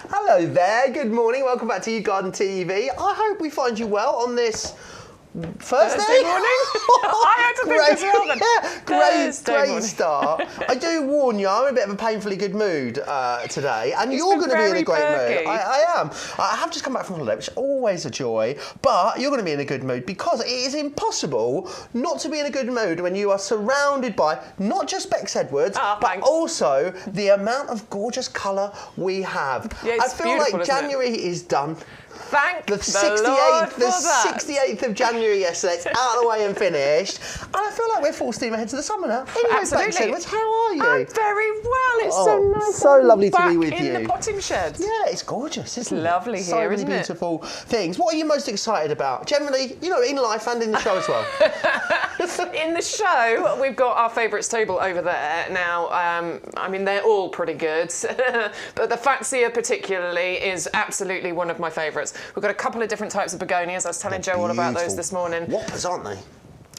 Hello there, good morning, welcome back to You Garden TV. I hope we find you well on this Thursday morning. I had to think as well then. Great start. I do warn you, I'm in a bit of a painfully good mood today, and you're going to be in a great mood. I am. I have just come back from holiday, which is always a joy, but you're going to be in a good mood because it is impossible not to be in a good mood when you are surrounded by not just Bex Edwards, but also the amount of gorgeous colour we have. Yeah, I feel like January is done. Thank the 68th of January yesterday. It's out of the way and finished. And I feel like we're full steam ahead to the summer now. Anyway, Absolutely. Bex, how are you? I'm very well. It's so nice. So lovely to be with you. in the potting shed. Yeah, it's gorgeous, isn't it? Lovely so here, many isn't it? beautiful things. What are you most excited about? Generally, you know, in life and in the show as well. In the show, we've got our favourites table over there. Now, I mean, they're all pretty good, but the Fatsia particularly is absolutely one of my favourites. We've got a couple of different types of begonias. I was telling Joe all about those this morning. Whoppers, aren't they?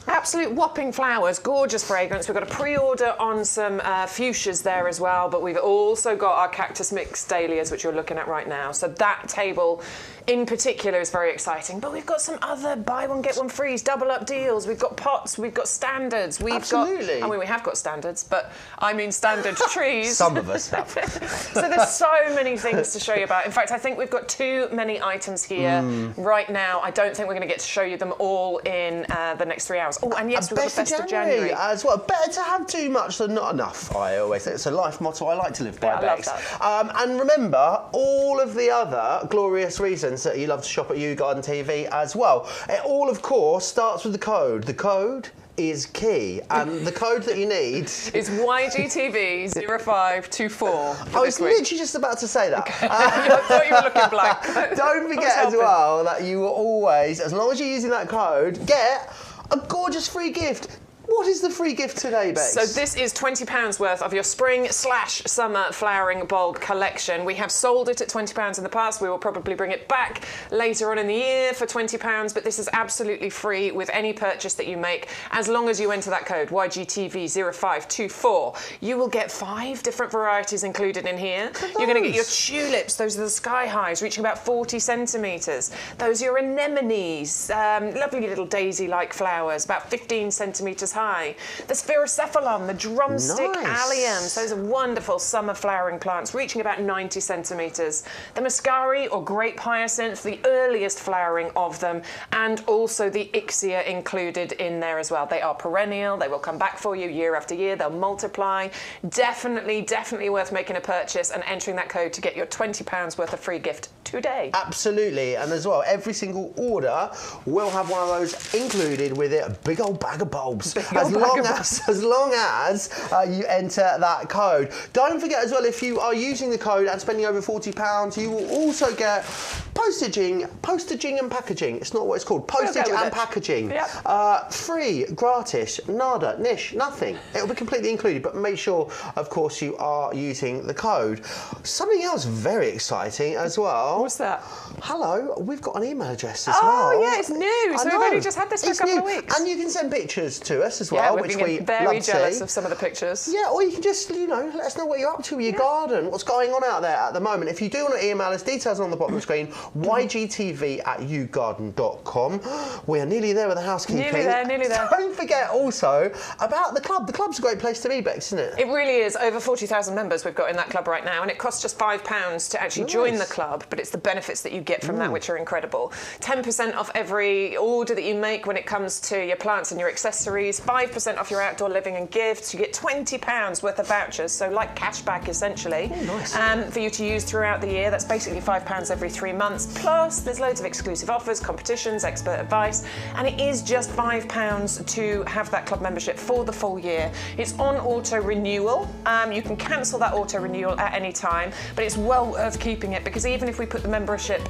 Absolute whopping flowers, gorgeous fragrance. We've got a pre-order on some fuchsias there as well, but we've also got our cactus mix dahlias, which you're looking at right now. So that table in particular is very exciting. But we've got some other buy one, get one frees, double up deals. We've got pots, we've got standards. We have got standards, but I mean standard trees. Some of us have. So there's so many things to show you about. In fact, I think we've got too many items here right now. I don't think we're going to get to show you them all in the next 3 hours. Oh, and yes, we've got the best of January as well. Better to have too much than not enough, I always say. It's a life motto I like to live by, Bex. And remember, all of the other glorious reasons that you love to shop at You Garden TV as well. It all, of course, starts with the code. The code is key, and the code that you need is YGTV0524. I was literally just about to say that. Okay. I thought you were looking blank. Don't forget as well that you will always, as long as you're using that code, get a gorgeous free gift. What is the free gift today, Bex? So this is £20 worth of your spring/summer flowering bulb collection. We have sold it at £20 in the past. We will probably bring it back later on in the year for £20, but this is absolutely free with any purchase that you make, as long as you enter that code, YGTV0524. You will get 5 different varieties included in here. You're going to get your tulips. Those are the sky highs, reaching about 40 centimetres. Those are your anemones, lovely little daisy-like flowers, about 15 centimetres high. The spherocephalum, the drumstick alliums, those are wonderful summer flowering plants reaching about 90 centimetres. The muscari or grape hyacinth, the earliest flowering of them, and also the ixia included in there as well. They are perennial, they will come back for you year after year, they'll multiply. Definitely worth making a purchase and entering that code to get your £20 worth of free gift today. Absolutely, and as well, every single order will have one of those included with it, a big old bag of bulbs. As long as you enter that code. Don't forget as well, if you are using the code and spending over £40, you will also get postage and packaging. It's not what it's called. Postage and packaging. Yep. Free, gratis, nada, niche, nothing. It will be completely included, but make sure, of course, you are using the code. Something else very exciting as well. What's that? Hello, we've got an email address as Oh well. yeah, it's new. So we've only just had this for a couple of weeks. And you can send pictures to us as well, which we very jealous of some of the pictures. Yeah, or you can just, you know, let us know what you're up to with your garden, what's going on out there at the moment. If you do want to email us, details on the bottom of the screen, ygtv@yougarden.com. We are nearly there with the housekeeping. Nearly there. Don't forget also about the club. The club's a great place to be, Bex, isn't it? It really is. Over 40,000 members we've got in that club right now, and it costs just £5 to actually join the club, but it's the benefits that you get from that which are incredible. 10% off every order that you make when it comes to your plants and your accessories, 5% off your outdoor living and gifts. You get £20 worth of vouchers, so like cash back essentially, for you to use throughout the year. That's basically £5 every 3 months. Plus, there's loads of exclusive offers, competitions, expert advice, and it is just £5 to have that club membership for the full year. It's on auto renewal. You can cancel that auto renewal at any time, but it's well worth keeping it because even if we put the membership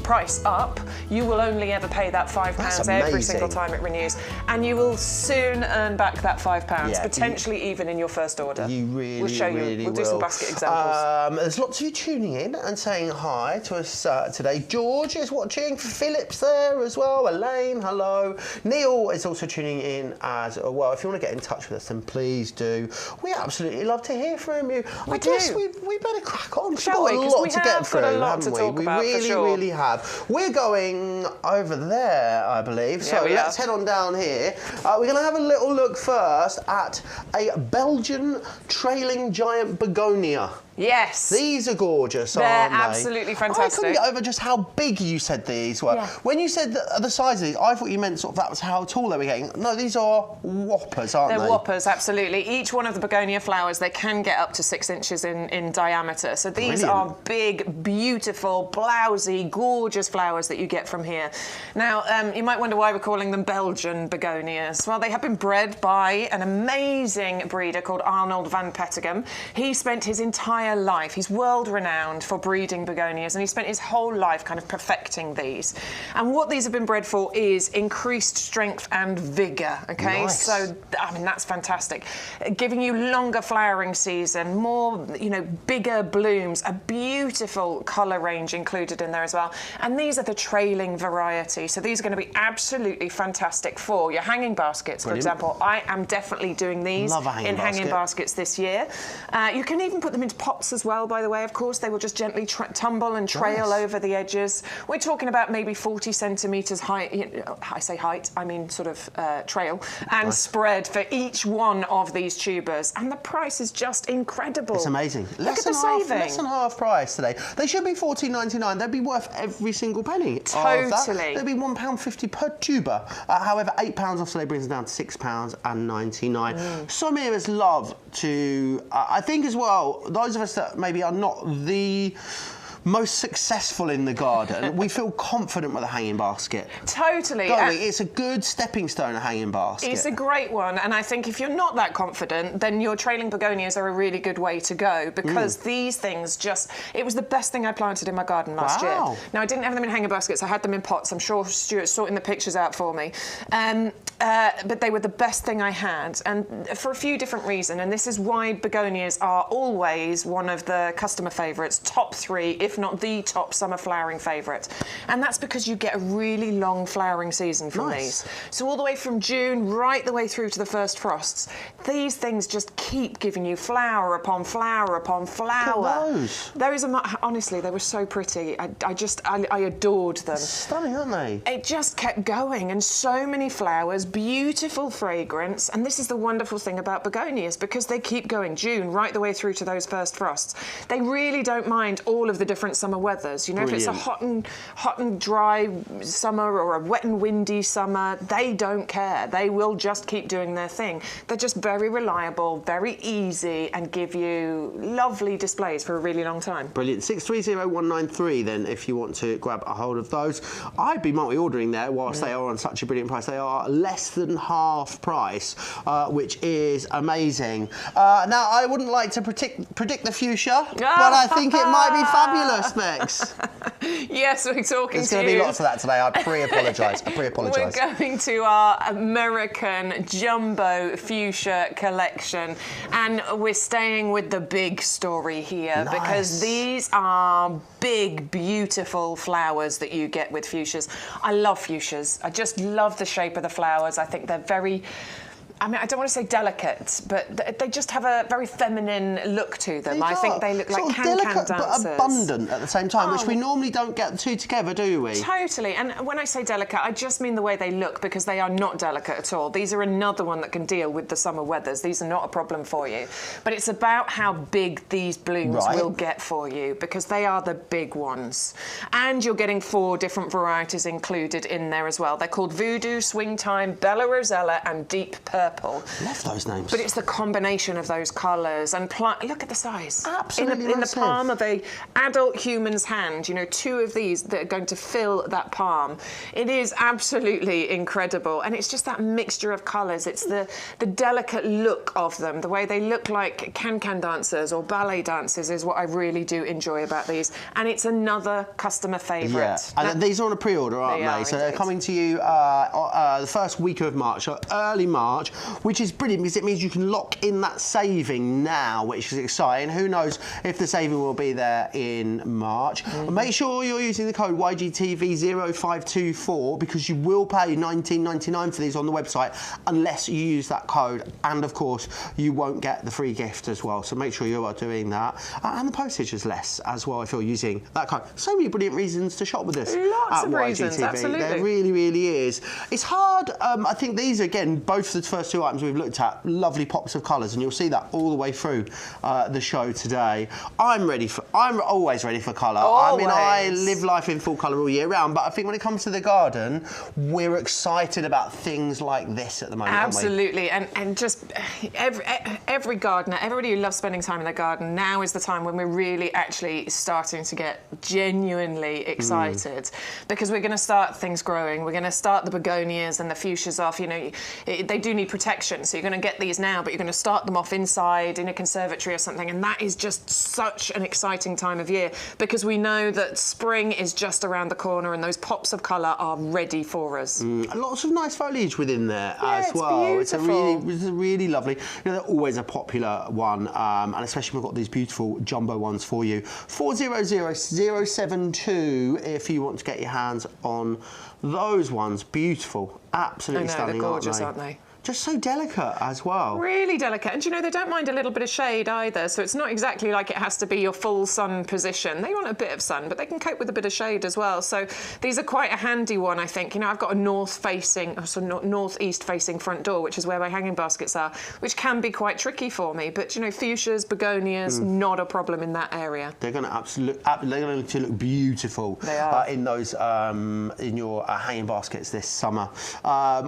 price up, you will only ever pay that £5 every single time it renews, and you will soon earn back that £5, potentially even in your first order. You really, we'll show you. We'll do some basket examples. There's lots of you tuning in and saying hi to us today. today. George is watching. Philip's there as well. Elaine, hello. Neil is also tuning in as well. If you want to get in touch with us, then please do. We absolutely love to hear from you. I guess we better crack on. Shall we? We've got a lot to get through, haven't we? We really have. We're going over there, I believe. So let's head on down here. We're going to have a little look first at a Belgian trailing giant begonia. Yes. These are gorgeous, They're aren't they? absolutely fantastic. I couldn't get over just how big you said these were. Yeah. When you said the size of these, I thought you meant sort of that was how tall they were getting. No, these are whoppers, aren't they? They're whoppers, absolutely. Each one of the begonia flowers, they can get up to 6 inches in diameter. So these are big, beautiful, blousy, gorgeous flowers that you get from here. Now, you might wonder why we're calling them Belgian begonias. Well, they have been bred by an amazing breeder called Arnold van Petegem. He spent his entire life, he's world renowned for breeding begonias, and he spent his whole life kind of perfecting these. And what these have been bred for is increased strength and vigour, okay? Nice. So, I mean, that's fantastic. Giving you longer flowering season, more, you know, bigger blooms, a beautiful colour range included in there as well. And these are the trailing variety. So these are going to be absolutely fantastic for your hanging baskets, for example. I am definitely doing these in hanging baskets this year. You can even put them into pots as well, by the way. Of course, they will just gently tumble and trail over the edges. We're talking about maybe 40 centimetres height. You know, I say height, I mean sort of trail and spread for each one of these tubers. And the price is just incredible. It's amazing. Look at the saving. Less than half price today. They should be $14.99. They'd be worth every single penny. Totally. They'd be £1.50 per tuber. However, £8 off today brings it down to £6.99. Some areas love to, I think as well, those of us that maybe are not the most successful in the garden, we feel confident with a hanging basket. Totally. It's a good stepping stone, a hanging basket. It's a great one, and I think if you're not that confident, then your trailing begonias are a really good way to go, because these things just, it was the best thing I planted in my garden last year. Now, I didn't have them in hanging baskets, I had them in pots. I'm sure Stuart's sorting the pictures out for me. But they were the best thing I had, and for a few different reasons, and this is why begonias are always one of the customer favourites, top 3, if not the top summer flowering favourite. And that's because you get a really long flowering season from these. So all the way from June right the way through to the first frosts, these things just keep giving you flower upon flower upon flower. Those are, honestly, they were so pretty. I adored them. Stunning, aren't they? It just kept going, and so many flowers, beautiful fragrance. And this is the wonderful thing about begonias, because they keep going June right the way through to those first frosts. They really don't mind all of the different summer weathers. You know, if it's a hot and dry summer or a wet and windy summer, they don't care. They will just keep doing their thing. They're just very reliable, very easy, and give you lovely displays for a really long time. Brilliant. 630193 then, if you want to grab a hold of those. I'd be multi-ordering there whilst they are on such a brilliant price. They are less than half price, which is amazing. Now, I wouldn't like to predict the fuchsia, but I think it might be fabulous, Bex. Yes, we're talking to you. There's going to be lots of that today. I pre-apologise. We're going to our American jumbo fuchsia collection, and we're staying with the big story here, because these are big, beautiful flowers that you get with fuchsias. I love fuchsias. I just love the shape of the flowers. I think they're very, I mean, I don't want to say delicate, but they just have a very feminine look to them. I think they look like can-can dancers. But abundant at the same time, which we normally don't get the two together, do we? Totally. And when I say delicate, I just mean the way they look, because they are not delicate at all. These are another one that can deal with the summer weathers. These are not a problem for you. But it's about how big these blooms will get for you, because they are the big ones. And you're getting 4 different varieties included in there as well. They're called Voodoo, Swingtime, Bella Rosella, and Deep Purple. Love those names. But it's the combination of those colours, and look at the size. Absolutely in the palm of an adult human's hand, you know, 2 of these that are going to fill that palm. It is absolutely incredible, and it's just that mixture of colours. It's the delicate look of them, the way they look like can-can dancers or ballet dancers is what I really do enjoy about these, and it's another customer favourite. Yeah, and these are on a pre-order, aren't they? So they're coming to you the first week of March, early March. which is brilliant because it means you can lock in that saving now, which is exciting. Who knows if the saving will be there in March. Make sure you're using the code YGTV0524 because you will pay $19.99 for these on the website unless you use that code, and of course you won't get the free gift as well, so make sure you are doing that. And the postage is less as well if you're using that code. So many brilliant reasons to shop with us. Lots at of reasons, YGTV. absolutely. There really, really is. It's hard. I think these, again, both the first two items we've looked at, lovely pops of colours, and you'll see that all the way through the show today. I'm always ready for colour. I mean, I live life in full colour all year round, but I think when it comes to the garden, we're excited about things like this at the moment, absolutely, and just every gardener, everybody who loves spending time in their garden, now is the time when we're really actually starting to get genuinely excited because we're going to start things growing. We're going to start the begonias and the fuchsias off. You know, they do need protection, so you're going to get these now, but you're going to start them off inside in a conservatory or something, and that is just such an exciting time of year because we know that spring is just around the corner and those pops of colour are ready for us. Lots of nice foliage within there as it's well. beautiful. It's a really lovely. You know, they're always a popular one, and especially we've got these beautiful jumbo ones for you. 400072 if you want to get your hands on those ones. Beautiful, absolutely stunning. They're gorgeous, aren't they? Just so delicate as well. Really delicate. And you know, they don't mind a little bit of shade either, so it's not exactly like it has to be your full sun position. They want a bit of sun, but they can cope with a bit of shade as well. So these are quite a handy one, I think. You know, I've got a northeast facing front door, which is where my hanging baskets are, which can be quite tricky for me. But you know, fuchsias, begonias, not a problem in that area. They're going to look beautiful. They are. In those in your hanging baskets this summer.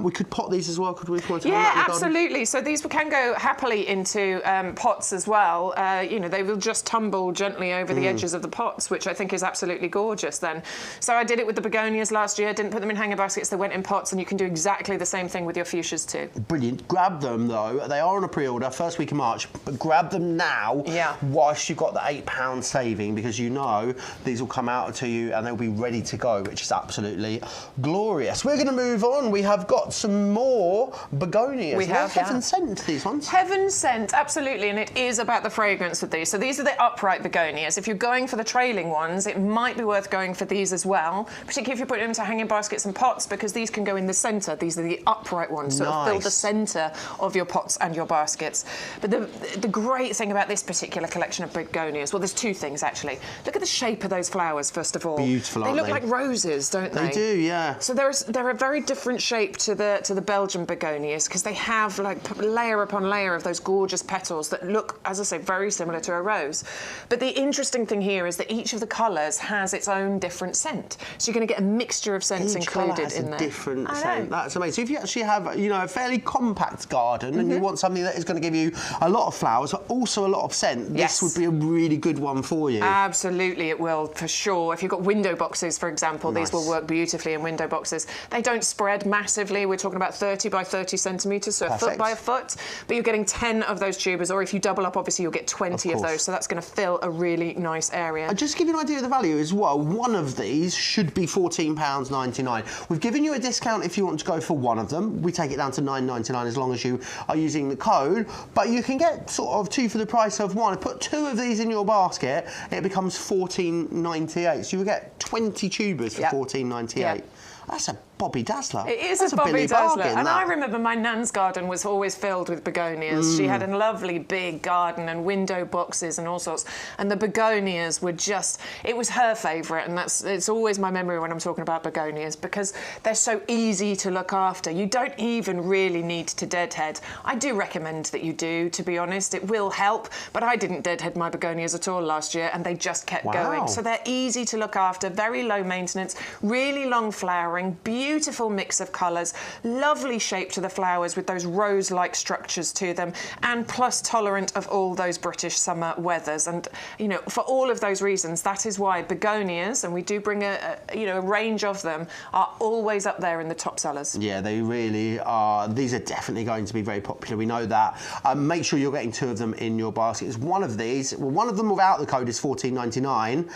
We could pot these as well, could we? Yeah, absolutely. So these can go happily into pots as well. You know, they will just tumble gently over the edges of the pots, which I think is absolutely gorgeous then. So I did it with the begonias last year, didn't put them in hanger baskets, they went in pots, and you can do exactly the same thing with your fuchsias too. Brilliant. Grab them though. They are on a pre-order, first week of March, but grab them now whilst you've got the £8 saving, because you know these will come out to you and they'll be ready to go, which is absolutely glorious. We're going to move on. We have got some more begonias. We have heaven sent, these ones. Heaven sent, absolutely, and it is about the fragrance of these. So these are the upright begonias. If you're going for the trailing ones, it might be worth going for these as well, particularly if you put them into hanging baskets and pots, because these can go in the centre. These are the upright ones, so it'll fill the centre of your pots and your baskets. But the great thing about this particular collection of begonias, well, there's two things actually. Look at the shape of those flowers, first of all. Beautiful, aren't they? Look like roses, don't they? They do, yeah. So they're a very different shape to the Belgian begonias, because they have like layer upon layer of those gorgeous petals that look, as I say, very similar to a rose. But the interesting thing here is that each of the colours has its own different scent. So you're going to get a mixture of scents included in there. Different scent. That's amazing. So if you actually have, you know, a fairly compact garden and you want something that is going to give you a lot of flowers but also a lot of scent, this would be a really good one for you. Absolutely, it will, for sure. If you've got window boxes, for example, these will work beautifully in window boxes. They don't spread massively. We're talking about 30 by 30 centimetres, so a foot by a foot, but you're getting 10 of those tubers, or if you double up, obviously you'll get 20 of those, so that's going to fill a really nice area. Just to give you an idea of the value as well, one of these should be £14.99. We've given you a discount if you want to go for one of them. We take it down to £9.99 as long as you are using the code, but you can get sort of two for the price of one. Put two of these in your basket, it becomes £14.98, so you will get 20 tubers for £14.98. That's a Bobby Dazzler. It is a Bobby Dazzler. And I remember my nan's garden was always filled with begonias. She had a lovely big garden and window boxes and all sorts. And the begonias were just, it was her favourite. And it's always my memory when I'm talking about begonias, because they're so easy to look after. You don't even really need to deadhead. I do recommend that you do, to be honest. It will help. But I didn't deadhead my begonias at all last year, and they just kept going. So they're easy to look after, very low maintenance, really long flowering, beautiful mix of colours, lovely shape to the flowers with those rose-like structures to them, and plus tolerant of all those British summer weathers. And you know, for all of those reasons, that is why begonias, and we do bring a range of them, are always up there in the top sellers. Yeah, they really are. These are definitely going to be very popular. We know that. Make sure you're getting two of them in your basket. One of these, well, one of them without the code is £14.99.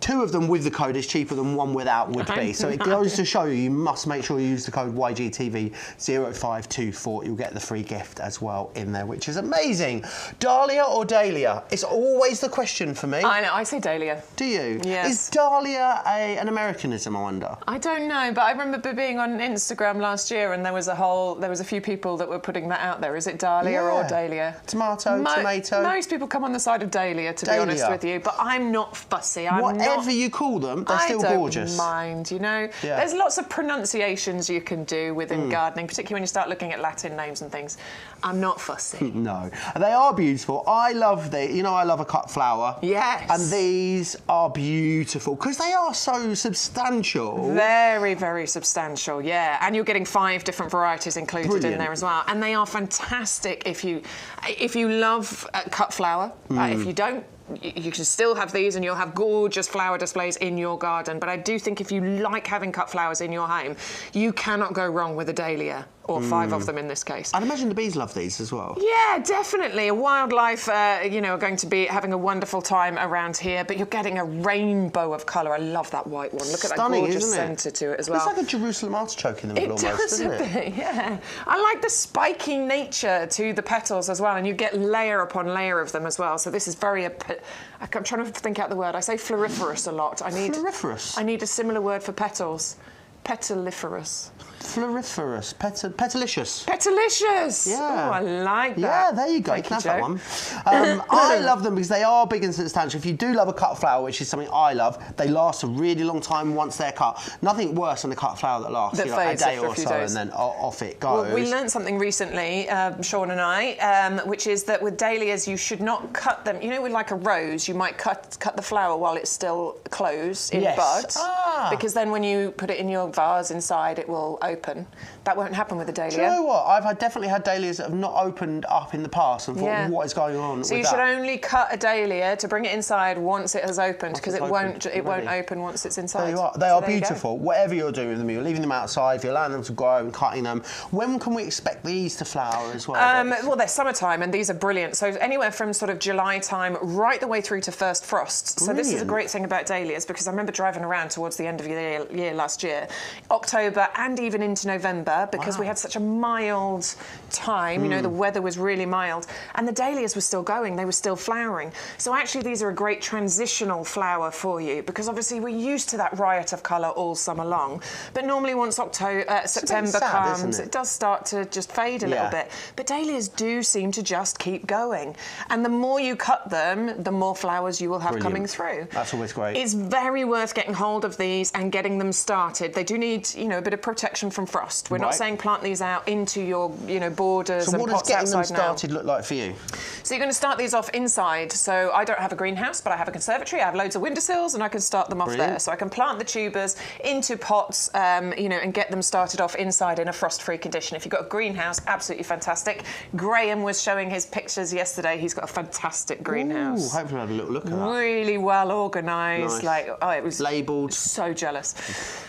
2 of them with the code is cheaper than 1 without would be. So it goes to show you must make sure you use the code YGTV0524. You'll get the free gift as well in there, which is amazing. Dahlia or Dahlia? It's always the question for me. I know, I say Dahlia. Do you? Yes. Is Dahlia an Americanism, I wonder? I don't know, but I remember being on Instagram last year and there was a few people that were putting that out there. Is it Dahlia or Dahlia? Tomato. Most people come on the side of Dahlia, to be honest with you, but I'm not fussy. Whatever you call them, they're still gorgeous. I don't mind, you know. Yeah. There's lots of pronunciations you can do within gardening, particularly when you start looking at Latin names and things. I'm not fussy. No. They are beautiful. I love I love a cut flower. Yes. And these are beautiful because they are so substantial. Very, very substantial, yeah. And you're getting 5 different varieties included in there as well. And they are fantastic if you love cut flower. If you don't, you can still have these and you'll have gorgeous flower displays in your garden. But I do think if you like having cut flowers in your home, you cannot go wrong with a Dahlia, or 5 of them in this case. I'd imagine the bees love these as well. Yeah, definitely. Wildlife, are going to be having a wonderful time around here, but you're getting a rainbow of colour. I love that white one. Look at that gorgeous centre to it as well. It's like a Jerusalem artichoke in the middle almost, doesn't it? It does, yeah. I like the spiky nature to the petals as well, and you get layer upon layer of them as well. So this is very... I'm trying to think out the word. I say floriferous a lot. Floriferous? I need a similar word for petals. Petaliferous. Floriferous. Petalicious. Petalicious! Yeah. Oh, I like that. Yeah, there you go. You can have that one. I love them because they are big and substantial. If you do love a cut flower, which is something I love, they last a really long time once they're cut. Nothing worse than a cut flower that lasts a day or so and then off it goes. Well, we learned something recently, Sean and I, which is that with dahlias you should not cut them. You know, with like a rose, you might cut the flower while it's still closed in bud, because then when you put it in your vase inside, it will open. That won't happen with a dahlia. Do you know what? I've definitely had dahlias that have not opened up in the past and thought, what is going on with that? So you should only cut a dahlia to bring it inside once it has opened, because it won't open once it's inside. There you are. They are beautiful. Whatever you're doing with them, you're leaving them outside, if you're allowing them to grow and cutting them. When can we expect these to flower as well? Well, they're summertime and these are brilliant. So anywhere from sort of July time right the way through to first frost. So this is a great thing about dahlias, because I remember driving around towards the end of the year last year, October and even into November, because we had such a mild time, you know, the weather was really mild, and the dahlias were still going, they were still flowering. So actually these are a great transitional flower for you, because obviously we're used to that riot of colour all summer long, but normally once September comes, it does start to just fade a little bit. But dahlias do seem to just keep going, and the more you cut them, the more flowers you will have coming through. That's always great. It's very worth getting hold of these and getting them started. They do need, you know, a bit of protection from frost. We're not saying plant these out into your, you know, borders and pots outside now. So what does getting them started look like for you? So you're going to start these off inside. So I don't have a greenhouse, but I have a conservatory. I have loads of windowsills, and I can start them off there. So I can plant the tubers into pots, you know, and get them started off inside in a frost-free condition. If you've got a greenhouse, absolutely fantastic. Graham was showing his pictures yesterday. He's got a fantastic greenhouse. Ooh, hopefully I'll have a little look at that. Really well organised. Nice. Like, it was labelled. So jealous.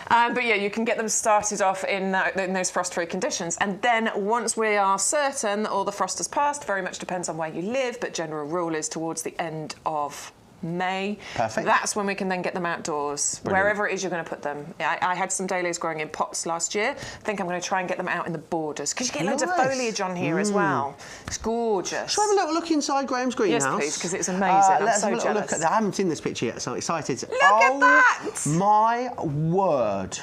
But yeah, you can get them started off in those frost-free conditions, and then once we are certain that all the frost has passed, very much depends on where you live, but general rule is towards the end of May. Perfect. That's when we can then get them outdoors, wherever it is you're going to put them. I had some dahlias growing in pots last year. I think I'm going to try and get them out in the borders, because you get loads of foliage on here as well. It's gorgeous. Shall we have a little look inside Graham's greenhouse? Yes, please, because it's amazing. Let's I'm have a so little jealous. look at that. I haven't seen this picture yet, so I'm excited. Look at that! My word.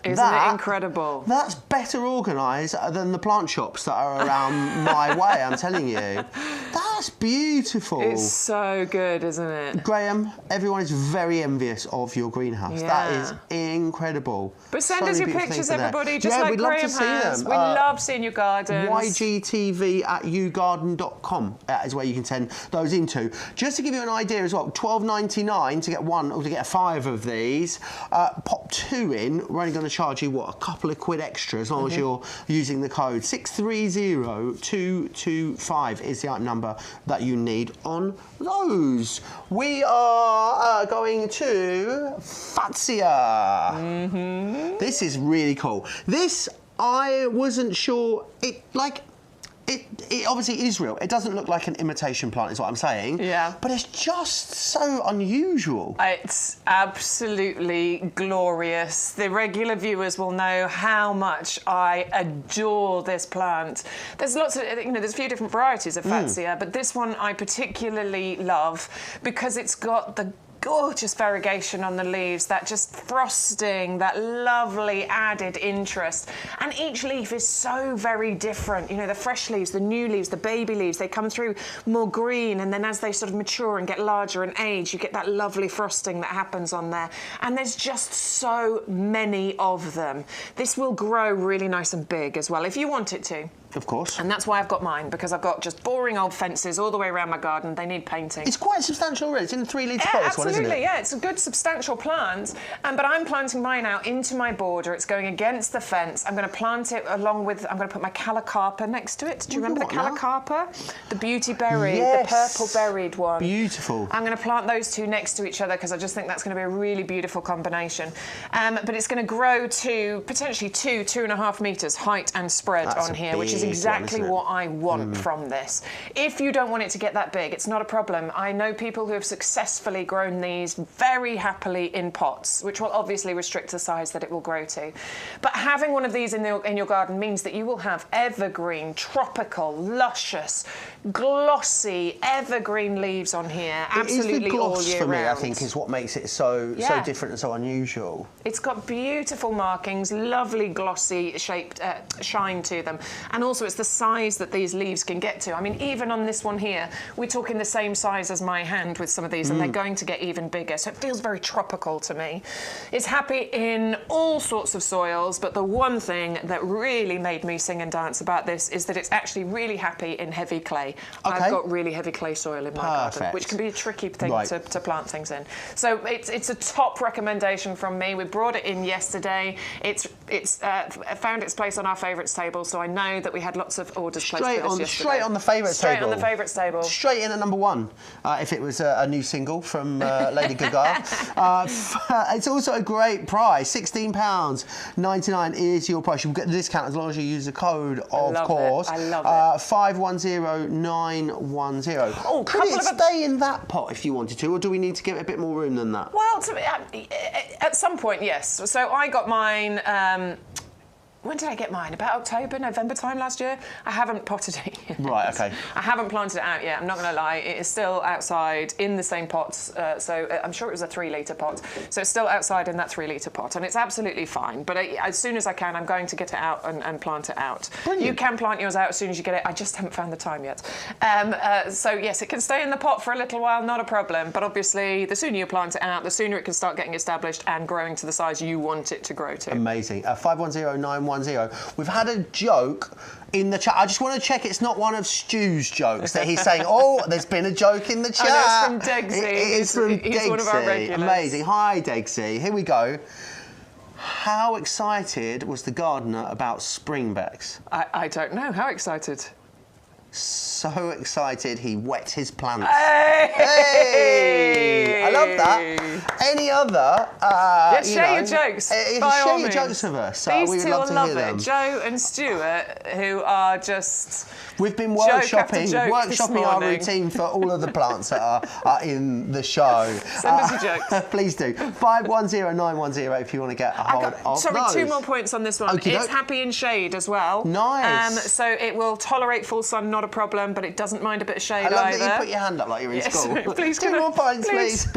Isn't it incredible? That's better organised than the plant shops that are around my way, I'm telling you. That's beautiful. It's so good, isn't it? Graham, everyone is very envious of your greenhouse. Yeah. That is incredible. But send us your pictures, everybody, just like we'd Graham love to see has. them. We love seeing your gardens. YGTV@yougarden.com is where you can send those into. Just to give you an idea as well, $12.99 to get one or to get 5 of these. Pop 2 in, we're only going to charge you, what, a couple of quid extra as long as you're using the code. 630225 is the item number that you need on those. We are going to Fatsia. This is really cool. This, I wasn't sure, It obviously is real. It doesn't look like an imitation plant, is what I'm saying. Yeah. But it's just so unusual. It's absolutely glorious. The regular viewers will know how much I adore this plant. There's lots of, there's a few different varieties of Fatsia, but this one I particularly love because it's got the gorgeous variegation on the leaves, that just frosting, that lovely added interest. And each leaf is so very different. The fresh leaves, the new leaves, the baby leaves, they come through more green, and then as they sort of mature and get larger and age, you get that lovely frosting that happens on there. And there's just so many of them. This will grow really nice and big as well, if you want it to. Of course. And that's why I've got mine, because I've got just boring old fences all the way around my garden. They need painting. It's quite substantial already. It's in a 3-litre pot, this one, isn't it? Yeah, it's a good substantial plant. But I'm planting mine out into my border. It's going against the fence. I'm going to plant it along with, I'm going to put my Calla next to it. Do you remember the Calla? The beauty berry, the purple berried one. Beautiful. I'm going to plant those two next to each other because I just think that's going to be a really beautiful combination. But it's going to grow to potentially 2.5 metres height and spread on here, which is exactly what I want from this. If you don't want it to get that big, it's not a problem. I know people who have successfully grown these very happily in pots, which will obviously restrict the size that it will grow to. But having one of these in your garden means that you will have evergreen, tropical, luscious, glossy, evergreen leaves on here, absolutely all year round. For me, I think, is what makes it so different and so unusual. It's got beautiful markings, lovely glossy shaped shine to them, and also it's the size that these leaves can get to. I mean, even on this one here, we're talking the same size as my hand with some of these, and they're going to get even bigger, so it feels very tropical to me. It's happy in all sorts of soils, but the one thing that really made me sing and dance about this is that it's actually really happy in heavy clay. Okay. I've got really heavy clay soil in my garden, which can be a tricky thing to plant things in. So it's a top recommendation from me. We brought it in yesterday. It's found its place on our favourites table, so I know that we had lots of orders placed for this yesterday. Straight on the favourites table. Straight on the favourites table. Straight in at number 1, if it was a new single from Lady Gaga. It's also a great price. £16.99 is your price. You'll get the discount as long as you use the code, of course. I love it. 510910. Oh, could it stay in that pot if you wanted to, or do we need to give it a bit more room than that? Well, at some point, yes. So I got mine. When did I get mine? About October, November time last year. I haven't potted it yet. Right, okay. I haven't planted it out yet, I'm not going to lie. It is still outside in the same pots, so I'm sure it was a 3-litre pot. So it's still outside in that 3-litre pot, and it's absolutely fine. But as soon as I can, I'm going to get it out and plant it out. Brilliant. You can plant yours out as soon as you get it. I just haven't found the time yet. So yes, it can stay in the pot for a little while, not a problem. But obviously, the sooner you plant it out, the sooner it can start getting established and growing to the size you want it to grow to. Amazing. 510910. We've had a joke in the chat. I just want to check it's not one of Stu's jokes that he's saying, oh, there's been a joke in the chat. Oh, no, it's from Degsy. It is from Degsy. He's one of our regulars. Amazing. Hi, Degsy. Here we go. How excited was the gardener about springbecks? I don't know. How excited? So excited he wet his plants. Hey! Hey! I love that. Any other? Share your jokes. Share your jokes with us. These we would two love will to love hear them. Joe and Stuart, who are just. We've been workshopping our routine for all of the plants that are in the show. Send us your jokes. Please do. 510910 if you want to get a hold of those. 2 more points on this one. It's happy in shade as well. Nice. So it will tolerate full sun, not a problem, but it doesn't mind a bit of shade either. I love that you put your hand up like you're in school. Please, 2 more points, please.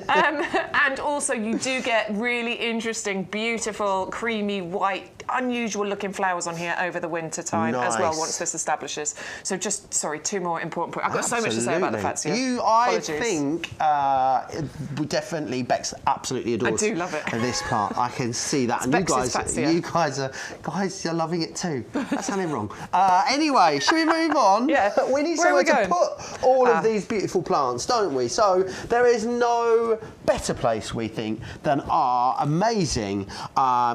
And also you do get really interesting, beautiful, creamy, white, unusual looking flowers on here over the winter time as well once this establishes. So just, 2 more important points. I've got so much to say about the Fatsia. I think Bex absolutely adores I do love it. This plant. I can see that. And you guys are loving it too. That sounded wrong. Anyway, should we move on? Yeah. We need somewhere to put all of these beautiful plants, don't we? So there is no better place, we think, than our amazing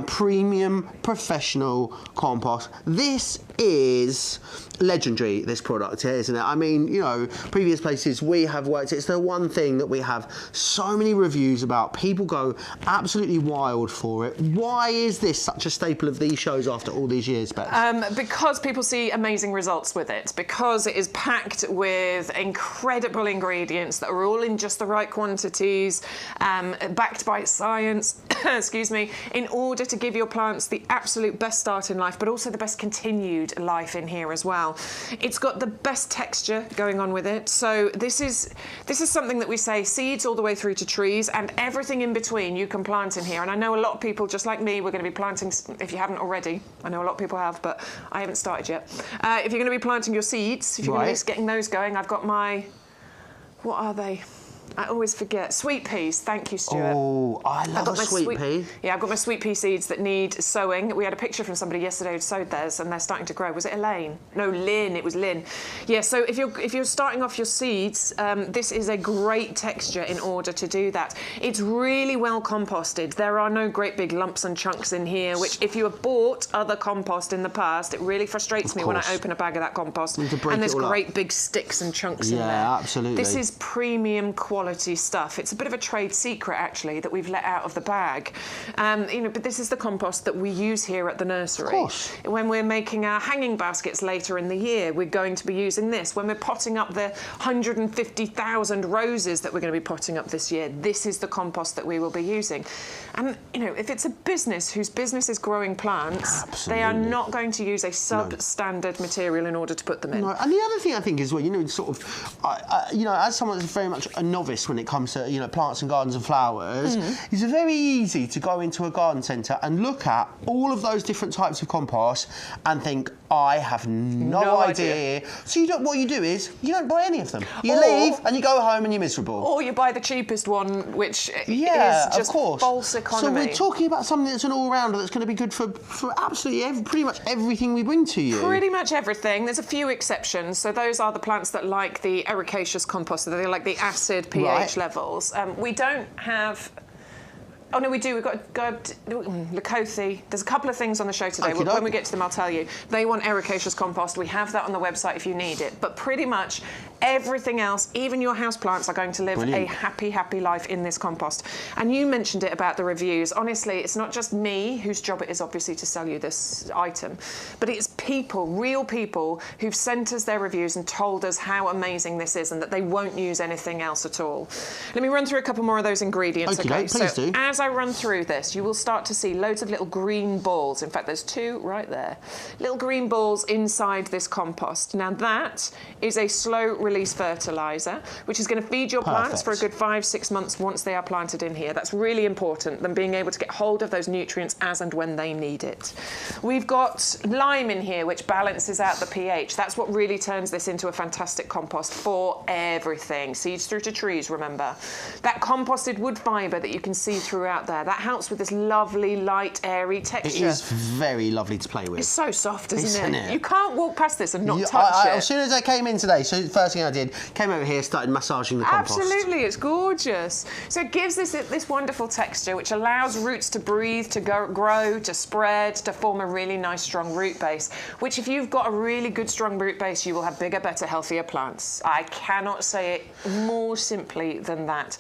premium professional compost. This is legendary, this product here, isn't it? I mean, you know, previous places we have worked, it's the one thing that we have so many reviews about. People go absolutely wild for it. Why is this such a staple of these shows after all these years, Beth? Because people see amazing results with it, because it is packed with incredible ingredients that are all in just the right quantities, backed by science, excuse me, in order to give your plants the absolute best start in life, but also the best continued life in here as well. It's got the best texture going on with it. So this is something that we say seeds all the way through to trees, and everything in between you can plant in here. And I know a lot of people, just like me, we're going to be planting, if you haven't already, I know a lot of people have, but I haven't started yet. If you're going to be planting your seeds, if you're going to be getting those going, I've got my, what are they? I always forget. Sweet peas. Thank you, Stuart. Oh, I love a sweet pea. Yeah, I've got my sweet pea seeds that need sowing. We had a picture from somebody yesterday who sowed theirs, and they're starting to grow. Was it Elaine? No, Lynn. It was Lynn. Yeah. So if you're starting off your seeds, this is a great texture in order to do that. It's really well composted. There are no great big lumps and chunks in here. Which, if you have bought other compost in the past, it really frustrates me when I open a bag of that compost and there's great big sticks and chunks in there. Yeah, absolutely. This is premium quality stuff. It's a bit of a trade secret, actually, that we've let out of the bag. You know, but this is the compost that we use here at the nursery. Of course. When we're making our hanging baskets later in the year, we're going to be using this. When we're potting up the 150,000 roses that we're going to be potting up this year, this is the compost that we will be using. And, you know, if it's a business whose business is growing plants, they are not going to use a substandard material in order to put them in. No. And the other thing I think is, well, you know, sort of, you know, as someone that's very much a novice when it comes to, you know, plants and gardens and flowers, it's very easy to go into a garden centre and look at all of those different types of compost and think, I have no idea. So what you do is you don't buy any of them. You leave and you go home and you're miserable. Or you buy the cheapest one, which is just false economy. So we're talking about something that's an all-rounder that's going to be good for absolutely pretty much everything we bring to you. Pretty much everything. There's a few exceptions. So those are the plants that like the ericaceous compost, so they like the acid pH levels. We don't have... Oh, no, we do. We've got Leucothi. There's a couple of things on the show today. When we get to them, I'll tell you. They want ericaceous compost. We have that on the website if you need it. But pretty much everything else, even your houseplants, are going to live a happy, happy life in this compost. And you mentioned it about the reviews. Honestly, it's not just me, whose job it is obviously to sell you this item, but it's people, real people, who've sent us their reviews and told us how amazing this is and that they won't use anything else at all. Let me run through a couple more of those ingredients. Okay, please do. As I run through this, you will start to see loads of little green balls. In fact, there's two right there. Little green balls inside this compost. Now that is a slow release fertiliser, which is going to feed your plants for a good 5-6 months once they are planted in here. That's really important, them being able to get hold of those nutrients as and when they need it. We've got lime in here, which balances out the pH. That's what really turns this into a fantastic compost for everything. Seeds through to trees, remember. That composted wood fibre that you can see throughout there, that helps with this lovely, light, airy texture. It is very lovely to play with. It's so soft, isn't it? You can't walk past this and not touch it. As soon as I came in today, so the first thing I did, came over here, started massaging the compost. Absolutely, it's gorgeous. So it gives this wonderful texture, which allows roots to breathe, to grow, to spread, to form a really nice, strong root base, which if you've got a really good, strong root base, you will have bigger, better, healthier plants. I cannot say it more simply than that.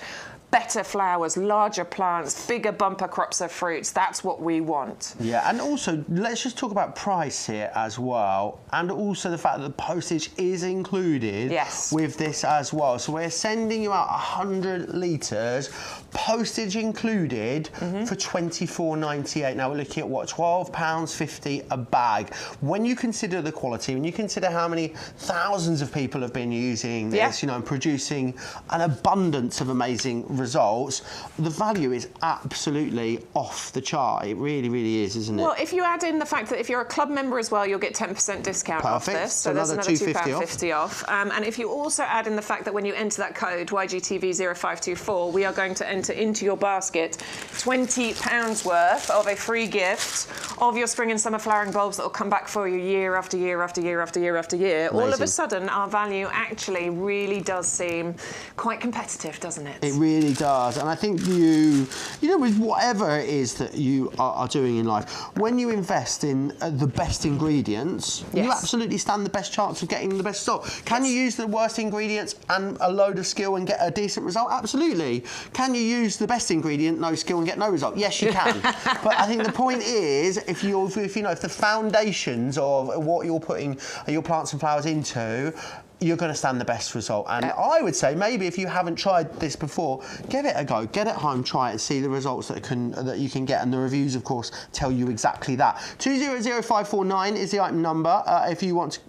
Better flowers, larger plants, bigger bumper crops of fruits. That's what we want. Yeah, and also, let's just talk about price here as well, and also the fact that the postage is included with this as well. So we're sending you out 100 litres, postage included, for £24.98. Now we're looking at what, £12.50 a bag. When you consider the quality, when you consider how many thousands of people have been using this, you know, and producing an abundance of amazing results, the value is absolutely off the chart. It really, really is, isn't it? Well, if you add in the fact that if you're a club member as well, you'll get 10% discount off this. So there's another £2.50 off. And if you also add in the fact that when you enter that code, YGTV0524, we are going to enter enter into your basket £20 worth of a free gift of your spring and summer flowering bulbs that will come back for you year after year after year after year after year. Amazing. All of a sudden, our value actually really does seem quite competitive, doesn't it? It really does. And I think you know, with whatever it is that you are doing in life, when you invest in the best ingredients, you absolutely stand the best chance of getting the best result. Can you use the worst ingredients and a load of skill and get a decent result? Absolutely. Can you use the best ingredient, no skill, and get no result? Yes, you can. But I think the point is, if the foundations of what you're putting your plants and flowers into, you're going to stand the best result. And I would say, maybe if you haven't tried this before, give it a go. Get it home, try it, and see the results that you can get. And the reviews, of course, tell you exactly that. 200549 is the item number. If you want to...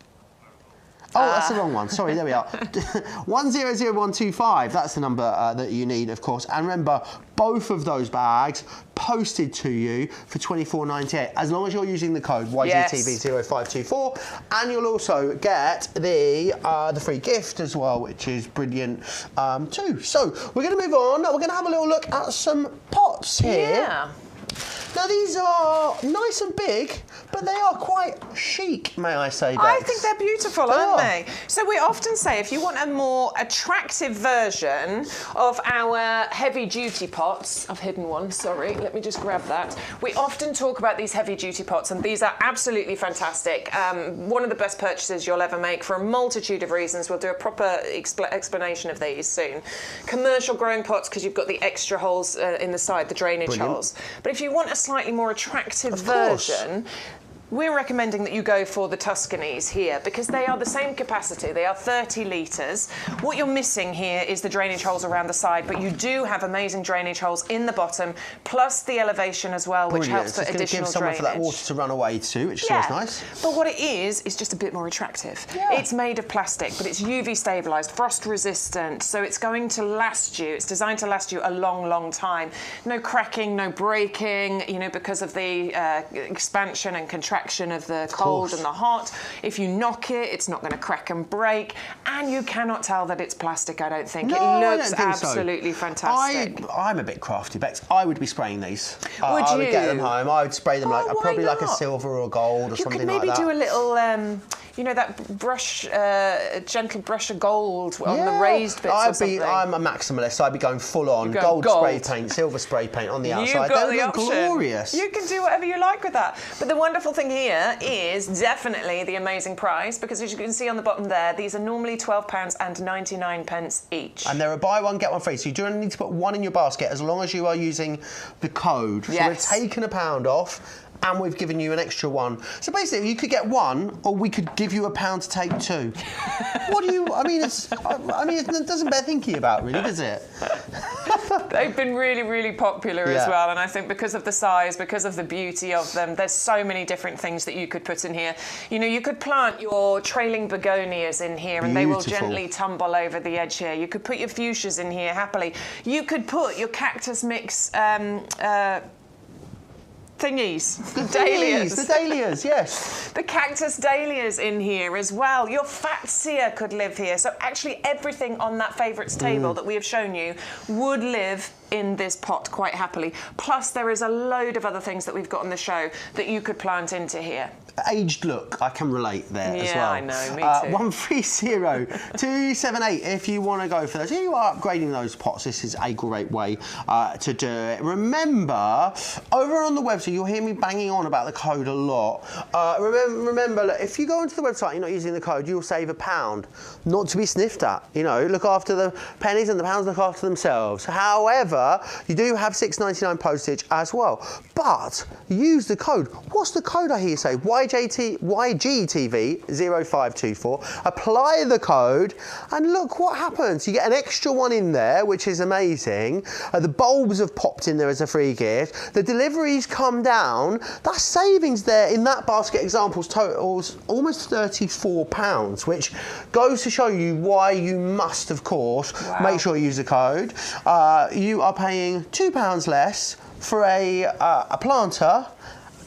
Oh, that's the wrong one. Sorry, there we are. 100125, that's the number that you need, of course. And remember, both of those bags posted to you for £24.98, as long as you're using the code YGTV0524. And you'll also get the free gift as well, which is brilliant too. So we're going to move on. We're going to have a little look at some pots here. Yeah. Now, these are nice and big, but they are quite chic, may I say, Bex? I think they're beautiful, aren't they? So we often say, if you want a more attractive version of our heavy-duty pots, I've hidden one, sorry, let me just grab that. We often talk about these heavy-duty pots, and these are absolutely fantastic. One of the best purchases you'll ever make for a multitude of reasons. We'll do a proper explanation of these soon. Commercial growing pots, because you've got the extra holes in the side, the drainage holes. But if you want a slightly more attractive version, we're recommending that you go for the Tuscanys here, because they are the same capacity. They are 30 litres. What you're missing here is the drainage holes around the side, but you do have amazing drainage holes in the bottom, plus the elevation as well, which helps for additional drainage. Give somewhere for that water to run away to, which is always nice. But what it is just a bit more attractive. It's made of plastic, but it's UV stabilised, frost resistant, so it's going to last you. It's designed to last you a long, long time. No cracking, no breaking, you know, because of the expansion and contraction of the cold and the hot. If you knock it, it's not going to crack and break, and you cannot tell that it's plastic, I don't think. No, it looks absolutely fantastic. I'm a bit crafty, Bex. I would be spraying these. Would I you? would get them home. I would spray them probably like a silver or gold or something like that. You could maybe do a little, you know, that brush, gentle brush of gold on the raised bits or something. I'm a maximalist. I'd be going full on gold spray paint, silver spray paint on the outside. They look glorious. You can do whatever you like with that. But the wonderful thing here is definitely the amazing price, because as you can see on the bottom there, these are normally £12.99 each. And they're a buy one, get one free. So you do only need to put one in your basket as long as you are using the code. So we've taken £1 off, and we've given you an extra one. So basically, you could get one, or we could give you £1 to take two. What do you? I mean, it doesn't bear thinking about, really, does it? They've been really, really popular as well, and I think because of the size, because of the beauty of them, there's so many different things that you could put in here. You know, you could plant your trailing begonias in here, and they will gently tumble over the edge here. You could put your fuchsias in here happily. You could put your cactus mix thingies, the dahlias. The dahlias, yes. The cactus dahlias in here as well. Your Fatsia could live here. So actually everything on that favourites table that we have shown you would live in this pot quite happily. Plus there is a load of other things that we've got on the show that you could plant into here. Aged look, I can relate there as well. Yeah, I know, me too. 130278 if you want to go for those. If you are upgrading those pots, this is a great way to do it. Remember, over on the website, you'll hear me banging on about the code a lot. Remember, look, if you go onto the website and you're not using the code, you'll save £1. Not to be sniffed at. You know, look after the pennies and the pounds look after themselves. However, you do have £6.99 postage as well. But use the code. What's the code I hear you say? YGTV0524. Apply the code, and look what happens. You get an extra one in there, which is amazing. The bulbs have popped in there as a free gift. The deliveries come down. That savings there in that basket examples totals almost £34, which goes to show you why you must, of course, make sure you use the code. You are paying £2 less for a planter,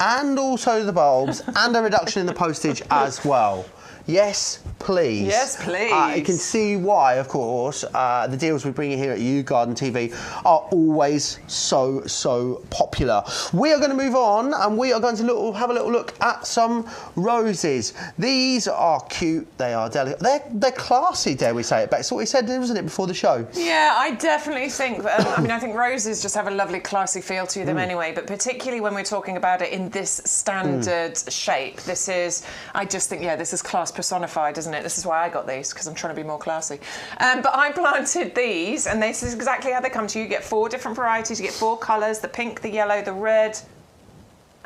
and also the bulbs, and a reduction in the postage as well. Yes, please. Yes, please. You can see why, of course, the deals we bring here at You Garden TV are always so popular. We are going to move on, and we are going to have a little look at some roses. These are cute. They are delicate. They're classy, dare we say it, Bex? That's what we said, wasn't it, before the show? Yeah, I definitely think. I mean, I think roses just have a lovely, classy feel to them anyway. But particularly when we're talking about it in this standard shape, this is. I just think, this is class personified, isn't it? This is why I got these, because I'm trying to be more classy. But I planted these, and this is exactly how they come to you. You get 4 different varieties. You get 4 colours: the pink, the yellow, the red,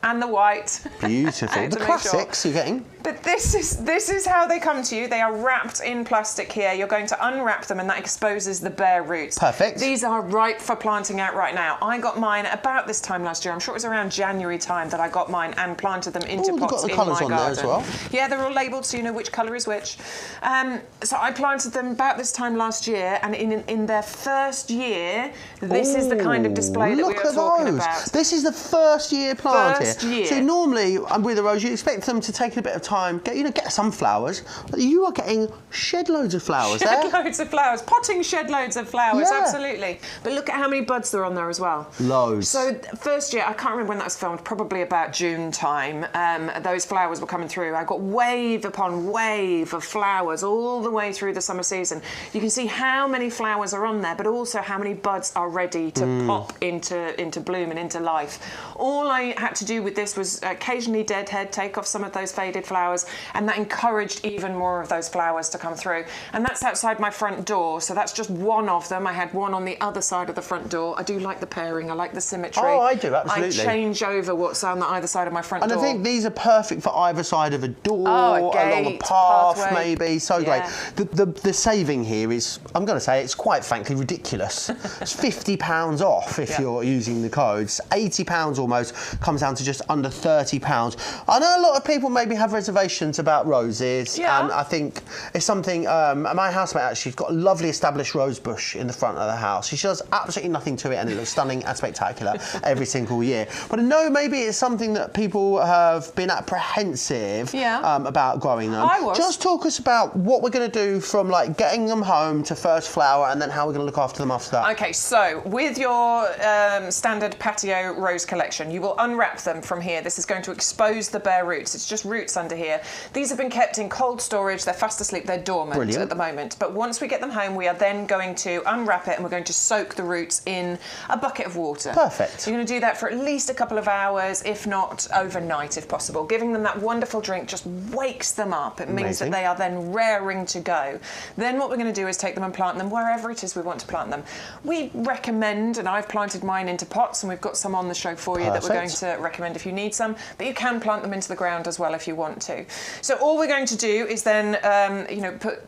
and the white. Beautiful. The classics you're getting. But this is how they come to you. They are wrapped in plastic here. You're going to unwrap them, and that exposes the bare roots. Perfect. These are ripe for planting out right now. I got mine about this time last year. I'm sure it was around January time that I got mine and planted them into pots in my garden. Got the colours on there as well. Yeah, they're all labelled so you know which colour is which. So I planted them about this time last year, and in their first year, this is the kind of display that we were talking about. This is the first year planted. First year. So normally, with a rose, you expect them to take a bit of time, get some flowers. But you are getting shed loads of flowers there. Shed loads of flowers. Potting shed loads of flowers, absolutely. But look at how many buds there are on there as well. Loads. So first year, I can't remember when that was filmed, probably about June time, those flowers were coming through. I got wave upon wave of flowers all the way through the summer season. You can see how many flowers are on there, but also how many buds are ready to pop into bloom and into life. All I had to do with this was occasionally deadhead, take off some of those faded flowers, and that encouraged even more of those flowers to come through. And that's outside my front door, so that's just one of them. I had one on the other side of the front door. I do like the pairing, I like the symmetry. Oh, I do, absolutely. I change over what's on the either side of my front door. And I think these are perfect for either side of a door, a gate, along a path, pathway. Maybe. So great. The saving here is, I'm going to say, it's quite frankly ridiculous. It's £50 off if you're using the codes. £80 almost, comes down to just under £30. I know a lot of people maybe have reservations about roses, and I think it's something. My housemate actually's got a lovely established rose bush in the front of the house. She does absolutely nothing to it, and it looks stunning and spectacular every single year. But I know maybe it's something that people have been apprehensive about growing them. I was. Just talk us about what we're going to do from like getting them home to first flower, and then how we're going to look after them after that. Okay, so with your standard patio rose collection, you will unwrap them from here. This is going to expose the bare roots. It's just roots under here. These have been kept in cold storage. They're fast asleep. They're dormant at the moment. But once we get them home, we are then going to unwrap it, and we're going to soak the roots in a bucket of water. Perfect. So you're going to do that for at least a couple of hours, if not overnight, if possible. Giving them that wonderful drink just wakes them up. It means that they are then raring to go. Then what we're going to do is take them and plant them wherever it is we want to plant them. We recommend, and I've planted mine into pots, and we've got some on the show for you that we're going to recommend if you need some, but you can plant them into the ground as well if you want to. So all we're going to do is then,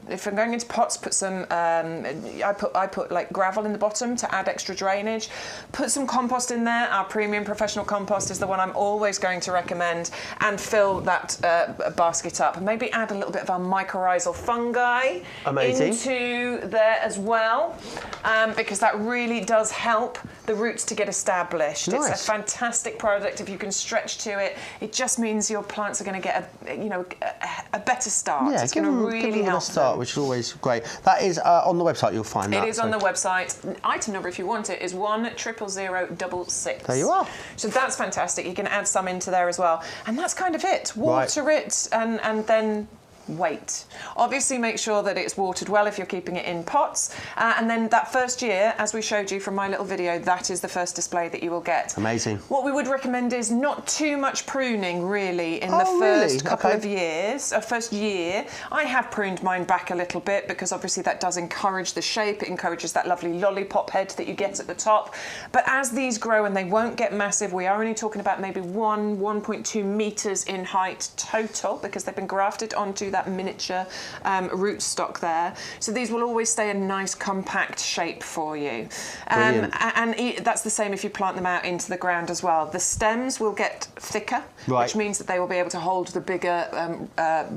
if I'm going into pots, put some, I put like gravel in the bottom to add extra drainage. Put some compost in there. Our premium professional compost is the one I'm always going to recommend, and fill that basket up. And maybe add a little bit of our mycorrhizal fungi into there as well, because that really does help the roots to get established. Nice. It's a fantastic product. If you can stretch to it, it just means your plants are going to get a better start. Yeah, it's going to really help a start, which is always great. That is on the website. You'll find that. It is on the website. Item number, if you want it, is 100066. There you are. So that's fantastic. You can add some into there as well, and that's kind of it. Water it, and then wait. Obviously make sure that it's watered well if you're keeping it in pots, and then that first year, as we showed you from my little video, that is the first display that you will get. Amazing. What we would recommend is not too much pruning really in the first couple of years, first year. I have pruned mine back a little bit because obviously that does encourage the shape, it encourages that lovely lollipop head that you get at the top. But as these grow, and they won't get massive, we are only talking about maybe 1.2 meters in height total, because they've been grafted onto that miniature rootstock there. So these will always stay a nice compact shape for you. And that's the same if you plant them out into the ground as well. The stems will get thicker, which means that they will be able to hold the bigger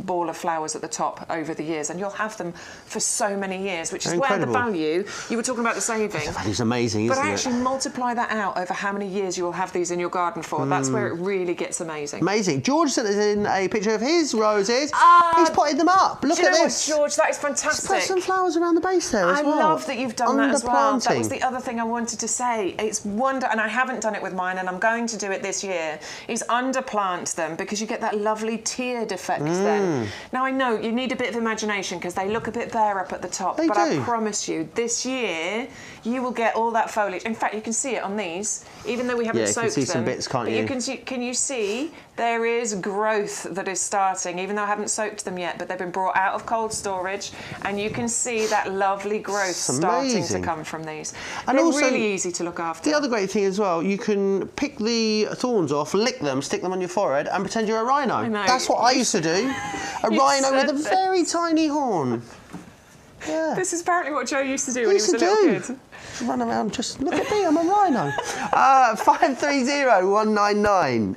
ball of flowers at the top over the years, and you'll have them for so many years, which is where the value, you were talking about the saving. The value's amazing, isn't it? But actually multiply that out over how many years you will have these in your garden for. That's where it really gets amazing. Amazing. George sent us in a picture of his roses. He he's potted them up. Look at this. What, George, that is fantastic. Just put some flowers around the base there as well. I love that you've done that as well. That was the other thing I wanted to say. It's and I haven't done it with mine, and I'm going to do it this year, is underplant them, because you get that lovely tiered effect then. Now, I know you need a bit of imagination because they look a bit bare up at the top, but I promise you, this year, you will get all that foliage. In fact, you can see it on these, even though we haven't soaked them. You can see some bits, can't you? Can you see there is growth that is starting, even though I haven't soaked them yet, but they've been brought out of cold storage, and you can see that lovely growth starting to come from these. And they're also really easy to look after. The other great thing as well, you can pick the thorns off, lick them, stick them on your forehead, and pretend you're a rhino. I know. That's what I used to do. A rhino with a very tiny horn. Yeah. This is apparently what Joe used to do when he was a little kid. Run around, just look at me, I'm a rhino. 530199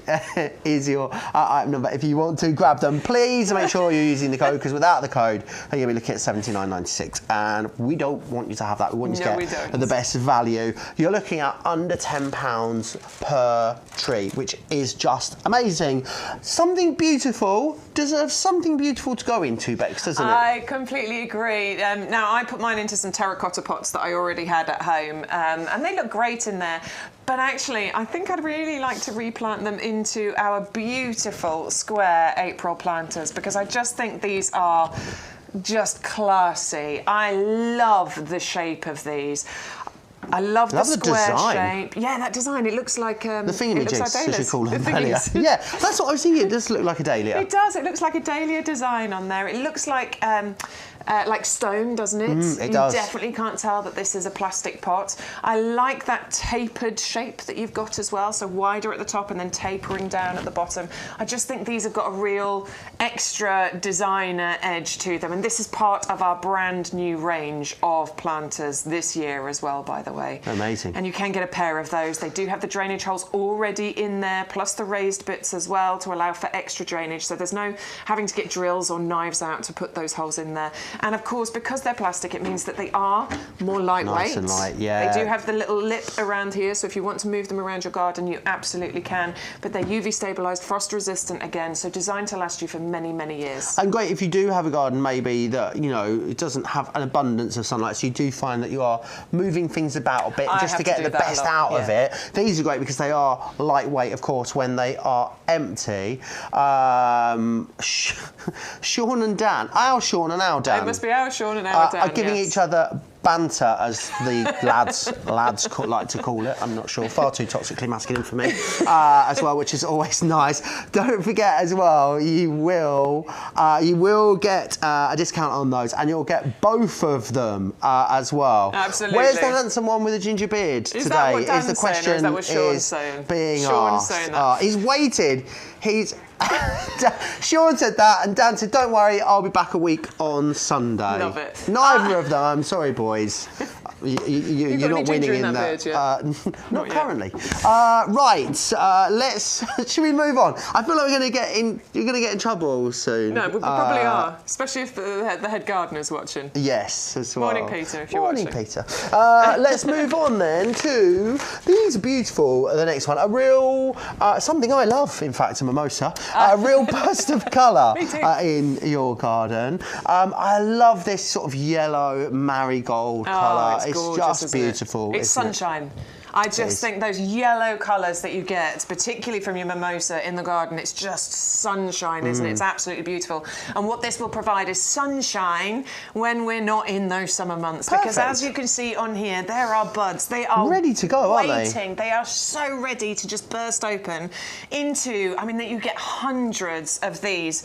is your item number. If you want to grab them, please make sure you're using the code, because without the code, you'll be looking at $79.96. And we don't want you to have that. We want you to get the best value. You're looking at under £10 per tree, which is just amazing. Something beautiful deserves something beautiful to go into, Bex, doesn't it? I completely agree. Now, I put mine into some terracotta pots that I already had at home, and they look great in there. But actually, I think I'd really like to replant them into our beautiful square April planters, because I just think these are just classy. I love the shape of these. I love the square shape. Yeah, that design. It looks like the thingamajigs, as you call them, Dahlia. Yeah, that's what I was thinking. It does look like a dahlia. It does. It looks like a dahlia design on there. It looks like stone, doesn't it? It does. You definitely can't tell that this is a plastic pot. I like that tapered shape that you've got as well, so wider at the top and then tapering down at the bottom. I just think these have got a real extra designer edge to them, and this is part of our brand new range of planters this year as well, by the way. Amazing. And you can get a pair of those. They do have the drainage holes already in there, plus the raised bits as well to allow for extra drainage, so there's no having to get drills or knives out to put those holes in there. And of course, because they're plastic, it means that they are more lightweight. Nice and light, yeah. They do have the little lip around here, so if you want to move them around your garden, you absolutely can. But they're UV stabilised, frost resistant again, so designed to last you for many, many years. And great if you do have a garden maybe that, you know, it doesn't have an abundance of sunlight, so you do find that you are moving things about a bit just to get the best out of it. These are great because they are lightweight, of course, when they are empty. Sean and Dan. Our Sean and our Dan. It must be our Sean and our Dan, are giving each other banter, as the lads like to call it. I'm not sure. Far too toxically masculine for me, as well, which is always nice. Don't forget as well, you will get a discount on those, and you'll get both of them as well. Absolutely. Where's the handsome one with the ginger beard today? That what Dan's is the question saying, or is that what Sean's saying? Being Sean's asked. saying that. He's waited. He's Sean said that, and Dan said, "Don't worry, I'll be back a week on Sunday." Love it. Neither of them. I'm sorry, boys. You're not winning in that. Not currently. Right. Should we move on? I feel like you're going to get in trouble soon. No, we probably are, especially if the head gardener's watching. Yes, as well. Morning, Peter. If you're watching. Morning, Peter. Let's move on then to these beautiful. The next one, a real something I love. In fact, a mimosa. A real burst of colour in your garden. I love this sort of yellow marigold colour. It's gorgeous, just beautiful. It's sunshine. I just think those yellow colours that you get, particularly from your mimosa in the garden, it's just sunshine, isn't it? It's absolutely beautiful. And what this will provide is sunshine when we're not in those summer months. Because as you can see on here, there are buds. They are ready to go, aren't they? They are so ready to just burst open into, I mean, that you get hundreds of these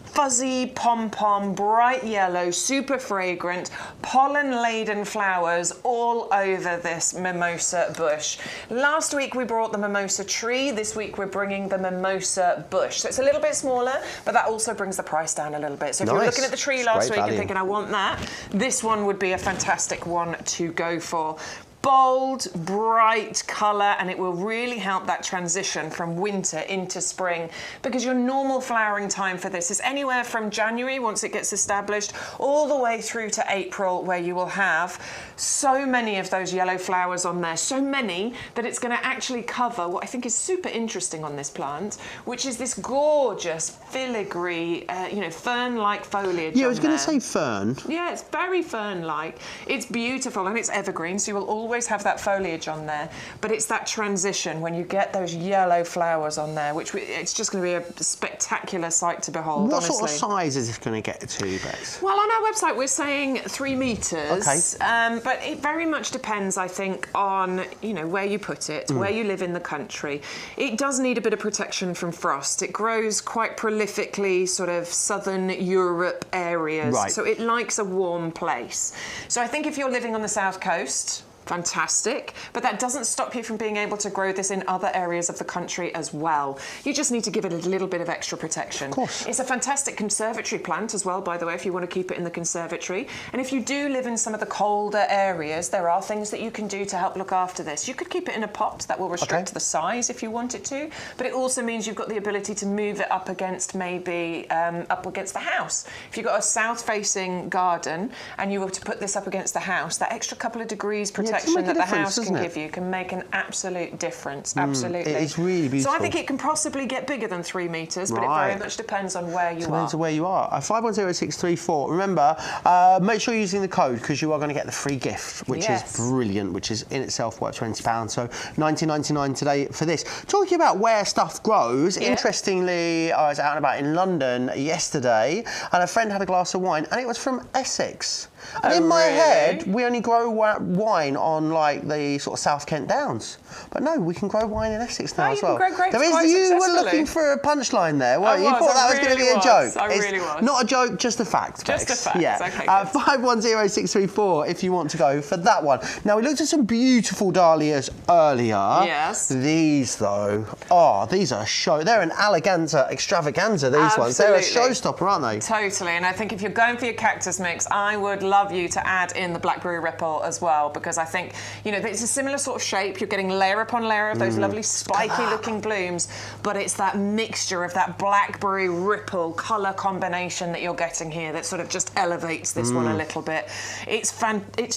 fuzzy, pom-pom, bright yellow, super fragrant, pollen-laden flowers all over this mimosa bush. Last week we brought the mimosa tree. This week we're bringing the mimosa bush. So it's a little bit smaller, but that also brings the price down a little bit. So if you're looking at the tree last week and thinking, I want that, this one would be a fantastic one to go for. bold, bright colour, and it will really help that transition from winter into spring, because your normal flowering time for this is anywhere from January, once it gets established, all the way through to April, where you will have so many of those yellow flowers on there, so many that it's going to actually cover what I think is super interesting on this plant, which is this gorgeous filigree, fern-like foliage. Yeah, I was going to say fern. Yeah, it's very fern-like. It's beautiful and it's evergreen, so you will always have that foliage on there. But it's that transition when you get those yellow flowers on there, which it's just going to be a spectacular sight to behold. What honestly. sort of size is this going to get to, Bex? Well, on our website we're saying 3 metres. Okay. But it very much depends, I think, on where you put it, where you live in the country. It does need a bit of protection from frost. It grows quite prolifically, sort of southern Europe areas. Right. So it likes a warm place. So I think if you're living on the south coast, fantastic, but that doesn't stop you from being able to grow this in other areas of the country as well. You just need to give it a little bit of extra protection. Of course. It's a fantastic conservatory plant as well, by the way, if you want to keep it in the conservatory. And if you do live in some of the colder areas, there are things that you can do to help look after this. You could keep it in a pot that will restrict the size if you wanted to, but it also means you've got the ability to move it up against maybe up against the house. If you've got a south-facing garden and you were to put this up against the house, that extra couple of degrees protection that the house can give you can make an absolute difference. Absolutely. It's really beautiful. So I think it can possibly get bigger than 3 metres, but it very much depends on where you are. Depends on where you are. 510634. Remember, make sure you're using the code, because you are going to get the free gift, which is brilliant, which is in itself worth £20. So £19.99 today for this. Talking about where stuff grows, interestingly, I was out and about in London yesterday, and a friend had a glass of wine, and it was from Essex. And in my head, we only grow wine on like the sort of South Kent Downs, but no, we can grow wine in Essex now as well. You can grow grapes quite you were looking for a punchline there, weren't you? You thought that was going to be a joke. I really was. Not a joke, just a fact. Just Bex. a fact. Yeah. Okay. 510634 if you want to go for that one. Now we looked at some beautiful dahlias earlier. Yes. These though, these are they're an eleganza extravaganza. These ones, they're a showstopper, aren't they? Totally. And I think if you're going for your cactus mix, I would love you to add in the Blackberry Ripple as well, because I think it's a similar sort of shape. You're getting layer upon layer of those lovely spiky looking blooms, but it's that mixture of that Blackberry Ripple colour combination that you're getting here that sort of just elevates this one a little bit. It's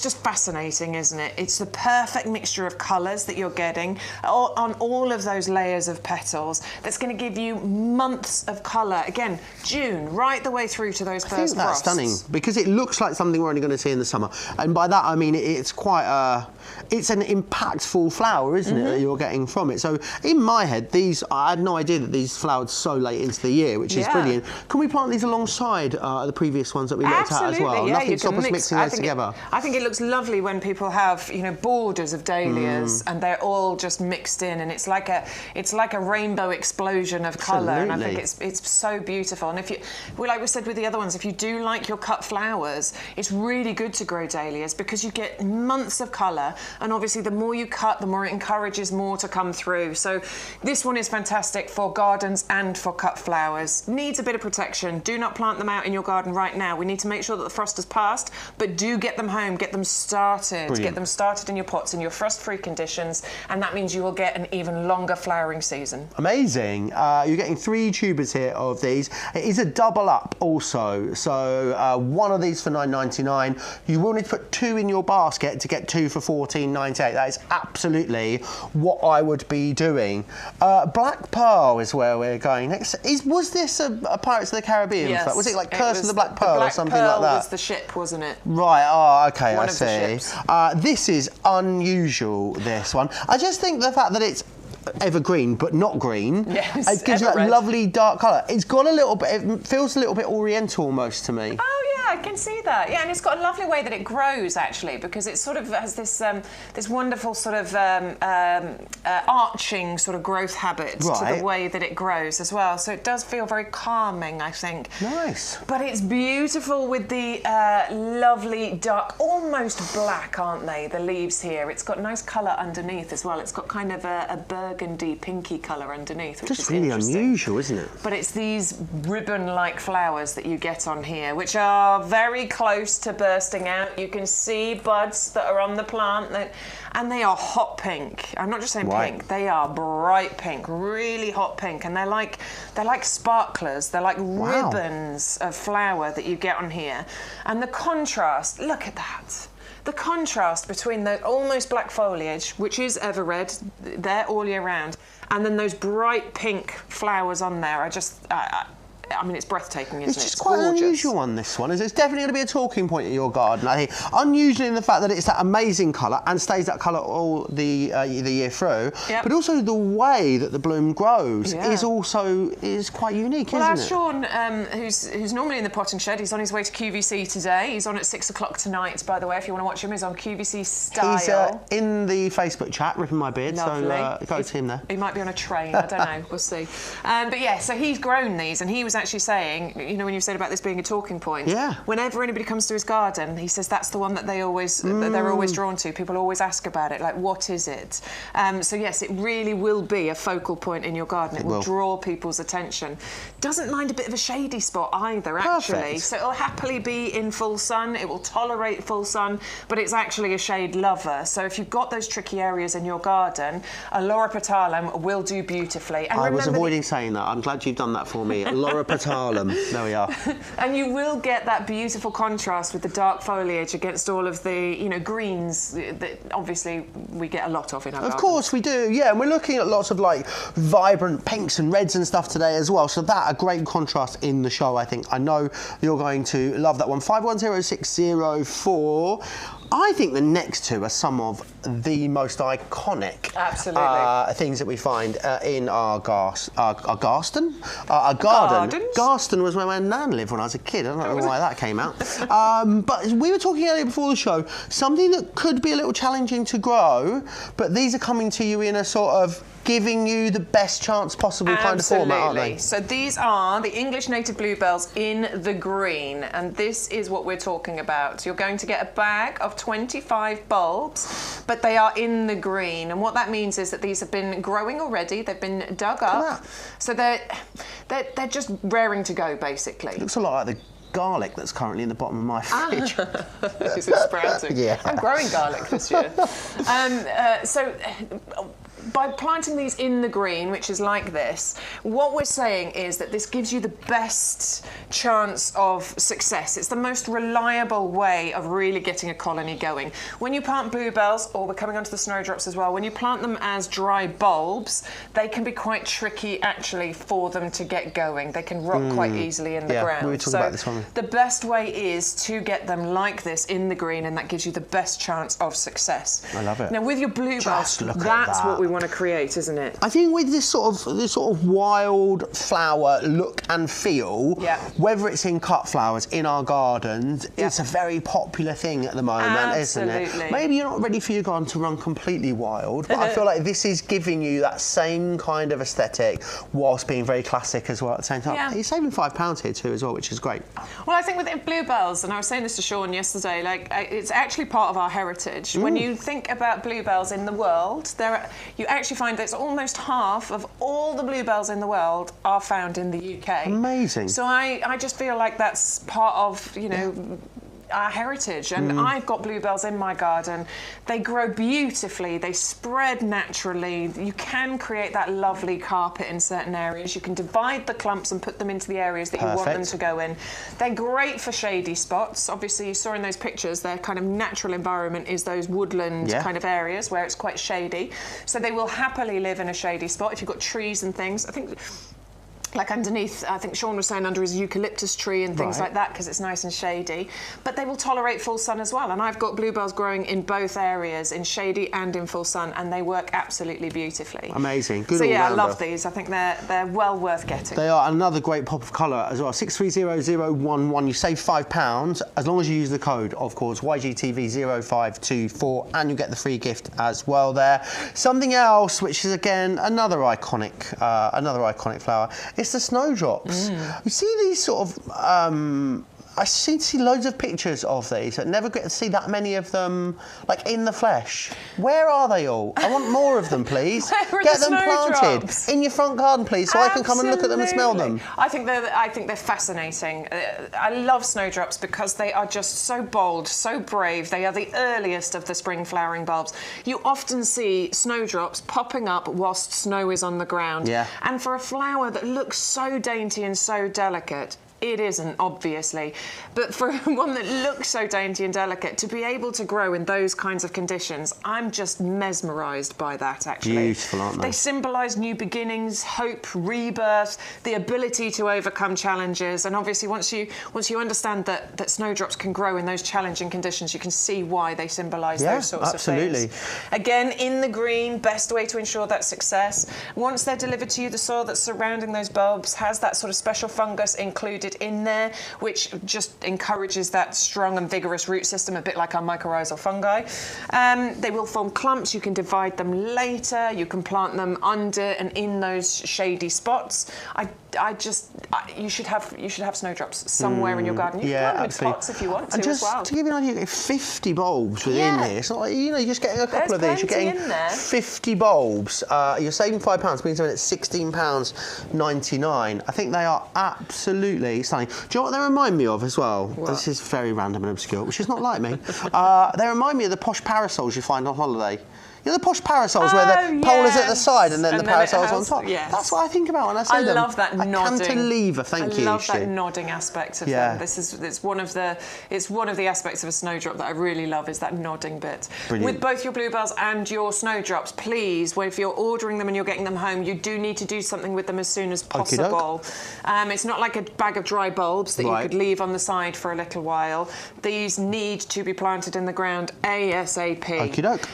just fascinating, isn't it? It's the perfect mixture of colours that you're getting on all of those layers of petals that's going to give you months of colour. Again, June, right the way through to those first frosts. I think that's stunning, because it looks like something we're only going to see in the summer. And by that I mean it's quite it's an impactful flower, isn't it, that you're getting from it. So in my head, I had no idea that these flowered so late into the year, which is brilliant. Can we plant these alongside the previous ones that we looked at as well? Yeah, Nothing stops us mixing those together. I think it looks lovely when people have borders of dahlias and they're all just mixed in, and it's like a rainbow explosion of colour. And I think it's so beautiful. And if you, like we said with the other ones, if you do like your cut flowers, it's really good to grow dahlias because you get months of colour, and obviously the more you cut, the more it encourages more to come through. So this one is fantastic for gardens and for cut flowers. Needs a bit of protection. Do not plant them out in your garden right now. We need to make sure that the frost has passed, but do get them home, get them started. Brilliant. Get them started in your pots in your frost-free conditions, and that means you will get an even longer flowering season. Amazing. You're getting 3 tubers here of these. It is a double up also, so one of these for $9.99. You will need to put 2 in your basket to get 2 for $14.98. That is absolutely what I would be doing. Black Pearl is where we're going next. Was this a Pirates of the Caribbean? Yes. Was it like Curse of the Black Pearl or something like that? Black Pearl was the ship, wasn't it? Right, okay, One I of see. the ships. This is unusual, this one. I just think the fact that it's evergreen but not green, it gives you that lovely dark colour. It's got a little bit, it feels a little bit oriental almost to me. Oh yeah, I can see that. Yeah, and it's got a lovely way that it grows actually, because it sort of has this this wonderful sort of arching sort of growth habit to the way that it grows as well. So it does feel very calming, I think. Nice. But it's beautiful with the lovely dark, almost black, aren't they? The leaves here. It's got nice colour underneath as well. It's got kind of a burgundy, pinky colour underneath, which is really unusual, isn't it? But it's these ribbon-like flowers that you get on here, which are are very close to bursting out. You can see buds that are on the plant, and they are hot pink. I'm not just saying pink, they are bright pink, really hot pink, and they're like sparklers. They're like ribbons of flower that you get on here. And the contrast, look at that. The contrast between the almost black foliage, which is ever red, there all year round, and then those bright pink flowers on there, I mean, it's breathtaking, isn't it? It's just quite an unusual one, this one. It's definitely going to be a talking point in your garden, I think. Unusually in the fact that it's that amazing colour and stays that colour all the year through. Yep. But also the way that the bloom grows is quite unique, isn't it? Well, Sean, who's normally in the potting shed, he's on his way to QVC today. He's on at 6 o'clock tonight, by the way, if you want to watch him. He's on QVC Style. He's in the Facebook chat, ripping my beard, Lovely. So go to him there. He might be on a train, I don't know, we'll see. But yeah, so he's grown these, and he was actually saying, you know, when you said about this being a talking point, whenever anybody comes to his garden, he says that's the one that they're always drawn to. People always ask about it, like, what is it? So yes, it really will be a focal point in your garden. It will draw people's attention. Doesn't mind a bit of a shady spot either, actually. So it'll happily be in full sun. It will tolerate full sun, but it's actually a shade lover. So if you've got those tricky areas in your garden, a Loropetalum will do beautifully. And I was avoiding saying that. I'm glad you've done that for me. Loropetalum. There we are. And you will get that beautiful contrast with the dark foliage against all of the, you know, greens that obviously we get a lot of in our garden. Of course we do, yeah. And we're looking at lots of like vibrant pinks and reds and stuff today as well. So that a great contrast in the show, I think. I know you're going to love that one. 510604. I think the next two are some of the most iconic things that we find in our garden. Garston was where my nan lived when I was a kid. I don't know why that came out. But we were talking earlier before the show, something that could be a little challenging to grow, but these are coming to you in a sort of giving you the best chance possible kind of format, aren't they? So these are the English native bluebells in the green, and this is what we're talking about. You're going to get a bag of 25 bulbs, but they are in the green, and what that means is that these have been growing already. They've been dug up, so they're just raring to go, basically. Looks a lot like the garlic that's currently in the bottom of my fridge. Is it sprouting? Yeah. I'm growing garlic this year. So by planting these in the green, which is like this, what we're saying is that this gives you the best chance of success. It's the most reliable way of really getting a colony going. When you plant bluebells, or we're coming onto the snowdrops as well, when you plant them as dry bulbs, they can be quite tricky actually for them to get going. They can rot quite easily in the ground. We were talking about this one. The best way is to get them like this in the green, and that gives you the best chance of success. I love it. Now with your bluebells, that's what we want to create, isn't it? I think with this sort of wild flower look and feel, whether it's in cut flowers in our gardens, it's a very popular thing at the moment, isn't it? Maybe you're not ready for your garden to run completely wild, but I feel like this is giving you that same kind of aesthetic whilst being very classic as well at the same time. You're saving £5 here too as well, which is great. Well, I think with bluebells, and I was saying this to Sean yesterday, like it's actually part of our heritage. When you think about bluebells in the world, you actually find that it's almost half of all the bluebells in the world are found in the UK. Amazing. So I just feel like that's part of, you know, our heritage, and I've got bluebells in my garden. They grow beautifully, they spread naturally. You can create that lovely carpet in certain areas. You can divide the clumps and put them into the areas that you want them to go in. They're great for shady spots. Obviously you saw in those pictures their kind of natural environment is those woodland kind of areas where it's quite shady. So they will happily live in a shady spot. If you've got trees and things, I think like underneath, I think Sean was saying under his eucalyptus tree and things like that, because it's nice and shady. But they will tolerate full sun as well. And I've got bluebells growing in both areas, in shady and in full sun, and they work absolutely beautifully. Amazing. Good so yeah, all-rounder. I love these. I think they're well worth getting. They are another great pop of colour as well. 630011. You save £5 as long as you use the code, of course, YGTV0524, and you get the free gift as well there. Something else, which is again another iconic flower. It's the snowdrops. You see these sort of I seem to see loads of pictures of these, but never get to see that many of them, like, in the flesh. Where are they all? I want more of them, please. Get them planted in your front garden, please, so I can come and look at them and smell them. I think they're fascinating. I love snowdrops because they are just so bold, so brave. They are the earliest of the spring flowering bulbs. You often see snowdrops popping up whilst snow is on the ground. Yeah. And for a flower that looks so dainty and so delicate, it isn't, obviously, but for one that looks so dainty and delicate, to be able to grow in those kinds of conditions, I'm just mesmerised by that, actually. Beautiful, aren't they? They symbolise new beginnings, hope, rebirth, the ability to overcome challenges, and obviously once you understand that snowdrops can grow in those challenging conditions, you can see why they symbolise those sorts of things. Again, in the green, best way to ensure that success. Once they're delivered to you, the soil that's surrounding those bulbs has that sort of special fungus included in there, which just encourages that strong and vigorous root system, a bit like our mycorrhizal fungi. They will form clumps. You can divide them later. You can plant them under and in those shady spots. You should have snowdrops somewhere in your garden. You can plant them in pots if you want to as well. To give you an idea, 50 bulbs within here. It's not like, you're just getting a couple of these. You're getting 50 bulbs. You're saving £5, means it's £16.99. I think they are absolutely stunning. Do you know what they remind me of as well? What? This is very random and obscure, which is not like me. They remind me of the posh parasols you find on holiday. You know the posh parasols where the pole is at the side and then the parasol's on top? Yes. That's what I think about when I see them. I love that nodding. Cantilever, thank you. I love that nodding aspect of them. It's one of the aspects of a snowdrop that I really love, is that nodding bit. Brilliant. With both your bluebells and your snowdrops, please, if you're ordering them and you're getting them home, you do need to do something with them as soon as possible. It's not like a bag of dry bulbs that you could leave on the side for a little while. These need to be planted in the ground ASAP. Okey-doke.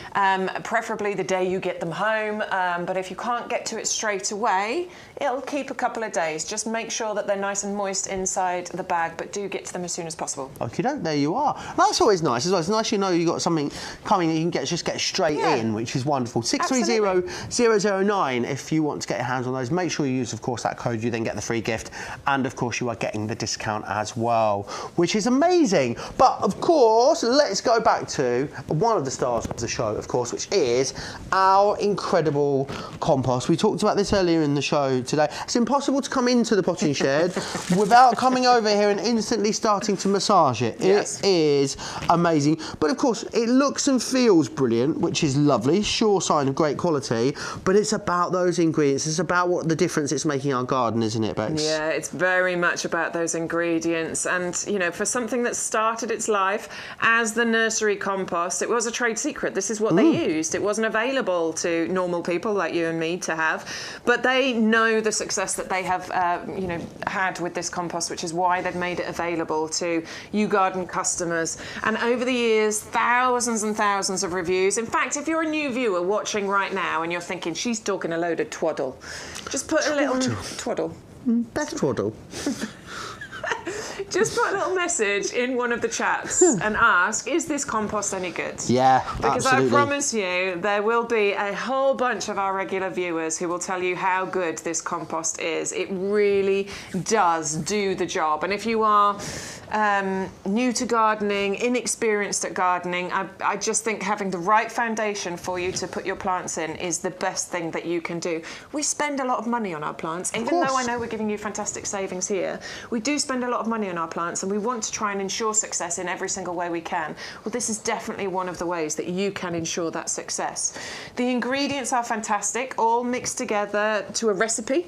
Preferably the day you get them home, but if you can't get to it straight away, it'll keep a couple of days. Just make sure that they're nice and moist inside the bag, but do get to them as soon as possible. Okey-doke, there you are. That's always nice as well. It's nice you know you've got something coming that you can just get straight in, which is wonderful. 630009 if you want to get your hands on those. Make sure you use, of course, that code. You then get the free gift, and of course you are getting the discount as well, which is amazing. But of course, let's go back to one of the stars of the show, of course, which is our incredible compost. We talked about this earlier in the show today. It's impossible to come into the potting shed without coming over here and instantly starting to massage it. Yes. It is amazing. But of course, it looks and feels brilliant, which is lovely, sure sign of great quality, but it's about those ingredients. It's about what the difference it's making our garden, isn't it, Bex? Yeah, it's very much about those ingredients. And, you know, for something that started its life as the nursery compost, it was a trade secret. This is what they used. It wasn't available to normal people like you and me to have, but they know the success that they have, had with this compost, which is why they've made it available to you garden customers. And over the years, thousands and thousands of reviews. In fact, if you're a new viewer watching right now and you're thinking she's talking a load of twaddle, just put a little twaddle. Best twaddle. Just put a little message in one of the chats and ask, is this compost any good? Yeah, because absolutely. I promise you, there will be a whole bunch of our regular viewers who will tell you how good this compost is. It really does do the job. And if you are new to gardening, inexperienced at gardening, I just think having the right foundation for you to put your plants in is the best thing that you can do. We spend a lot of money on our plants, even though I know we're giving you fantastic savings here. We do spend a lot of money on our plants, and we want to try and ensure success in every single way we can. Well, this is definitely one of the ways that you can ensure that success. The ingredients are fantastic, all mixed together to a recipe.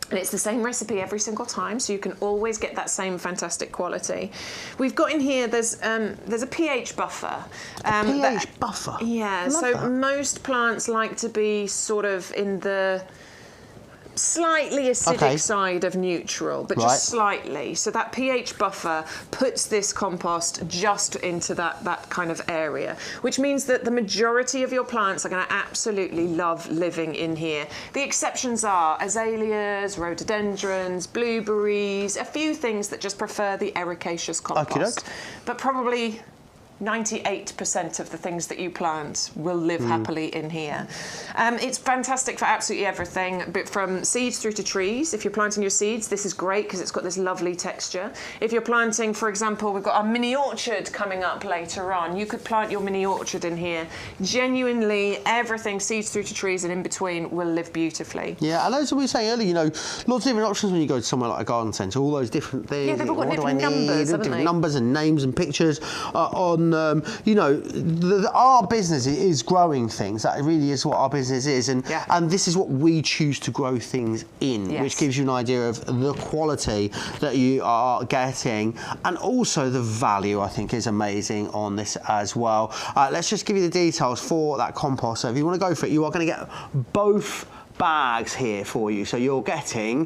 And it's the same recipe every single time, so you can always get that same fantastic quality. We've got in here, there's a pH buffer. pH buffer? Yeah, so most plants like to be sort of in the slightly acidic side of neutral, but just slightly. So that pH buffer puts this compost just into that kind of area, which means that the majority of your plants are going to absolutely love living in here. The exceptions are azaleas, rhododendrons, blueberries, a few things that just prefer the ericaceous compost. But probably 98% of the things that you plant will live happily in here. It's fantastic for absolutely everything, but from seeds through to trees. If you're planting your seeds, this is great because it's got this lovely texture. If you're planting, for example, we've got our mini orchard coming up later on. You could plant your mini orchard in here. Genuinely, everything, seeds through to trees and in between, will live beautifully. Yeah, and as we were saying earlier, you know, lots of different options when you go to somewhere like a garden centre, all those different things. Yeah, they've all got different numbers, haven't they? Different numbers and names and pictures on, you know, our business is growing things. That really is what our business is. And this is what we choose to grow things in, which gives you an idea of the quality that you are getting. And also the value, I think, is amazing on this as well. Let's just give you the details for that compost. So if you want to go for it, you are going to get both bags here for you. So you're getting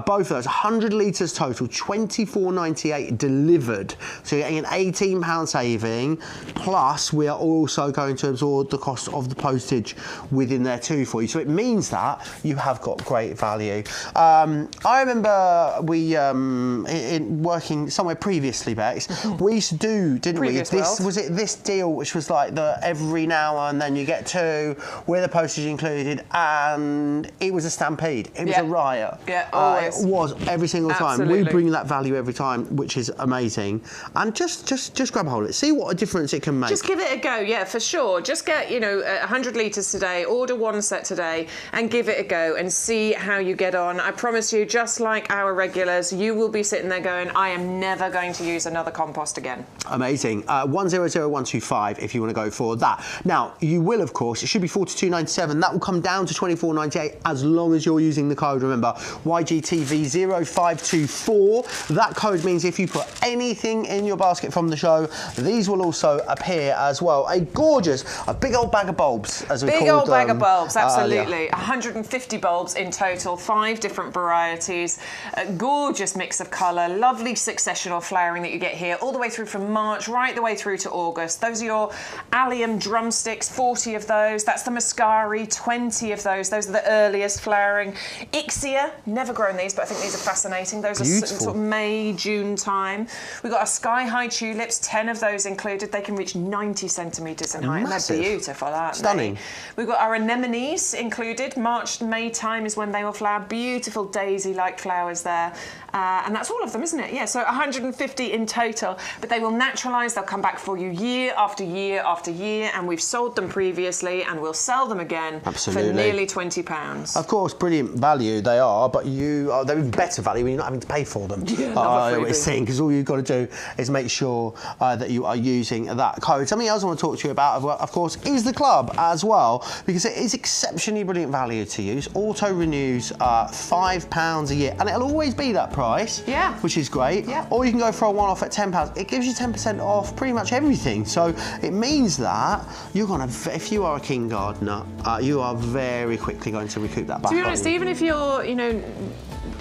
both of those, 100 litres total, £24.98 delivered. So you're getting an £18 saving, plus we are also going to absorb the cost of the postage within there too for you. So it means that you have got great value. I remember we, in working somewhere previously, Bex, we used to do, didn't we? Was it this deal, which was like the every now and then you get two with the postage included, and it was a stampede. It was a riot. Yeah, always. It was every single time. Absolutely. We bring that value every time, which is amazing. And just grab a hold of it. See what a difference it can make. Just give it a go, yeah, for sure. Just get, you know, 100 litres today, order one set today, and give it a go and see how you get on. I promise you, just like our regulars, you will be sitting there going, I am never going to use another compost again. Amazing. 100125 if you want to go for that. Now, you will, of course, it should be $42.97. That will come down to $24.98 as long as you're using the code. Remember, YGTV0524. That code means if you put anything in your basket from the show, these will also appear as well. A big old bag of bulbs, as we called them. Big old bag of bulbs, absolutely. 150 bulbs in total, 5 different varieties. A gorgeous mix of colour, lovely successional flowering that you get here, all the way through from March, right the way through to August. Those are your allium drumsticks, 40 of those. That's the muscari, 20 of those. Those are the earliest flowering. Ixia, never grown these, but I think these are fascinating. Those are sort of May, June time. We've got our sky-high tulips, 10 of those included. They can reach 90 centimetres in height. Massive. And they're beautiful, aren't Stunning. they? We've got our anemones included. March, May time is when they will flower. Beautiful daisy-like flowers there. And that's all of them, isn't it? Yeah, so 150 in total. But they will naturalise. They'll come back for you year after year after year. And we've sold them previously and we'll sell them again for nearly £20. Of course, brilliant value they are, but they're even better value when you're not having to pay for them. Because all you've got to do is make sure that you are using that code. Something else I want to talk to you about, of course, is the club as well, because it is exceptionally brilliant value to use. Auto renews £5 a year, and it'll always be that price, which is great. Or you can go for a one-off at £10. It gives you 10% off pretty much everything. So it means that you're going to, if you are a king gardener, you are very quickly going to recoup that back. To be honest, even if you're, you know,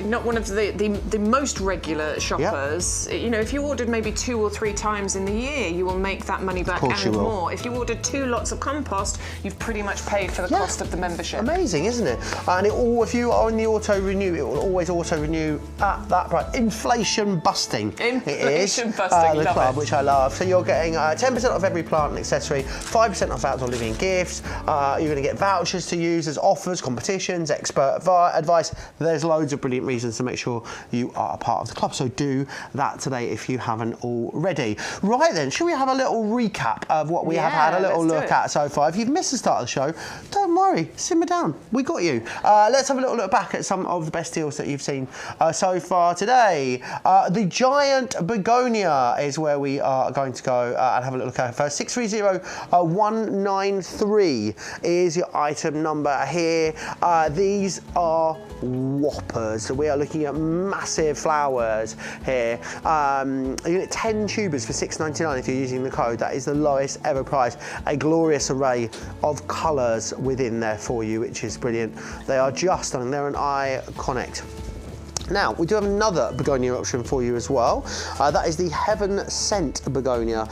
not one of the most regular shoppers, you know, if you ordered maybe 2 or 3 times in the year, you will make that money back and more. If you ordered 2 lots of compost, you've pretty much paid for the cost of the membership. Amazing, isn't it? And if you are in the auto renew, it will always auto renew at that price. Inflation busting. Inflation busting, the club, which I love. So you're getting 10% off every plant and accessory, 5% off outdoor living gifts. You're going to get vouchers to use as offers, competitions, expert advice. There's loads of brilliant reasons to make sure you are a part of the club. So do that today if you haven't already. Right then, should we have a little recap of what we have had a little look at so far? If you've missed the start of the show, don't worry, simmer down. We got you. Let's have a little look back at some of the best deals that you've seen so far today. The giant begonia is where we are going to go and have a little look at it first. 630193 is your item number here. These are whoppers. So we are looking at massive flowers here. You get 10 tubers for $6.99 if you're using the code. That is the lowest ever price. A glorious array of colours within there for you, which is brilliant. They are just stunning. They're an iconic. Now, we do have another begonia option for you as well. That is the Heaven Sent begonia.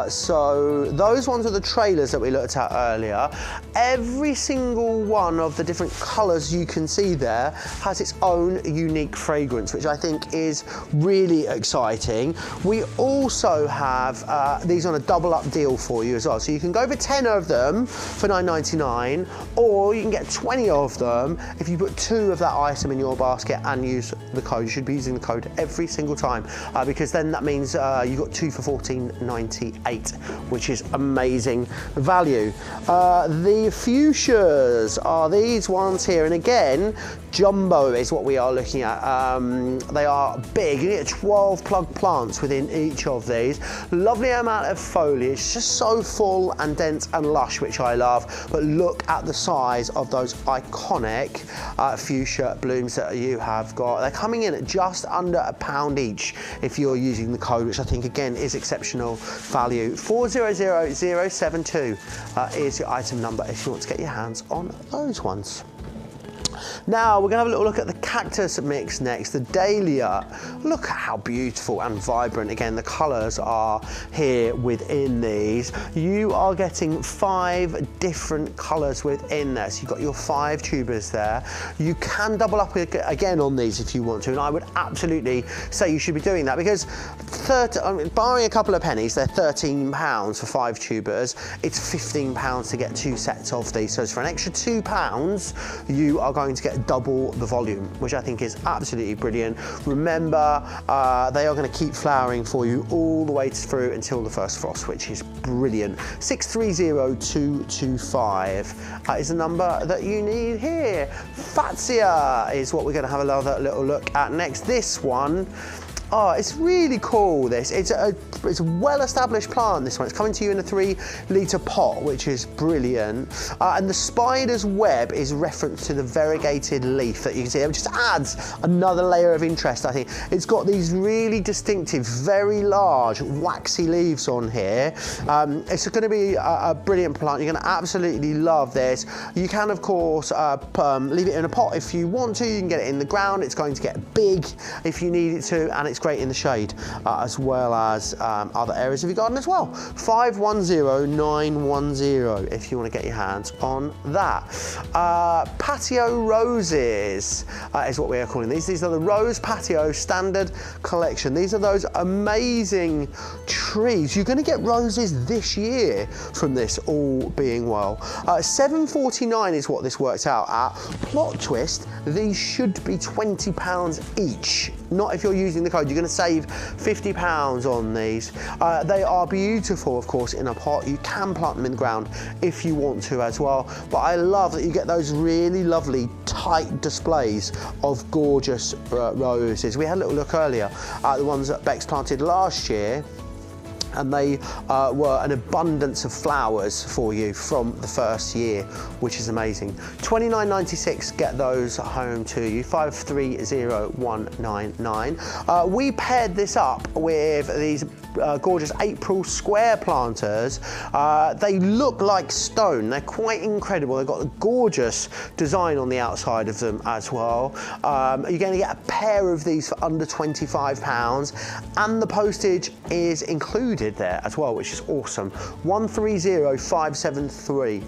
So those ones are the trailers that we looked at earlier. Every single one of the different colours you can see there has its own unique fragrance, which I think is really exciting. We also have these on a double up deal for you as well. So you can go for 10 of them for $9.99, or you can get 20 of them if you put 2 of that item in your basket and use the code. You should be using the code every single time because then that means you got 2 for $14.98, which is amazing value. The fuchsias are these ones here, and again, jumbo is what we are looking at. They are big. You get 12 plug plants within each of these. Lovely amount of foliage, just so full and dense and lush, which I love. But look at the size of those iconic fuchsia blooms that you have got. They're coming in at just under £1 each if you're using the code, which I think again is exceptional value. 400072 is your item number if you want to get your hands on those ones. Now we're going to have a little look at the cactus mix next, the Dahlia. Look at how beautiful and vibrant. Again, the colours are here within these. You are getting 5 different colours within there. So you've got your 5 tubers there. You can double up again on these if you want to, and I would absolutely say you should be doing that because barring a couple of pennies, they're £13 for 5 tubers. It's £15 to get 2 sets of these. So for an extra £2, you are going to get double the volume, which I think is absolutely brilliant. Remember, they are going to keep flowering for you all the way through until the first frost, which is brilliant. 630225 is the number that you need here. Fatsia is what we're going to have another little look at next. This one, oh, it's really cool, this. It's a well-established plant, this one. It's coming to you in a 3-litre pot, which is brilliant. And the spider's web is referenced to the variegated leaf that you can see. It just adds another layer of interest, I think. It's got these really distinctive, very large, waxy leaves on here. It's going to be a brilliant plant. You're going to absolutely love this. You can, of course, leave it in a pot if you want to. You can get it in the ground. It's going to get big if you need it to, and it's great in the shade as well as other areas of your garden as well. 510910 if you want to get your hands on that. Patio roses is what we are calling these. These are the Rose Patio Standard Collection. These are those amazing trees. You're going to get roses this year from this, all being well. $7.49 is what this works out at. Plot twist, these should be £20 each. Not if you're using the code. You're going to save £50 on these. They are beautiful, of course, in a pot. You can plant them in the ground if you want to as well. But I love that you get those really lovely tight displays of gorgeous roses. We had a little look earlier at the ones that Bex planted last year, and they were an abundance of flowers for you from the first year, which is amazing. $29.96, get those home to you. 530199. We paired this up with these gorgeous April square planters. They look like stone. They're quite incredible. They've got a gorgeous design on the outside of them as well. You're going to get a pair of these for under £25, and the postage is included there as well, which is awesome. 130573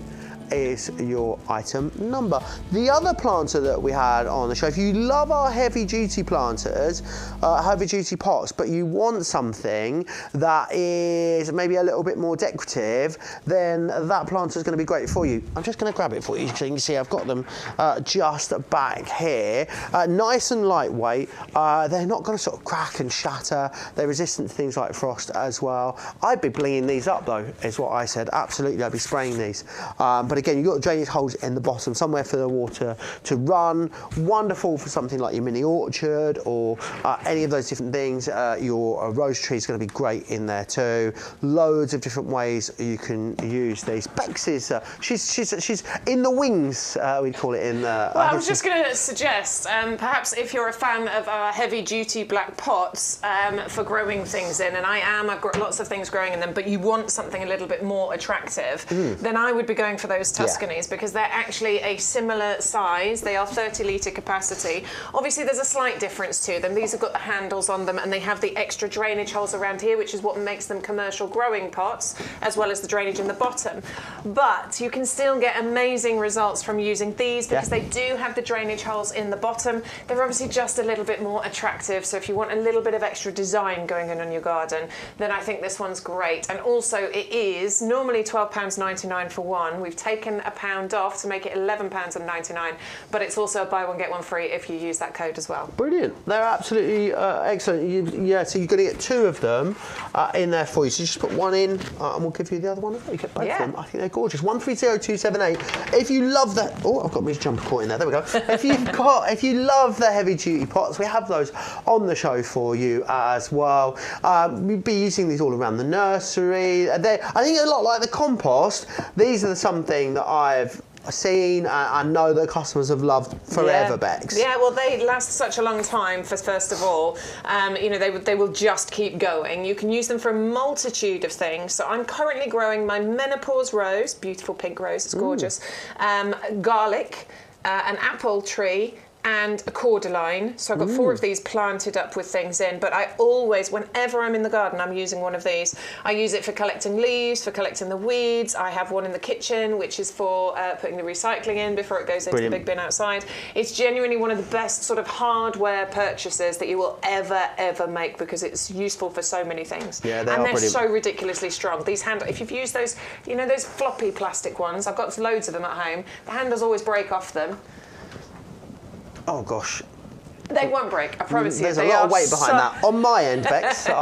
is your item number. The other planter that we had on the show, if you love our heavy duty planters, heavy duty pots, but you want something that is maybe a little bit more decorative, then that planter is going to be great for you. I'm just going to grab it for you so you can see I've got them just back here. Nice and lightweight. They're not going to sort of crack and shatter. They're resistant to things like frost as well. I'd be blinging these up though, is what I said. Absolutely, I'd be spraying these. But again, you've got drainage holes in the bottom, somewhere for the water to run. Wonderful for something like your mini orchard or any of those different things. Your rose tree is going to be great in there too. Loads of different ways you can use these. Bex is, she's in the wings, we'd call it in the... Well, I was just going to suggest, perhaps if you're a fan of our heavy-duty black pots for growing things in, and I am, I've got lots of things growing in them, but you want something a little bit more attractive, then I would be going for those those Tuscanys because they're actually a similar size. They are 30-litre capacity. Obviously, there's a slight difference to them. These have got the handles on them and they have the extra drainage holes around here, which is what makes them commercial growing pots, as well as the drainage in the bottom. But you can still get amazing results from using these because they do have the drainage holes in the bottom. They're obviously just a little bit more attractive. So if you want a little bit of extra design going on your garden, then I think this one's great. And also it is normally £12.99 for one. We've taken £1 off to make it £11.99, but it's also a buy one get one free if you use that code as well. Brilliant. They're absolutely excellent. So you're going to get two of them in there for you. So just put one in and we'll give you the other one. You get both of them. I think they're gorgeous. 130278. If you love that, I've got my jumper caught in there. There we go. If you love the heavy duty pots, we have those on the show for you as well. We'll be using these all around the nursery. I think a lot like the compost. These are something that I've seen and know that customers have loved forever, Bex. Yeah, well, they last such a long time. First of all, they will just keep going. You can use them for a multitude of things. So I'm currently growing my menopause rose, beautiful pink rose, it's gorgeous. Garlic, an apple tree, and a cordyline. So I've got 4 of these planted up with things in, but I always, whenever I'm in the garden, I'm using one of these. I use it for collecting leaves, for collecting the weeds. I have one in the kitchen, which is for putting the recycling in before it goes into the big bin outside. It's genuinely one of the best sort of hardware purchases that you will ever make because it's useful for so many things. Yeah, they're so ridiculously strong. These if you've used those, those floppy plastic ones, I've got loads of them at home. The handles always break off them. Oh gosh. They won't break, I promise you. There's a lot of weight behind that. On my end, Bex. They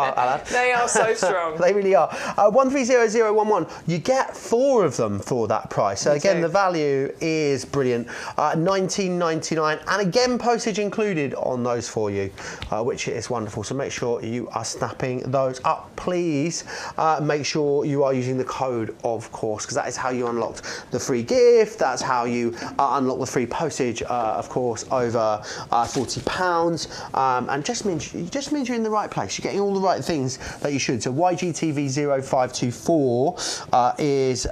are so strong. They really are. 130011. You get 4 of them for that price. So again, the value is brilliant. $19.99, and again, postage included on those for you, which is wonderful. So make sure you are snapping those up. Please make sure you are using the code, of course, because that is how you unlocked the free gift. That's how you unlock the free postage, of course, over £40. And just means you're in the right place. You're getting all the right things that you should. So YGTV0524 is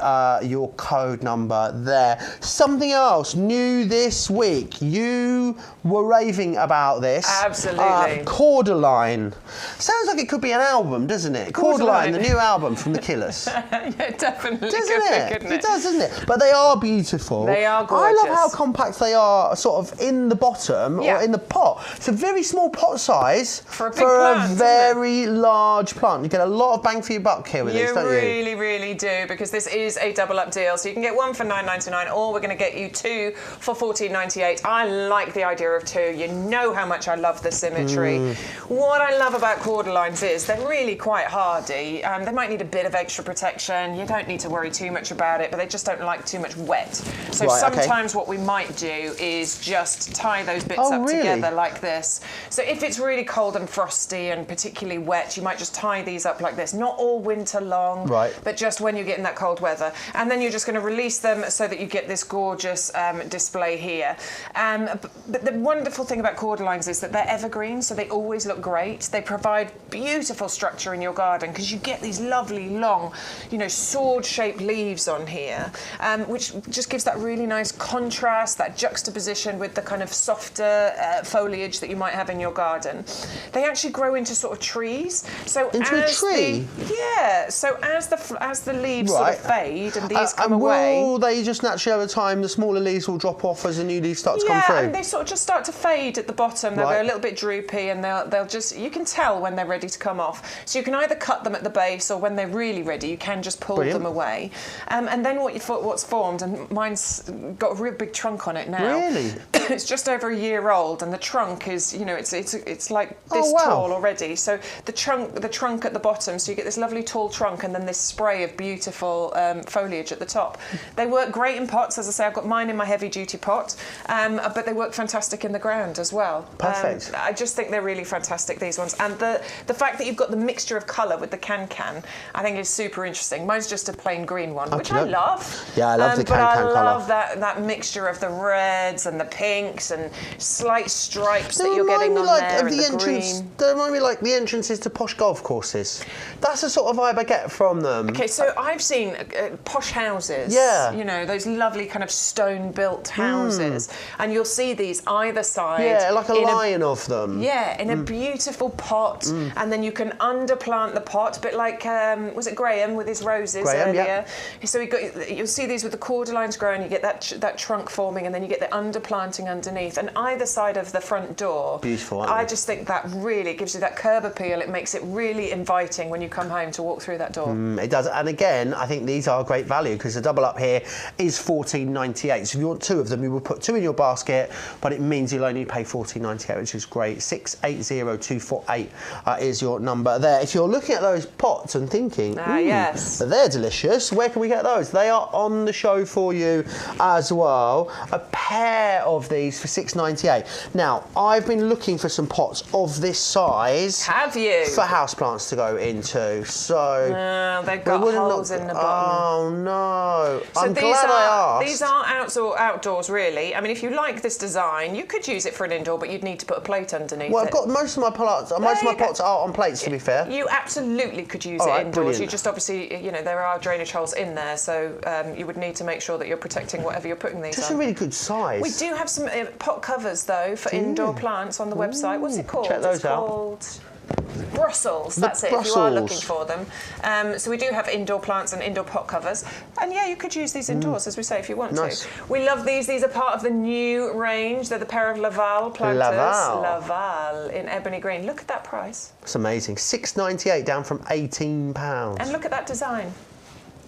your code number there. Something else new this week. You were raving about this. Absolutely. Cordyline. Sounds like it could be an album, doesn't it? Cordyline, the new album from the Killers. Yeah, definitely. Doesn't it does, doesn't it? But they are beautiful. They are gorgeous. I love how compact they are, sort of in the bottom or in the pot. It's a very small pot size for a big plant, very large plant. You get a lot of bang for your buck here with this, don't you? You really do, because this is a double up deal. So you can get one for $9.99, or we're going to get you 2 for $14.98. I like the idea of 2. You know how much I love the symmetry. What I love about Cordylines is they're really quite hardy. They might need a bit of extra protection. You don't need to worry too much about it, but they just don't like too much wet. So sometimes what we might do is just tie those bits up together like this. So if it's really cold and frosty and particularly wet, you might just tie these up like this. Not all winter long, but just when you're getting that cold weather. And then you're just going to release them so that you get this gorgeous display here. But the wonderful thing about Cordylines is that they're evergreen, so they always look great. They provide beautiful structure in your garden because you get these lovely long, sword-shaped leaves on here, which just gives that really nice contrast, that juxtaposition with the kind of softer foliage that you might have in your garden. They actually grow into sort of trees. So into a tree? So as the leaves sort of fade and these come away. Will they just naturally over time, the smaller leaves will drop off as the new leaves start to come through? Yeah, and they sort of just start to fade at the bottom. They'll go a little bit droopy, and they'll just, you can tell when they're ready to come off. So you can either cut them at the base, or when they're really ready, you can just pull them away. And then what's formed, and mine's got a real big trunk on it now. Really? It's just over a year old, and the trunk is, it's like this tall already. So the trunk at the bottom, so you get this lovely tall trunk, and then this spray of beautiful foliage at the top. They work great in pots, as I say. I've got mine in my heavy duty pot, but they work fantastic in the ground as well. Perfect. I just think they're really fantastic, these ones. And the the fact that you've got the mixture of colour with the can, I think is super interesting. Mine's just a plain green one, which I love. Yeah, I love the can colour. But I love that mixture of the reds and the pinks and slight stripes that you're getting on there and the green. They remind me like the entrances to posh golf courses. That's the sort of vibe I get from them. Okay, so I've seen posh houses. Yeah. You know, those lovely kind of stone-built houses. And you'll see these either side. Yeah, like a line of them. Yeah, in a beautiful pot. And then you can underplant the pot, a bit like, was it Graham with his roses earlier? Yeah. So you'll see these with the Cordylines growing, you get that trunk forming, and then you get the underplanting underneath. And either side of the front door. Beautiful, I just think that really gives you that curb appeal. It makes it really inviting when you come home to walk through that door. It does. And again, I think these are great value because the double up here is $14.98. So if you want two of them, you will put two in your basket, but it means you'll only pay $14.98, which is great. 680248 is your number there. If you're looking at those pots and thinking, yes, they're delicious, where can we get those? They are on the show for you as well. A pair of these for $6.98. Now, I've been looking for some pots of this size. Have you? For houseplants to go into. So they've got holes in the bottom. Oh no! So I'm glad I asked. These are outdoors, really. I mean, if you like this design, you could use it for an indoor, but you'd need to put a plate underneath. Well, I've got most of my pots. Most of my pots are on plates. To be fair, you absolutely could use it indoors. Brilliant. You just obviously, you know, there are drainage holes in there, so you would need to make sure that you're protecting whatever you're putting these on. That's a really good size. We do have some pot covers though for indoor plants on the website. What's it called? Check those out. Brussels, that's it, if you are looking for them. So we do have indoor plants and indoor pot covers. And yeah, you could use these indoors, as we say, if you want to. We love these. These are part of the new range. They're the pair of Laval planters. Laval in ebony green. Look at that price. It's amazing. $6.98 down from £18. And look at that design.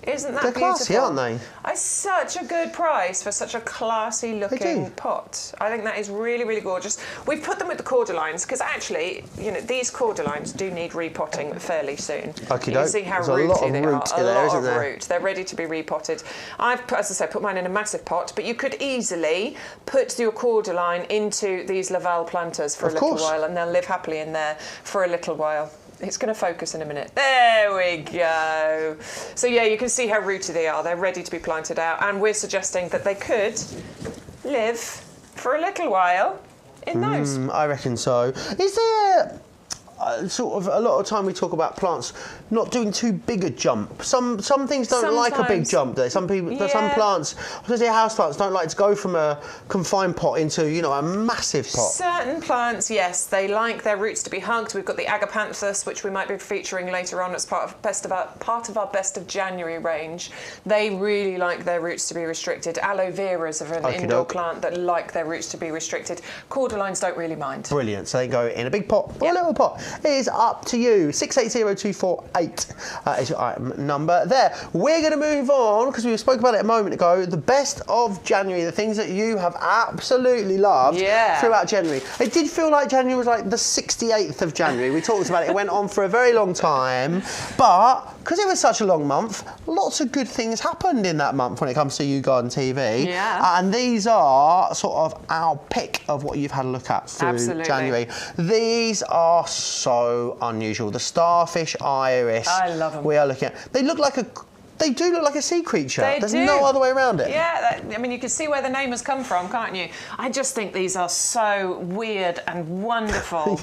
Isn't that beautiful? They're classy, aren't they? It's such a good price for such a classy looking pot. I think that is really, really gorgeous. We've put them with the Cordylines because actually, you know, these Cordylines do need repotting fairly soon. You can see how rooty they are. A lot of root. They're ready to be repotted. I've, as I say, put mine in a massive pot, but you could easily put your Cordyline into these Laval planters for a little while, and they'll live happily in there for a little while. It's going to focus in a minute. There we go. So yeah, you can see how rooty they are. They're ready to be planted out, and we're suggesting that they could live for a little while in those. I reckon so. Is there sort of a lot of time we talk about plants not doing too big a jump? Some things don't like a big jump. There, some plants, especially house plants, don't like to go from a confined pot into, you know, a massive pot. Certain plants, yes, they like their roots to be hugged. We've got the agapanthus, which we might be featuring later on as part of our best of January range. They really like their roots to be restricted. Aloe veras are an indoor plant that like their roots to be restricted. Cordylines don't really mind. Brilliant. So they go in a big pot or a little pot. It is up to you. 680248 is your item number there. We're going to move on because we spoke about it a moment ago. The best of January, the things that you have absolutely loved throughout January. It did feel like January was like the 68th of January. We talked about it. It went on for a very long time, but because it was such a long month, lots of good things happened in that month when it comes to You Garden TV. And these are sort of our pick of what you've had a look at through January. These are so unusual. The starfish iris. I love them. We are looking at. They do look like a sea creature. There's no other way around it. Yeah, I mean, you can see where the name has come from, can't you? I just think these are so weird and wonderful.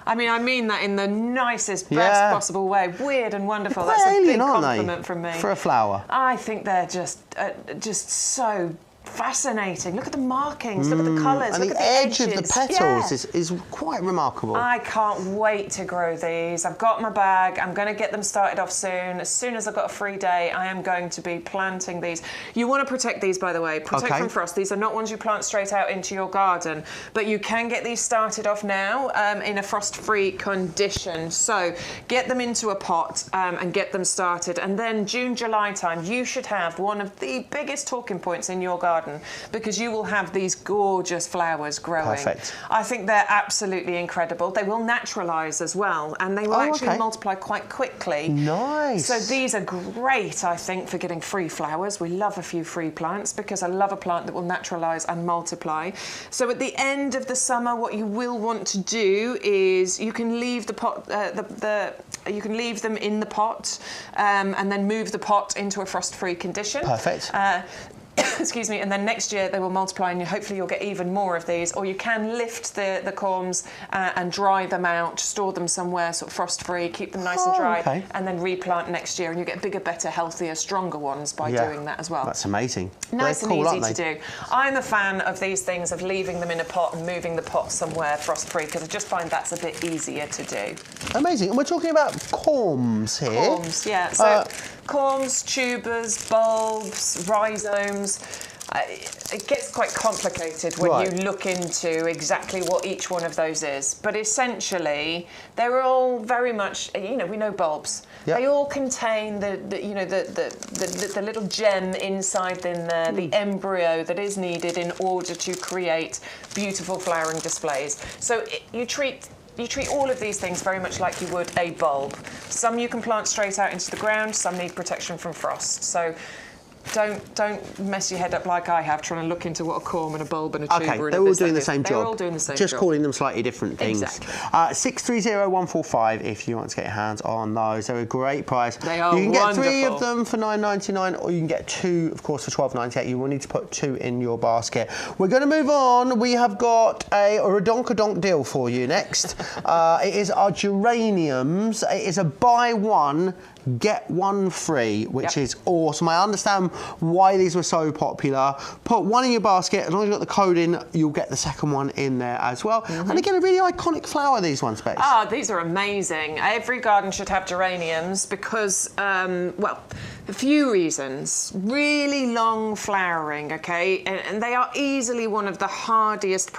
I mean that in the nicest, best possible way. Weird and wonderful. That's a big compliment from me. For a flower. I think they're just so fascinating. Look at the markings, look at the colours, and look the at the edge of the petals is quite remarkable. I can't wait to grow these. I've got my bag. I'm going to get them started off soon. As soon as I've got a free day, I am going to be planting these. You want to protect these, by the way. Protect from frost. These are not ones you plant straight out into your garden, but you can get these started off now in a frost-free condition. So get them into a pot and get them started. And then June, July time, you should have one of the biggest talking points in your garden garden, because you will have these gorgeous flowers growing. Perfect. I think they're absolutely incredible. They will naturalise as well, and they will actually multiply quite quickly. Nice. So these are great, I think, for getting free flowers. We love a few free plants because I love a plant that will naturalise and multiply. So at the end of the summer, what you will want to do is you can leave the pot, you can leave them in the pot, and then move the pot into a frost-free condition. Perfect. Excuse me, and then next year they will multiply, and hopefully you'll get even more of these. Or you can lift the corms and dry them out, store them somewhere sort of frost-free, keep them nice and dry, and then replant next year, and you get bigger, better, healthier, stronger ones by doing that as well. That's amazing. Nice and easy to do. I'm a fan of these things, of leaving them in a pot and moving the pot somewhere frost-free, because I just find that's a bit easier to do. Amazing. And we're talking about corms here. Corms, yeah. So corms, tubers, bulbs, rhizomes. It gets quite complicated when you look into exactly what each one of those is. But essentially, they're all very much, you know, we know bulbs. Yep. They all contain the little gem inside in there, the embryo that is needed in order to create beautiful flowering displays. So you treat all of these things very much like you would a bulb. Some you can plant straight out into the ground, some need protection from frost. So don't mess your head up like I have trying to look into what a corm and a bulb and a tuber they're all doing the same job. They're all doing the same job. Just calling them slightly different things. Exactly. 630145 if you want to get your hands on those. They're a great price. They are You can get wonderful. 3 of them for $9.99, or you can get 2, of course, for $12.98. You will need to put 2 in your basket. We're going to move on. We have got a redonkadonk deal for you next. It is our geraniums. It is a buy one, get one free, which is awesome. I understand why these were so popular. Put one in your basket. As long as you've got the code in, you'll get the second one in there as well. And again, a really iconic flower, these ones, Bex. Ah, these are amazing. Every garden should have geraniums because, well, a few reasons. Really long flowering, okay? And they are easily one of the hardiest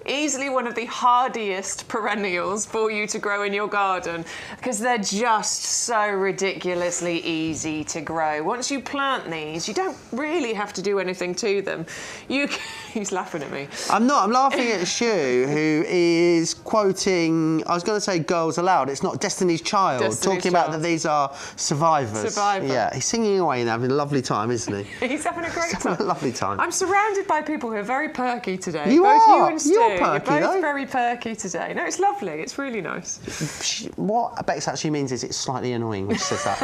easily one of the hardiest perennials for you to grow in your garden, because they're just so ridiculously easy to grow. Once you plant these, you don't really have to do anything to them. He's laughing at me. I'm not. I'm laughing at Shu, who is quoting, I was going to say Girls Aloud. It's not Destiny's Child, talking about that these are survivors. Yeah, he's singing away and having a lovely time, isn't he? He's having a great time. Having a lovely time. I'm surrounded by people who are very perky today. You both are. You and Stu. You're perky, both though. very perky today. No, it's lovely. It's really nice. What Bex actually means is it's slightly annoying when she says that.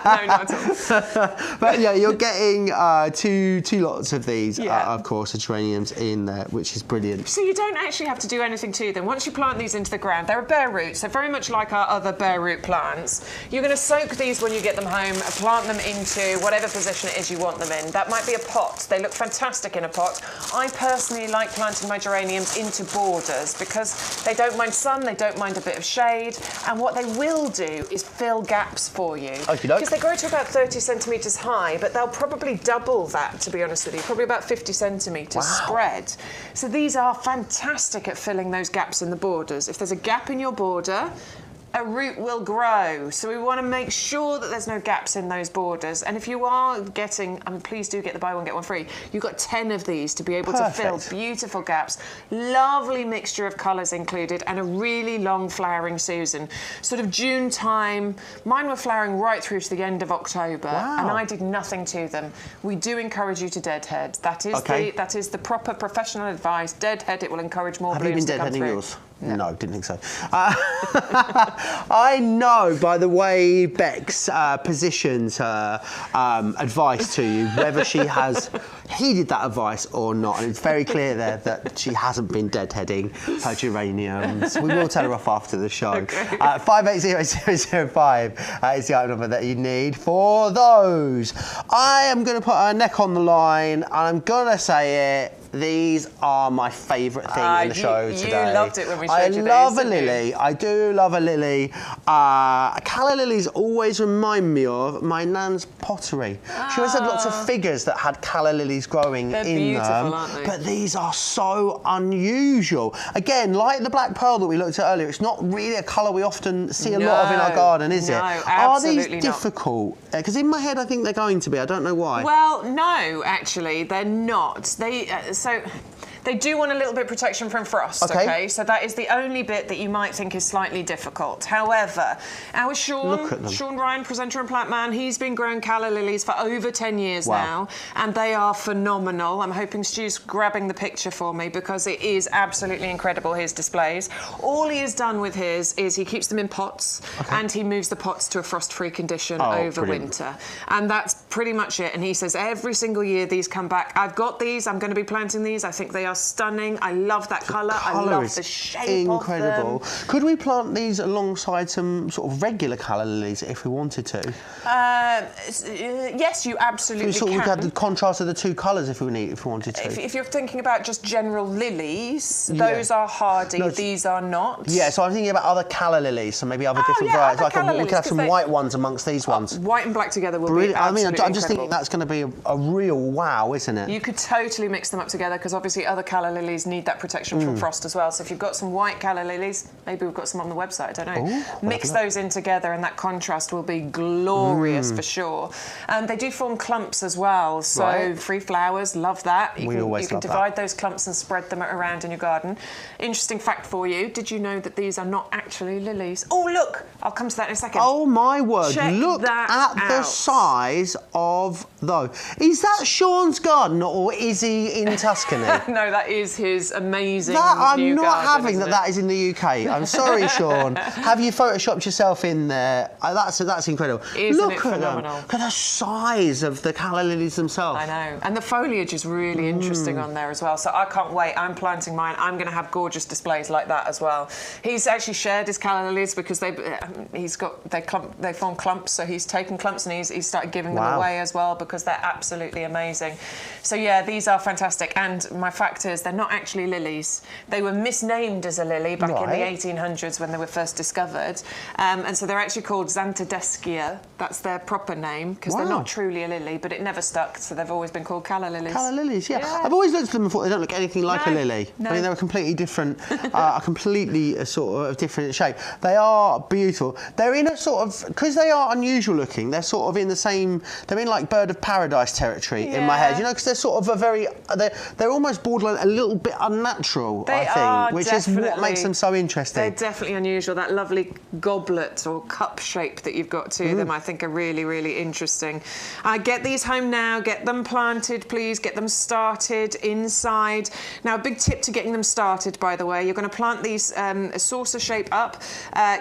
No, not at all. But yeah, you're getting two lots of these, of course, geraniums in there, which is brilliant. So you don't actually have to do anything to them. Once you plant these into the ground, they're bare roots. They're very much like our other bare root plants. You're going to soak these when you get them home, plant them into whatever position it is you want them in. That might be a pot. They look fantastic in a pot. I personally like planting my geraniums into borders because they don't mind sun, they don't mind a bit of shade, and what they will do is fill gaps for you. Because they grow to about 30 centimetres high, but they'll probably double that, to be honest with you, probably about 50 centimetres spread. So these are fantastic at filling those gaps in the borders. If there's a gap in your border, a root will grow. So we want to make sure that there's no gaps in those borders. And if you are getting, please do get the buy one, get one free. You've got 10 of these to be able to fill beautiful gaps. Lovely mixture of colours included and a really long flowering season. Sort of June time. Mine were flowering right through to the end of October and I did nothing to them. We do encourage you to deadhead. That is the proper professional advice. Deadhead, it will encourage more blooms to come through. Have you been deadheading yours? No, didn't think so. I know by the way Bex positions her advice to you, whether she has heeded that advice or not. And it's very clear there that she hasn't been deadheading her geraniums. We will tell her off after the show. Okay. 580005 is the item number that you need for those. I am going to put her neck on the line and I'm going to say it. These are my favourite thing in the show today. You loved it when we showed you these. I love a lily. I do love a lily. Calla lilies always remind me of my nan's pottery. She always had lots of figures that had calla lilies growing in beautiful, them. aren't they? But these are so unusual. Again, like the black pearl that we looked at earlier, it's not really a colour we often see a lot of in our garden, is it? Are these difficult? Because in my head, I think they're going to be. I don't know why. Well, no, actually, they're not. They do want a little bit of protection from frost, okay? So that is the only bit that you might think is slightly difficult. However, our Sean Ryan, presenter and plant man, he's been growing calla lilies for over 10 years now, and they are phenomenal. I'm hoping Stu's grabbing the picture for me because it is absolutely incredible, his displays. All he has done with his is he keeps them in pots and he moves the pots to a frost-free condition over winter. And that's pretty much it. And he says every single year these come back. I've got these, I'm going to be planting these. I think they are stunning. I love that colour. I love the shape incredible. of them. Could we plant these alongside some sort of regular calla lilies if we wanted to? Yes, you absolutely so can. We could have the contrast of the two colours if we wanted to. If you're thinking about just general lilies, those are hardy. These are not. Yeah, so I'm thinking about other calla lilies, so maybe other different varieties. We could have some white ones amongst these ones. White and black together will be absolutely I'm just thinking that's going to be a real wow, isn't it? You could totally mix them up together because obviously other calla lilies need that protection from frost as well. So if you've got some white calla lilies, maybe we've got some on the website, I don't know. Ooh, mix those in together and that contrast will be glorious for sure. And they do form clumps as well, so free flowers, love that. You can divide those clumps and spread them around in your garden. Interesting fact for you, did you know that these are not actually lilies? Oh look, I'll come to that in a second. Oh my word, look at the size of those. Is that Sean's garden or is he in Tuscany? No, that is his amazing I'm not garden, having that is in the UK. I'm sorry, Sean. Have you photoshopped yourself in there? That's incredible. Isn't it phenomenal? Look at the size of the calla lilies themselves. I know. And the foliage is really interesting on there as well. So I can't wait. I'm planting mine. I'm going to have gorgeous displays like that as well. He's actually shared his calla lilies because they form clumps. So he's taken clumps and he's started giving them away as well because they're absolutely amazing. So yeah, these are fantastic. And my fact is they're not actually lilies. They were misnamed as a lily back in the 1800s when they were first discovered. And so they're actually called Zantedeschia. That's their proper name because they're not truly a lily, but it never stuck. So they've always been called calla lilies. Calla lilies, yeah. I've always looked at them and thought they don't look anything like a lily. No. I mean, they're a completely different, sort of different shape. They are beautiful. They're in a sort of, because they are unusual looking, they're sort of in the same, they're in like bird of paradise territory in my head, you know, because they're sort of a very, they're almost borderline a little bit unnatural, I think, which is what makes them so interesting. They're definitely unusual. That lovely goblet or cup shape that you've got to them, I think, are really, really interesting. Get these home now, get them planted, please, get them started inside. Now, a big tip to getting them started, by the way, you're going to plant these a saucer shape up,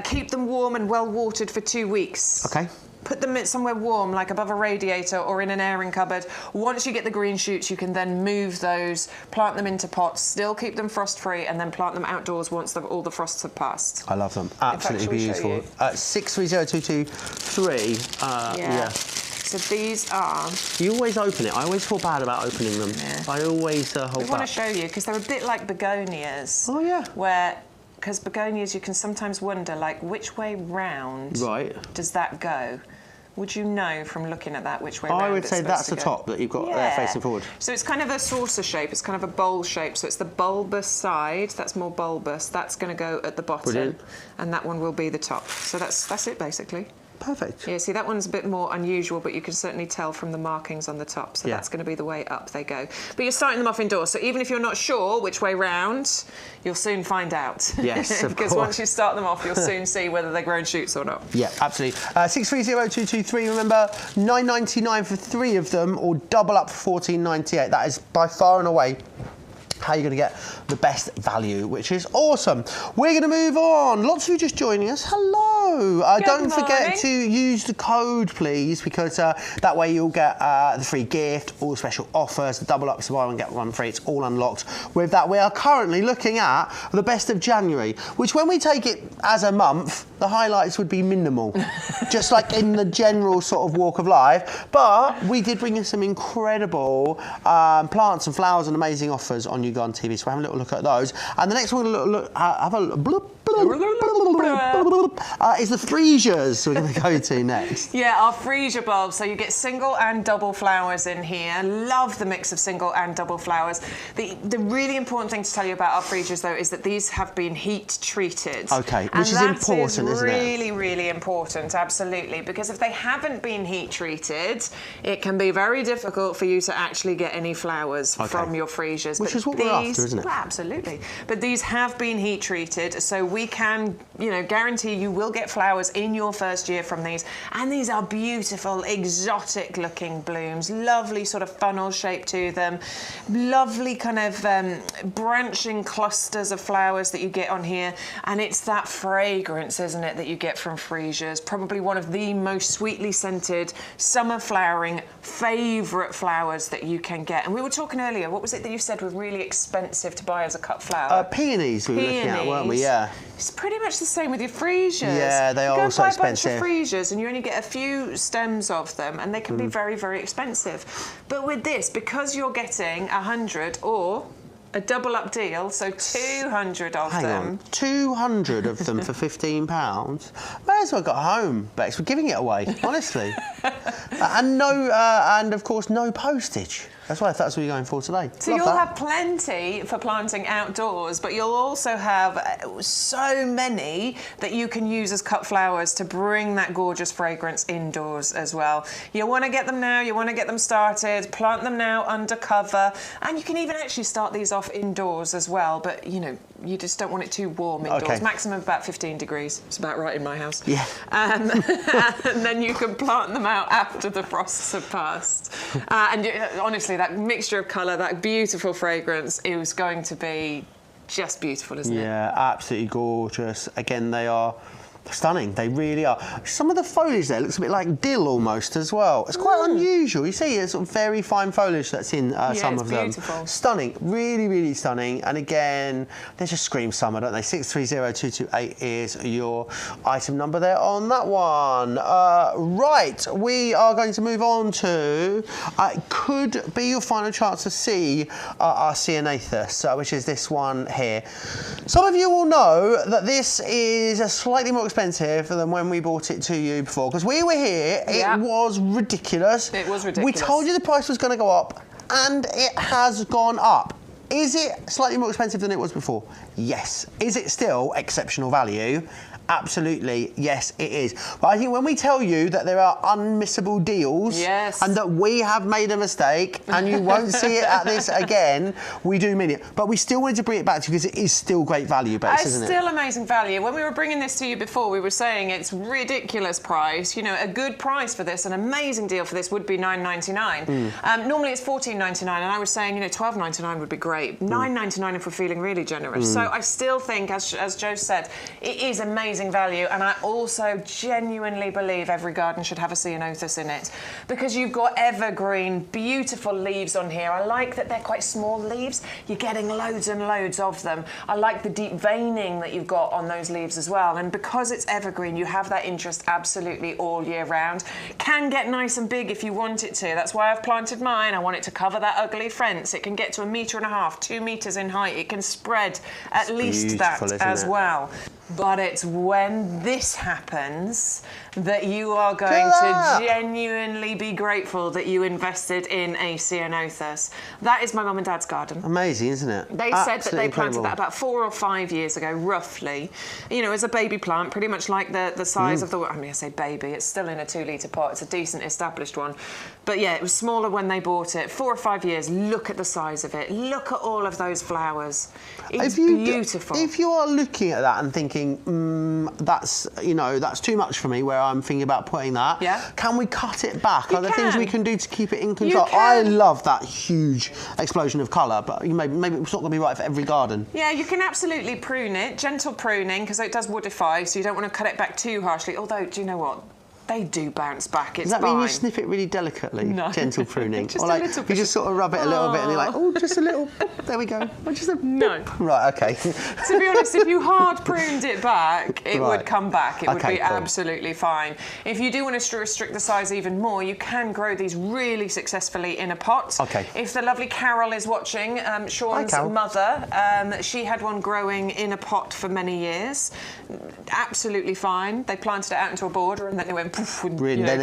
keep them warm and well watered for 2 weeks. Okay. Put them somewhere warm, like above a radiator or in an airing cupboard. Once you get the green shoots, you can then move those, plant them into pots, still keep them frost-free, and then plant them outdoors once all the frosts have passed. I love them. Absolutely beautiful. 630223. So these are... You always open it. I always feel bad about opening them. Yeah. I always hold back. I want to show you, because they're a bit like begonias. Oh, yeah. Because begonias, you can sometimes wonder, like, which way round does that go? Would you know from looking at that which way round? I would say that's the top that you've got there facing forward. So it's kind of a saucer shape, it's kind of a bowl shape, so it's the bulbous side, that's more bulbous, that's going to go at the bottom, and that one will be the top. So that's it, basically. Perfect. Yeah, see, that one's a bit more unusual, but you can certainly tell from the markings on the top, so that's going to be the way up they go. But you're starting them off indoors, so even if you're not sure which way round, you'll soon find out. Yes, of Because once you start them off, you'll soon see whether they're growing shoots or not. Yeah, absolutely. 630223, remember, $9.99 for 3 of them, or double up for $14.98. That is by far and away how you're going to get the best value, which is awesome. We're going to move on. Lots of you just joining us. Hello. Hello. Don't forget to use the code, please, because that way you'll get the free gift, all the special offers, the double up, so buy one get one free. It's all unlocked. With that, we are currently looking at the best of January, which when we take it as a month, the highlights would be minimal, just like in the general sort of walk of life. But we did bring you some incredible plants and flowers and amazing offers on You Go On TV, so we'll have a little look at those. And the next one we'll have a look. Is the Freesias we're going to go to next. Yeah, our Freesia bulbs. So you get single and double flowers in here. Love the mix of single and double flowers. The really important thing to tell you about our Freesias, though, is that these have been heat treated. Okay, which is important, isn't it? Really, really important, absolutely. Because if they haven't been heat treated, it can be very difficult for you to actually get any flowers from your Freesias. Which is what we're after, isn't it? Well, absolutely. But these have been heat treated, so we can, guarantee you will get flowers in your first year from these. And these are beautiful, exotic looking blooms, lovely sort of funnel shape to them, lovely kind of branching clusters of flowers that you get on here. And it's that fragrance, isn't it, that you get from Freesias. Probably one of the most sweetly scented, summer flowering, favourite flowers that you can get. And we were talking earlier, what was it that you said were really expensive to buy as a cut flower? Peonies we were looking at, weren't we? Yeah. It's pretty much the same with your Freesias. Yeah, they are also expensive. You go buy a bunch of Freesias and you only get a few stems of them, and they can be very, very expensive. But with this, because you're getting 100 or a double up deal, so 200 of them. Hang on, 200 of them for £15? May as well got home, Bex. We're giving it away, honestly. And of course, no postage. That's what what you're going for today. So you'll have plenty for planting outdoors, but you'll also have so many that you can use as cut flowers to bring that gorgeous fragrance indoors as well. You want to get them now, you want to get them started, plant them now under cover, and you can even actually start these off indoors as well, but you just don't want it too warm indoors. Okay. Maximum about 15 degrees. It's about right in my house. Yeah. And then you can plant them out after the frosts have passed. Honestly, that mixture of colour, that beautiful fragrance, is going to be just beautiful, isn't it? Yeah, absolutely gorgeous. Again, they are stunning. They really are. Some of the foliage there looks a bit like dill almost as well. It's quite unusual. You see, it's sort of very fine foliage that's in some of them. Beautiful. Stunning. Really, really stunning. And again, they just scream summer, don't they? 630228 is your item number there on that one. Right, we are going to move on to could be your final chance to see our Ceanothus, which is this one here. Some of you will know that this is a slightly more expensive than when we bought it to you before, because we were here. Yeah. It was ridiculous. It was ridiculous. We told you the price was going to go up, and it has gone up. Is it slightly more expensive than it was before? Yes. Is it still exceptional value? Absolutely, yes, it is. But I think when we tell you that there are unmissable deals, yes, and that we have made a mistake and you won't see it at this again, we do mean it. But we still wanted to bring it back to you because it is still great value, Bex, isn't it? It's still amazing value. When we were bringing this to you before, we were saying it's ridiculous price. A good price for this, an amazing deal for this would be $9.99. Normally it's $14.99, and I was saying, $12.99 would be great. $9.99 if we're feeling really generous. So I still think, as Joe said, it is amazing value, and I also genuinely believe every garden should have a Ceanothus in it, because you've got evergreen, beautiful leaves on here. I like that they're quite small leaves. You're getting loads and loads of them. I like the deep veining that you've got on those leaves as well, and because it's evergreen, you have that interest absolutely all year round. Can get nice and big if you want it to. That's why I've planted mine. I want it to cover that ugly fence. It can get to 1.5 meters, 2 meters in height. It can spread at least that as well. But it's when this happens that you are going to genuinely be grateful that you invested in a Ceanothus. That is my mum and dad's garden. Amazing, isn't it? They said that they planted that about 4 or 5 years ago, roughly. As a baby plant, pretty much like the size of the... I say baby, it's still in a 2-litre pot. It's a decent established one. But yeah, it was smaller when they bought it. 4 or 5 years, look at the size of it. Look at all of those flowers. It's beautiful. If you are looking at that and thinking, that's too much for me where I'm thinking about putting that. Yeah. Can we cut it back? Are there things we can do to keep it in control? You can. I love that huge explosion of colour, but maybe it's not going to be right for every garden. Yeah, you can absolutely prune it, gentle pruning, because it does woodify, so you don't want to cut it back too harshly. Although, do you know what? They do bounce back. It's Does that mean you sniff it really delicately? No. Gentle pruning? Just or a little bit. You just sort of rub it a little bit and you're like, oh, just a little, there we go. Or just a No. Right, okay. To be honest, if you hard pruned it back, it would come back. It would be cool. Absolutely fine. If you do want to restrict the size even more, you can grow these really successfully in a pot. Okay. If the lovely Carol is watching, Sean's mother, she had one growing in a pot for many years. Absolutely fine. They planted it out into a border and then it went poof and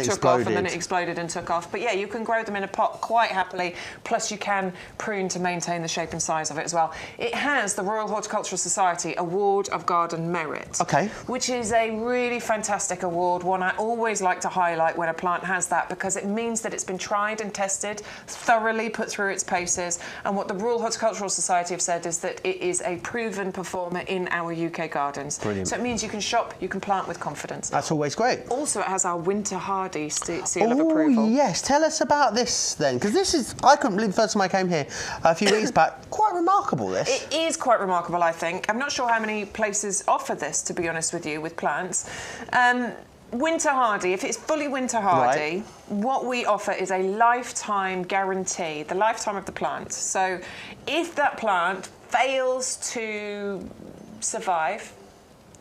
took off, and then it exploded and took off. But yeah, you can grow them in a pot quite happily, plus you can prune to maintain the shape and size of it as well. It has the Royal Horticultural Society Award of Garden Merit, which is a really fantastic award, one I always like to highlight when a plant has that, because it means that it's been tried and tested, thoroughly put through its paces, and what the Royal Horticultural Society have said is that it is a proven performer in our UK gardens. Brilliant. So it means you can shop, you can plant with confidence. That's always great. Also, it has our Winter Hardy seal of approval. Oh, yes. Tell us about this then, because this is, I couldn't believe the first time I came here a few weeks back, quite remarkable, this. It is quite remarkable, I think. I'm not sure how many places offer this, to be honest with you, with plants. Winter Hardy, if it's fully Winter Hardy, what we offer is a lifetime guarantee, the lifetime of the plant. So if that plant fails to survive,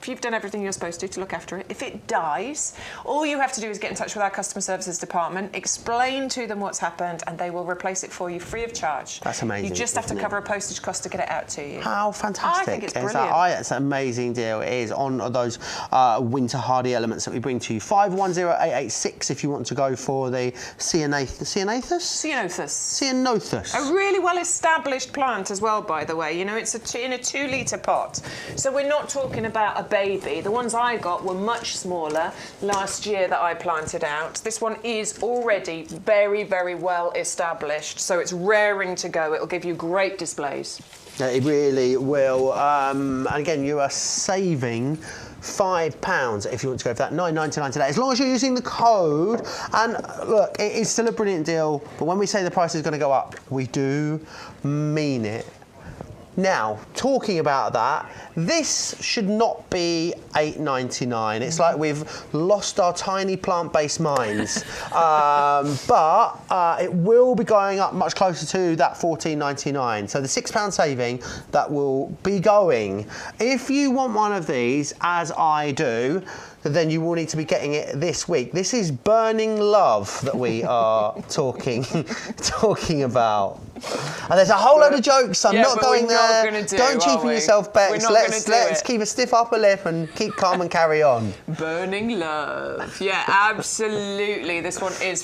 if you've done everything you're supposed to look after it, if it dies, all you have to do is get in touch with our customer services department, explain to them what's happened, and they will replace it for you free of charge. That's amazing. You just have to cover a postage cost to get it out to you. How fantastic. I think it's brilliant. It's an amazing deal. It is on those winter hardy elements that we bring to you. 510886 if you want to go for the Ceanothus? Ceanothus. A really well-established plant as well, by the way. You know, it's in a 2-litre pot. So we're not talking about a baby. The ones I got were much smaller last year that I planted out. This one is already very, very well established, so it's raring to go. It'll give you great displays. Yeah, it really will. And again, you are saving £5 if you want to go for that, $9.99 today, as long as you're using the code. And look, it is still a brilliant deal, but when we say the price is going to go up, we do mean it. Now, talking about that, this should not be $8.99. It's like we've lost our tiny plant-based minds. But it will be going up much closer to that $14.99. So the £6 saving that will be going. If you want one of these, as I do, then you will need to be getting it this week. This is Burning Love that we are talking about. And there's a whole load of jokes. I'm not going there. Don't cheapen yourself, Bex. Let's keep a stiff upper lip and keep calm and carry on. Burning Love. Yeah, absolutely. This one is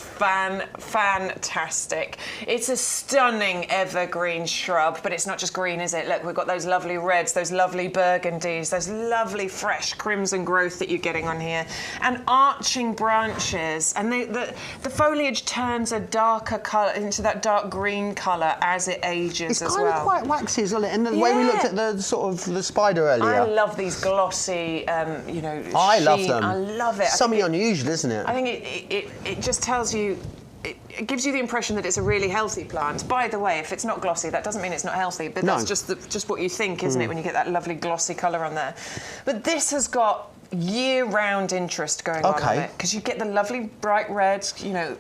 fantastic. It's a stunning evergreen shrub, but it's not just green, is it? Look, we've got those lovely reds, those lovely burgundies, those lovely fresh crimson growth that you're getting on here, and arching branches, and the foliage turns a darker colour into that dark green colour as it ages as well. It's kind of quite waxy, isn't it? And the way we looked at the sort of the spider earlier. I love these glossy, I love them. I love it. Something unusual, isn't it? I think it just tells you. It gives you the impression that it's a really healthy plant. By the way, if it's not glossy, that doesn't mean it's not healthy, but that's just what you think, isn't it, when you get that lovely glossy colour on there. But this has got year-round interest going on it, because you get the lovely bright red,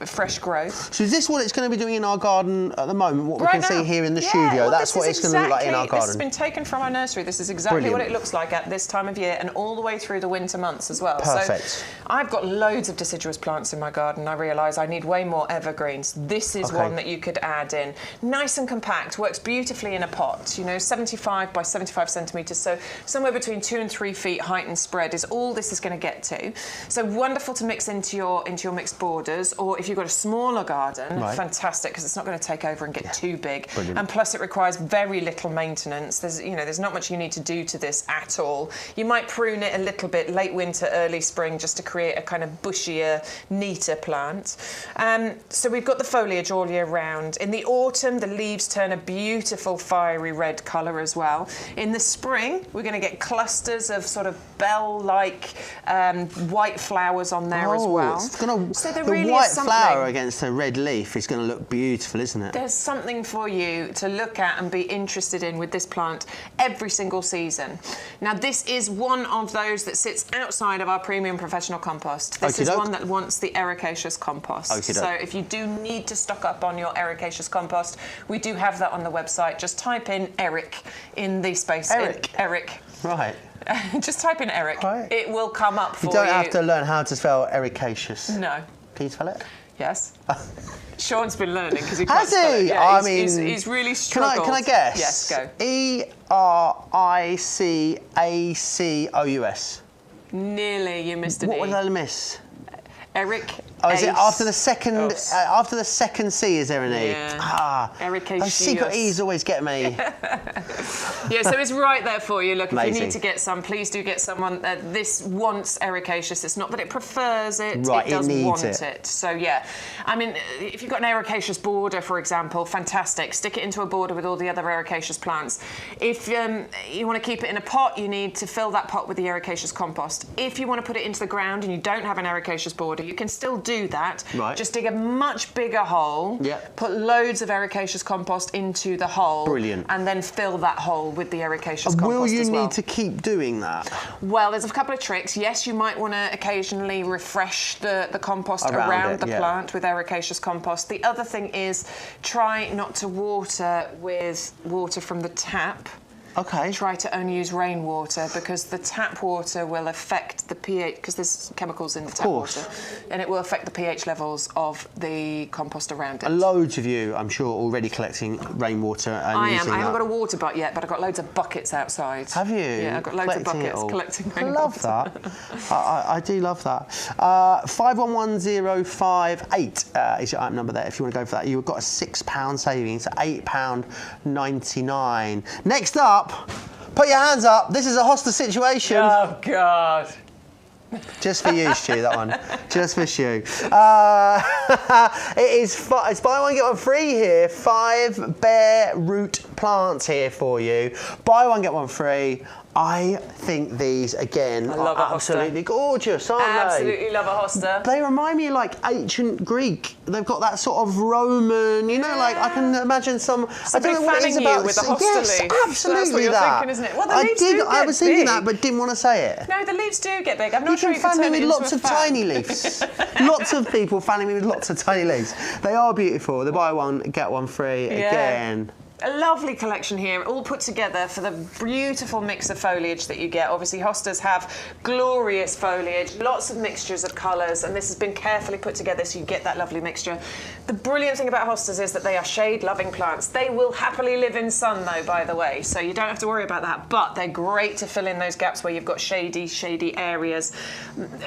fresh growth. So is this what it's going to be doing in our garden at the moment, what we can see here in the studio? That's what it's going to look like in our garden. This has been taken from our nursery. This is exactly what it looks like at this time of year, and all the way through the winter months as well. Perfect. So I've got loads of deciduous plants in my garden. I realise I need way more evergreens. This is one that you could add in. Nice and compact, works beautifully in a pot, 75 by 75 centimetres, so somewhere between 2 and 3 feet height and spread is all this is going to get to. So wonderful to mix into your mixed borders, or if you've got a smaller garden, fantastic, because it's not going to take over and get too big. Brilliant. And plus it requires very little maintenance. There's not much you need to do to this at all. You might prune it a little bit late winter, early spring, just to create a kind of bushier, neater plant. So we've got the foliage all year round. In the autumn, the leaves turn a beautiful fiery red colour as well. In the spring, we're going to get clusters of sort of bell-like white flowers on there as well. So the really white flower against a red leaf is going to look beautiful, isn't it? There's something for you to look at and be interested in with this plant every single season. Now, this is one of those that sits outside of our premium professional compost. This is one that wants the ericaceous compost. So if you do need to stock up on your ericaceous compost, we do have that on the website. Just type in Eric in the space. Eric. Right. Just type in Eric. Right. It will come up for you. You don't have to learn how to spell ericaceous. No. Can you spell it? Yes. Sean's been learning because he can't spell it. Yeah, I mean, he's really struggled. Can I guess? Yes, go. Ericacous. Nearly, you missed an E. What did I miss? Eric. Oh, is it after the second? After the second C, is there an E? Yeah. Ericaceous. Those secret E's always get me. Yeah, so it's right there for you. Look, if you need to get some, please do get someone. This wants ericaceous. It's not that it prefers it. Right, it does want it. So yeah, I mean, if you've got an ericaceous border, for example, fantastic. Stick it into a border with all the other ericaceous plants. If you want to keep it in a pot, you need to fill that pot with the ericaceous compost. If you want to put it into the ground and you don't have an ericaceous border, you can still do that. Right. Just dig a much bigger hole. Yep. Put loads of ericaceous compost into the hole. Brilliant. And then fill that hole with the ericaceous compost Will you as well. need to keep doing that? Well, there's a couple of tricks. Yes, you might want to occasionally refresh the compost around the plant with ericaceous compost. The other thing is try not to water with water from the tap. Okay. Try to only use rainwater because the tap water will affect the pH, because there's chemicals in the tap water, and it will affect the pH levels of the compost around it. Loads of you, I'm sure, already collecting rainwater and using that. I haven't got a water butt yet, but I've got loads of buckets outside. Have you? Yeah, I've got loads of buckets collecting rainwater. I love that. I do love that. 511058 is your item number there. If you want to go for that, you've got a £6 savings, £8.99. Next up. Put your hands up. This is a Hostas situation. Oh, God. Just for you, Stu, that one. Just for Stu. It's buy one, get one free here. 5 bare root plants here for you. Buy one, get one free. I think these, again, are absolutely gorgeous, aren't they? Absolutely love a hosta. They remind me of, like, ancient Greek. They've got that sort of Roman, you know, like, I can imagine some... I don't know what it is about... with a hosta yes, leaf. absolutely that's what you're thinking, isn't it? Well, the leaves do get I was thinking big. that, but didn't want to say it. No, the leaves do get big. I'm not sure you can fan me with lots of tiny leaves. Lots of people fanning me with lots of tiny leaves. They are beautiful. The buy one, get one free again. A lovely collection here, all put together for the beautiful mix of foliage that you get. Obviously, hostas have glorious foliage, lots of mixtures of colours, and this has been carefully put together so you get that lovely mixture. The brilliant thing about hostas is that they are shade-loving plants. They will happily live in sun, though, by the way, so you don't have to worry about that, but they're great to fill in those gaps where you've got shady areas.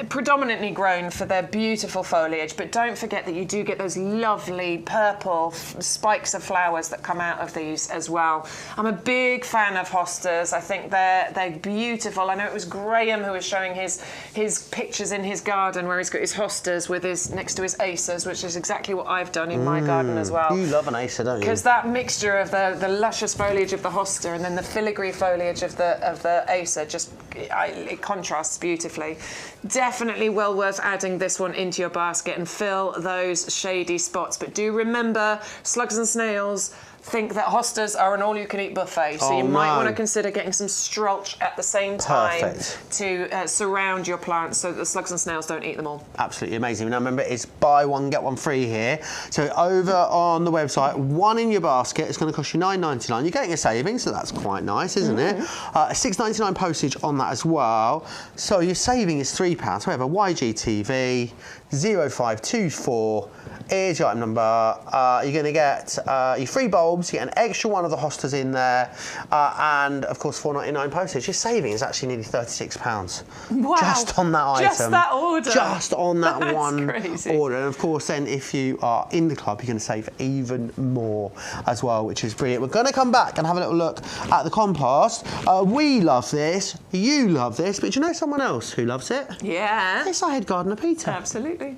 Predominantly grown for their beautiful foliage, but don't forget that you do get those lovely purple spikes of flowers that come out of these as well. I'm a big fan of hostas. I think they're beautiful. I know it was Graham who was showing his pictures in his garden where he's got his hostas with his next to his acers, which is exactly what I've done in my garden as well. You love an acer, don't you? Because that mixture of the luscious foliage of the hosta and then the filigree foliage of the acer just it contrasts beautifully. Definitely well worth adding this one into your basket and fill those shady spots. But do remember, slugs and snails think that hostas are an all-you-can-eat buffet, so you might want to consider getting some strulch at the same time to surround your plants so that the slugs and snails don't eat them all. Absolutely amazing. Now remember, it's buy one, get one free here. So over on the website, one in your basket, it's going to cost you $9.99. You're getting a saving, so that's quite nice, isn't it? $6.99 postage on that as well. So your saving is £3. However, YGTV 0524 is your item number. You're going to get your free bulbs, you get an extra one of the hostas in there, and of course $4.99 postage. Your saving is actually nearly £36. Wow. Just on that item. Just that order. Just on that one crazy. order. And of course then if you are in the club, you're going to save even more as well, which is brilliant. We're going to come back and have a little look at the compost. We love this, you love this, but do you know someone else who loves it? Yeah. It's our head gardener, Peter. Absolutely.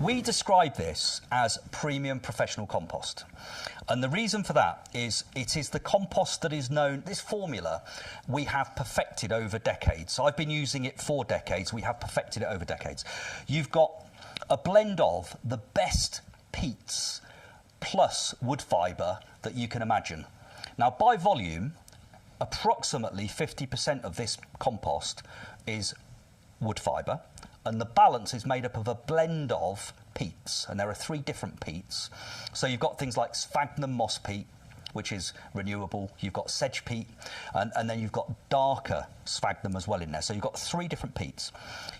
We describe this as premium professional compost. And the reason for that is it is the compost that is known, this formula we have perfected over decades. So I've been using it for decades, we have perfected it over decades. You've got a blend of the best peats plus wood fibre that you can imagine. Now, by volume, approximately 50% of this compost is wood fibre, and the balance is made up of a blend of peats, and there are 3 different peats. So you've got things like sphagnum moss peat, which is renewable, you've got sedge peat, and then you've got darker sphagnum as well in there. So you've got 3 different peats.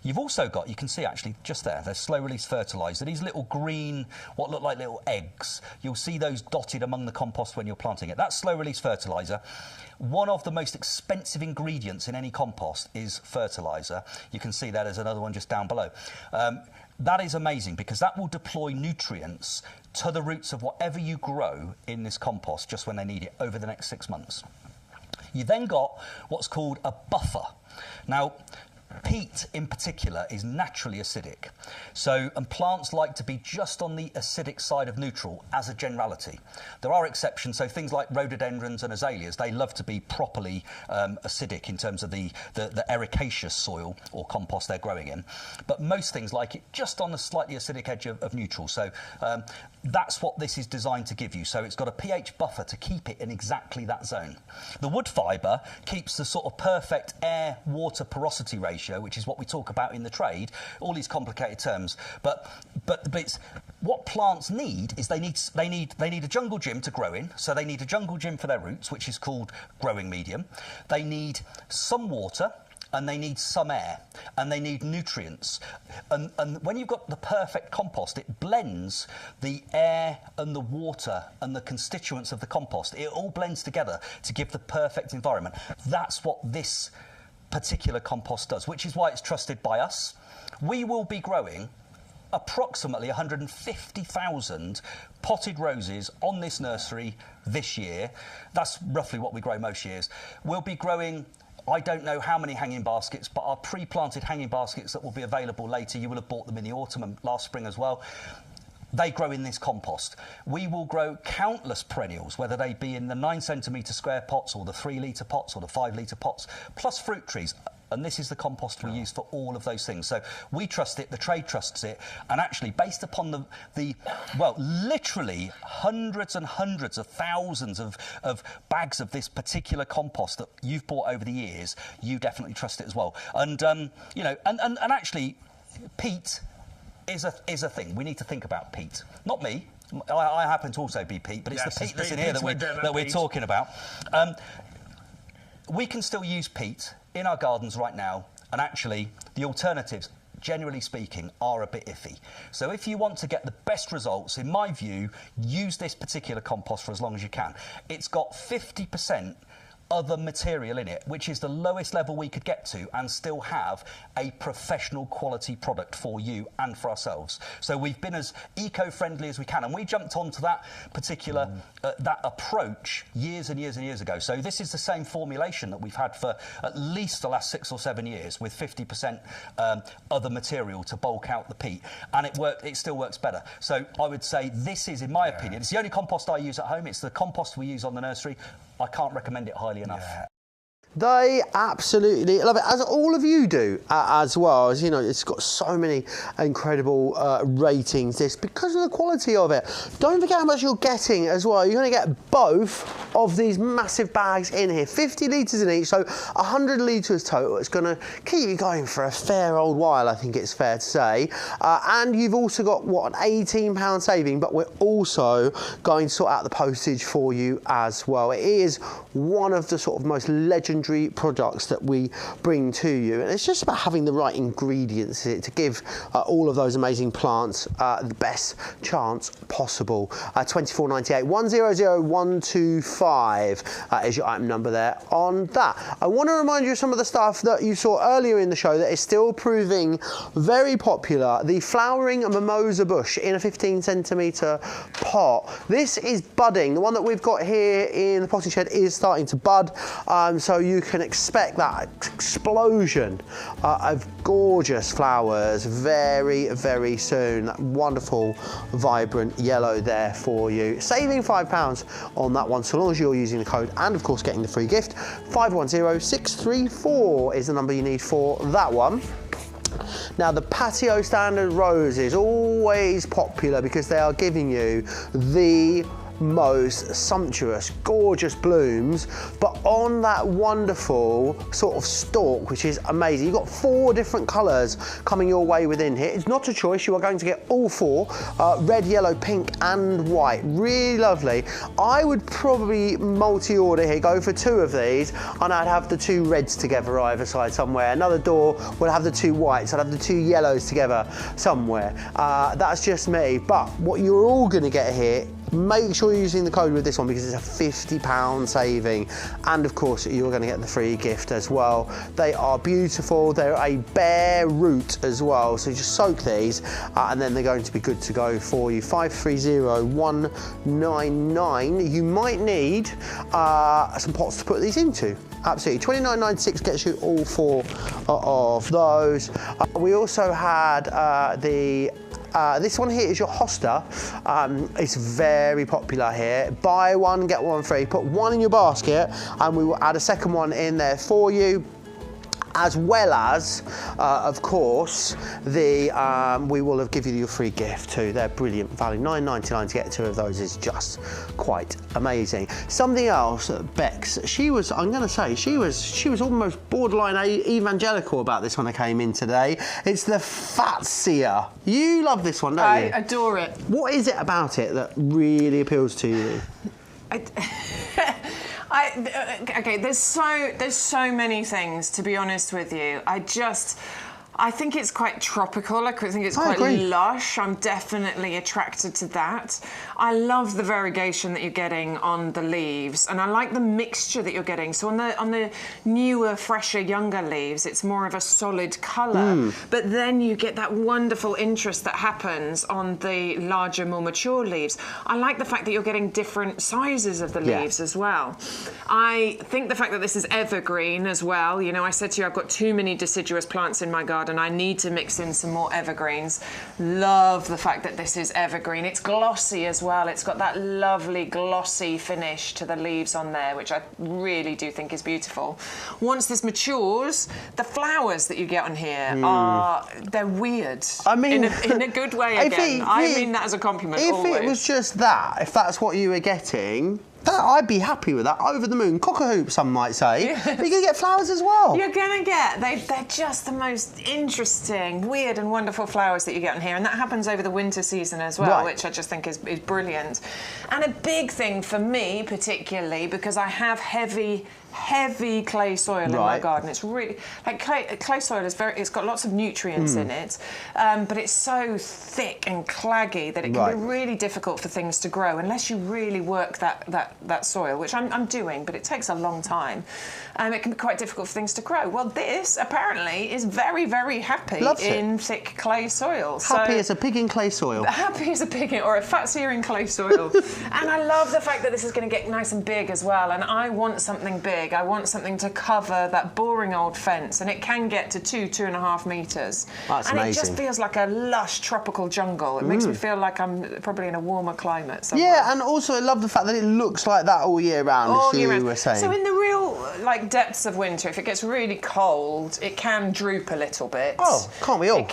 You've also got, you can see actually just there, they're slow release fertiliser. These little green, what look like little eggs, you'll see those dotted among the compost when you're planting it. That's slow release fertiliser. One of the most expensive ingredients in any compost is fertiliser. You can see that there's another one just down below. That is amazing because that will deploy nutrients to the roots of whatever you grow in this compost just when they need it over the next 6 months. You then got what's called a buffer. Now, peat in particular is naturally acidic. And plants like to be just on the acidic side of neutral as a generality. There are exceptions, so things like rhododendrons and azaleas, they love to be properly acidic in terms of the ericaceous soil or compost they're growing in. But most things like it just on the slightly acidic edge of neutral. So that's what this is designed to give you. So it's got a pH buffer to keep it in exactly that zone. The wood fibre keeps the sort of perfect air-water porosity ratio, which is what we talk about in the trade, all these complicated terms. But it's what plants need is they need a jungle gym to grow in. So they need a jungle gym for their roots, which is called growing medium. They need some water, and they need some air, and they need nutrients. And when you've got the perfect compost, it blends the air and the water and the constituents of the compost. It all blends together to give the perfect environment. That's what this particular compost does, which is why it's trusted by us. We will be growing approximately 150,000 potted roses on this nursery this year. That's roughly what we grow most years. We'll be growing, I don't know how many hanging baskets, but our pre-planted hanging baskets that will be available later, you will have bought them in the autumn and last spring as well. They grow in this compost. We will grow countless perennials, whether they be in the 9 centimetre square pots or the 3 litre pots or the 5 litre pots, plus fruit trees. And this is the compost we use for all of those things. So we trust it, the trade trusts it, and actually based upon the literally hundreds and hundreds of thousands of bags of this particular compost that you've bought over the years, you definitely trust it as well. And, you know, and actually, peat is a thing. We need to think about peat. Not me. I happen to also be peat, but it's the peat that's in here that we're talking about. We can still use peat in our gardens right now, and actually the alternatives, generally speaking, are a bit iffy. So if you want to get the best results, in my view, use this particular compost for as long as you can. It's got 50% other material in it, which is the lowest level we could get to and still have a professional quality product for you and for ourselves. So we've been as eco-friendly as we can, and we jumped onto that particular that approach years and years and years ago. So this is the same formulation that we've had for at least the last 6 or 7 years, with 50% other material to bulk out the peat, and it still works better. So I would say this is, in my opinion, it's the only compost I use at home. It's the compost we use on the nursery. I can't recommend it highly enough. Yeah. They absolutely love it, as all of you do as well. As you know, it's got so many incredible ratings, this, because of the quality of it. Don't forget how much you're getting as well. You're going to get both of these massive bags in here, 50 litres in each, so 100 litres total. It's going to keep you going for a fair old while, I think it's fair to say. And you've also got, what, an £18 saving, but we're also going to sort out the postage for you as well. It is one of the sort of most legendary products that we bring to you, and it's just about having the right ingredients in it to give all of those amazing plants the best chance possible. 24.98 100125 is your item number there on that. I want to remind you of some of the stuff that you saw earlier in the show that is still proving very popular. The flowering mimosa bush in a 15 centimetre pot. This is budding. The one that we've got here in the potting shed is starting to bud, so you can expect that explosion of gorgeous flowers very, very soon. That wonderful, vibrant yellow there for you. Saving £5 on that one, so long as you're using the code and, of course, getting the free gift. 510634 is the number you need for that one. Now, the patio standard rose is always popular because they are giving you the most sumptuous, gorgeous blooms, but on that wonderful sort of stalk, which is amazing. You've got 4 different colours coming your way within here. It's not a choice, you are going to get all 4, red, yellow, pink and white. Really lovely. I would probably multi-order here, go for 2 of these, and I'd have the 2 reds together either side somewhere. Another door will have the 2 whites, I'd have the 2 yellows together somewhere. That's just me, but what you're all going to get here, make sure you're using the code with this one because it's a £50 saving, and of course you're going to get the free gift as well. They are beautiful, they're a bare root as well, so you just soak these and then they're going to be good to go for you. 530199. You might need some pots to put these into. Absolutely. 29.96 gets you all 4 of those. We also had this one here is your Hosta. It's very popular here. Buy one, get one free. Put one in your basket and we will add a second one in there for you. As well as, of course, we will have given you a free gift too. They're brilliant value. £9.99 to get 2 of those is just quite amazing. Something else, Bex, she was almost borderline evangelical about this when I came in today. It's the Fatsia. You love this one, don't you? I adore it. What is it about it that really appeals to you? Okay, there's so many things, to be honest with you. I think it's quite tropical. I think it's quite lush. I'm definitely attracted to that. I love the variegation that you're getting on the leaves, and I like the mixture that you're getting. So on the newer, fresher, younger leaves, it's more of a solid colour. But then you get that wonderful interest that happens on the larger, more mature leaves. I like the fact that you're getting different sizes of the leaves as well. I think the fact that this is evergreen as well. You know, I said to you, I've got too many deciduous plants in my garden. And I need to mix in some more evergreens. Love the fact that this is evergreen. It's glossy as well. It's got that lovely glossy finish to the leaves on there, which I really do think is beautiful. Once this matures, the flowers that you get on here they're weird. I mean, in a good way again. I mean that as a compliment always. If it was just that, if that's what you were getting, I'd be happy with that. Over the moon, cock-a-hoop, some might say. Yes. But you're going to get flowers as well. You're going to get, they're just the most interesting, weird and wonderful flowers that you get on here. And that happens over the winter season as well, which I just think is brilliant. And a big thing for me, particularly, because I have heavy clay soil in my garden. It's really like clay soil is it's got lots of nutrients in it, but it's so thick and claggy that it can be really difficult for things to grow unless you really work that soil, which I'm doing, but it takes a long time. It can be quite difficult for things to grow. Well, this apparently is very, very happy in thick clay soil. Happy as a pig in clay soil. Happy as a pig or a Fatsia in clay soil. And I love the fact that this is going to get nice and big as well. And I want something big. I want something to cover that boring old fence, and it can get to 2.5 metres. That's amazing. And it just feels like a lush tropical jungle. It makes me feel like I'm probably in a warmer climate somewhere. Yeah, and also I love the fact that it looks like that all year round, as you were saying. So in the real depths of winter, if it gets really cold, it can droop a little bit. Oh, can't we all?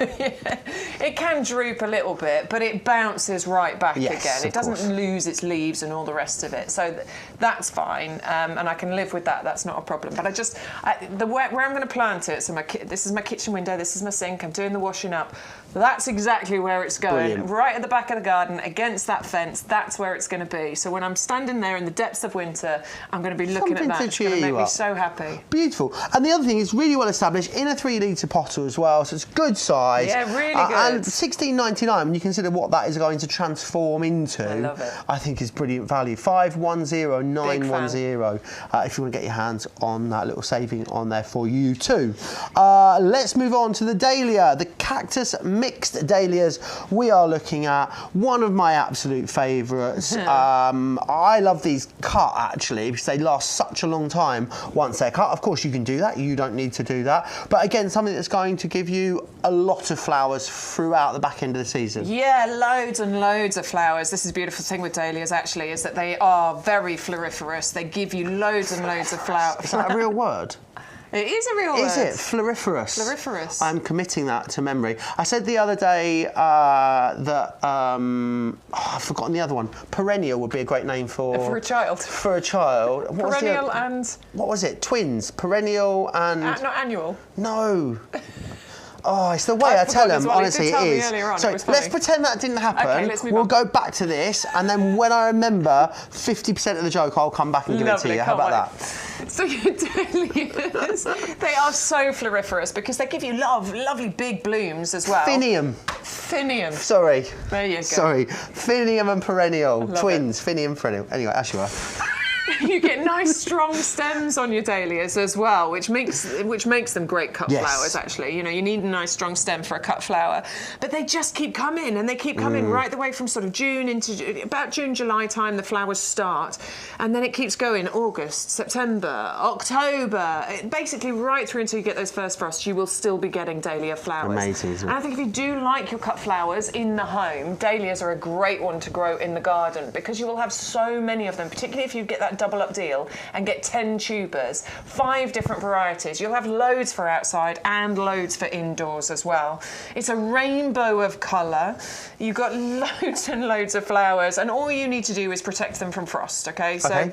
It can droop a little bit, but it bounces right back again. It doesn't lose its leaves and all the rest of it. So that's fine, and I can live with that. That's not a problem. But where I'm going to plant it, so this is my kitchen window, this is my sink, I'm doing the washing up. That's exactly where it's going. Brilliant. Right at the back of the garden, against that fence, that's where it's going to be. So when I'm standing there in the depths of winter, I'm going to be looking at that. It's going to make me so happy. Beautiful. And the other thing is really well established in a 3 litre pot as well, so it's good size. size. Yeah, really good. And £16.99, when you consider what that is going to transform into, I love it. I think is brilliant value. 510910. If you want to get your hands on that little saving on there for you too. Let's move on to the Dahlia, the cactus mixed dahlias. We are looking at one of my absolute favourites. I love these cut actually because they last such a long time once they're cut. Of course you can do that, you don't need to do that. But again, something that's going to give you a lot of flowers throughout the back end of the season. Yeah, loads and loads of flowers. This is a beautiful thing with dahlias actually, is that they are very floriferous. They give you loads and loads of flowers. Is that a real word? It is a real word. Is it? Floriferous. Floriferous. I'm committing that to memory. I said the other day that, I've forgotten the other one. Perennial would be a great name for... For a child. For a child. Perennial and... What was it? Twins. Perennial and... not annual. No. Oh, it's the way I tell them, honestly, it is. So let's pretend that didn't happen. Okay, let's move we'll on. go back to this, and then when I remember 50% of the joke, I'll come back and give it to you. How about that? So your dahlias, they are so floriferous because they give you lovely big blooms as well. Phinium. Phinium. Sorry. There you go. Sorry. Phinium and perennial. Twins. It. Phinium, perennial. Anyway, as you are. You get nice strong stems on your dahlias as well, which makes them great cut flowers actually. You know, you need a nice strong stem for a cut flower. But they just keep coming, and they keep coming right the way from sort of June into about June, July time the flowers start. And then it keeps going August, September, October, basically right through until you get those first frosts, you will still be getting dahlia flowers. Amazing, isn't it? And I think if you do like your cut flowers in the home, dahlias are a great one to grow in the garden because you will have so many of them, particularly if you get that double up deal and get 10 tubers, 5 different varieties. You'll have loads for outside and loads for indoors as well. It's a rainbow of colour. You've got loads and loads of flowers, and all you need to do is protect them from frost, okay? So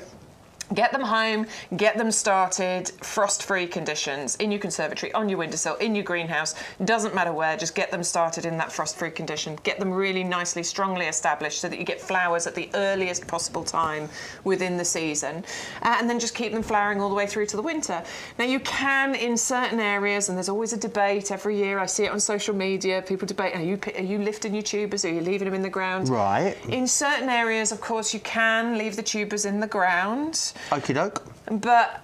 get them home, get them started, frost-free conditions, in your conservatory, on your windowsill, in your greenhouse, doesn't matter where, just get them started in that frost-free condition. Get them really nicely, strongly established so that you get flowers at the earliest possible time within the season. And then just keep them flowering all the way through to the winter. Now you can, in certain areas, and there's always a debate every year, I see it on social media, people debate, are you lifting your tubers, are you leaving them in the ground? Right. In certain areas, of course, you can leave the tubers in the ground. Okie doke. But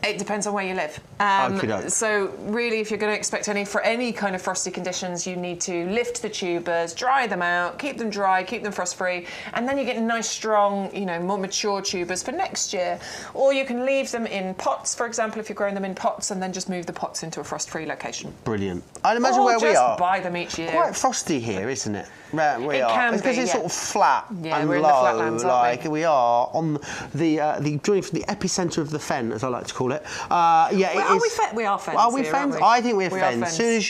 it depends on where you live. Okey-doke. So really, if you're going to expect any kind of frosty conditions, you need to lift the tubers, dry them out, keep them dry, keep them frost-free, and then you get nice, strong, you know, more mature tubers for next year. Or you can leave them in pots, for example, if you're growing them in pots, and then just move the pots into a frost-free location. Brilliant. I'd imagine where we are. Just buy them each year. Quite frosty here, isn't it? Where we are. Can because it's sort of flat and we're low, in the flatlands, aren't we are on the journey from the epicentre of the fen, as I like to call it. We are fens. Are we here, fens? aren't we? I think we're We fens. are As soon as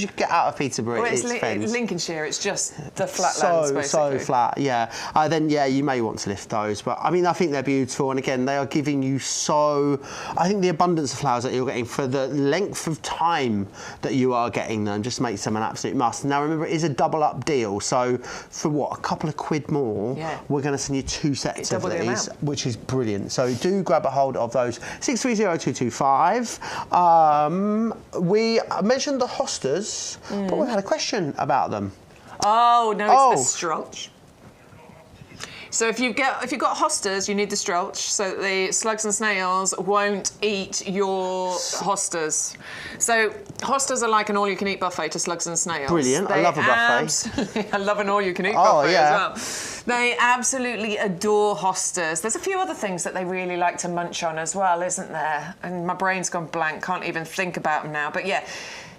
you get out of Peterborough, it's fens. Lincolnshire. It's just the flatlands, basically. So flat, yeah. Then you may want to lift those, but I mean I think they're beautiful, and again they are giving you I think the abundance of flowers that you're getting for the length of time that you are getting them just makes them an absolute must. Now remember, it is a double up deal, so for what, a couple of quid more, we're going to send you 2 sets of these, which is brilliant. So do grab a hold of those. 630225. We mentioned the hostas, but we've had a question about them. Oh no, it's the strolch. So if you've got hostas, you need the strolch so that the slugs and snails won't eat your hostas. So hostas are like an all-you-can-eat buffet to slugs and snails. Brilliant, I love a buffet. I love an all-you-can-eat buffet as well. They absolutely adore hostas. There's a few other things that they really like to munch on as well, isn't there? And my brain's gone blank, can't even think about them now. But yeah.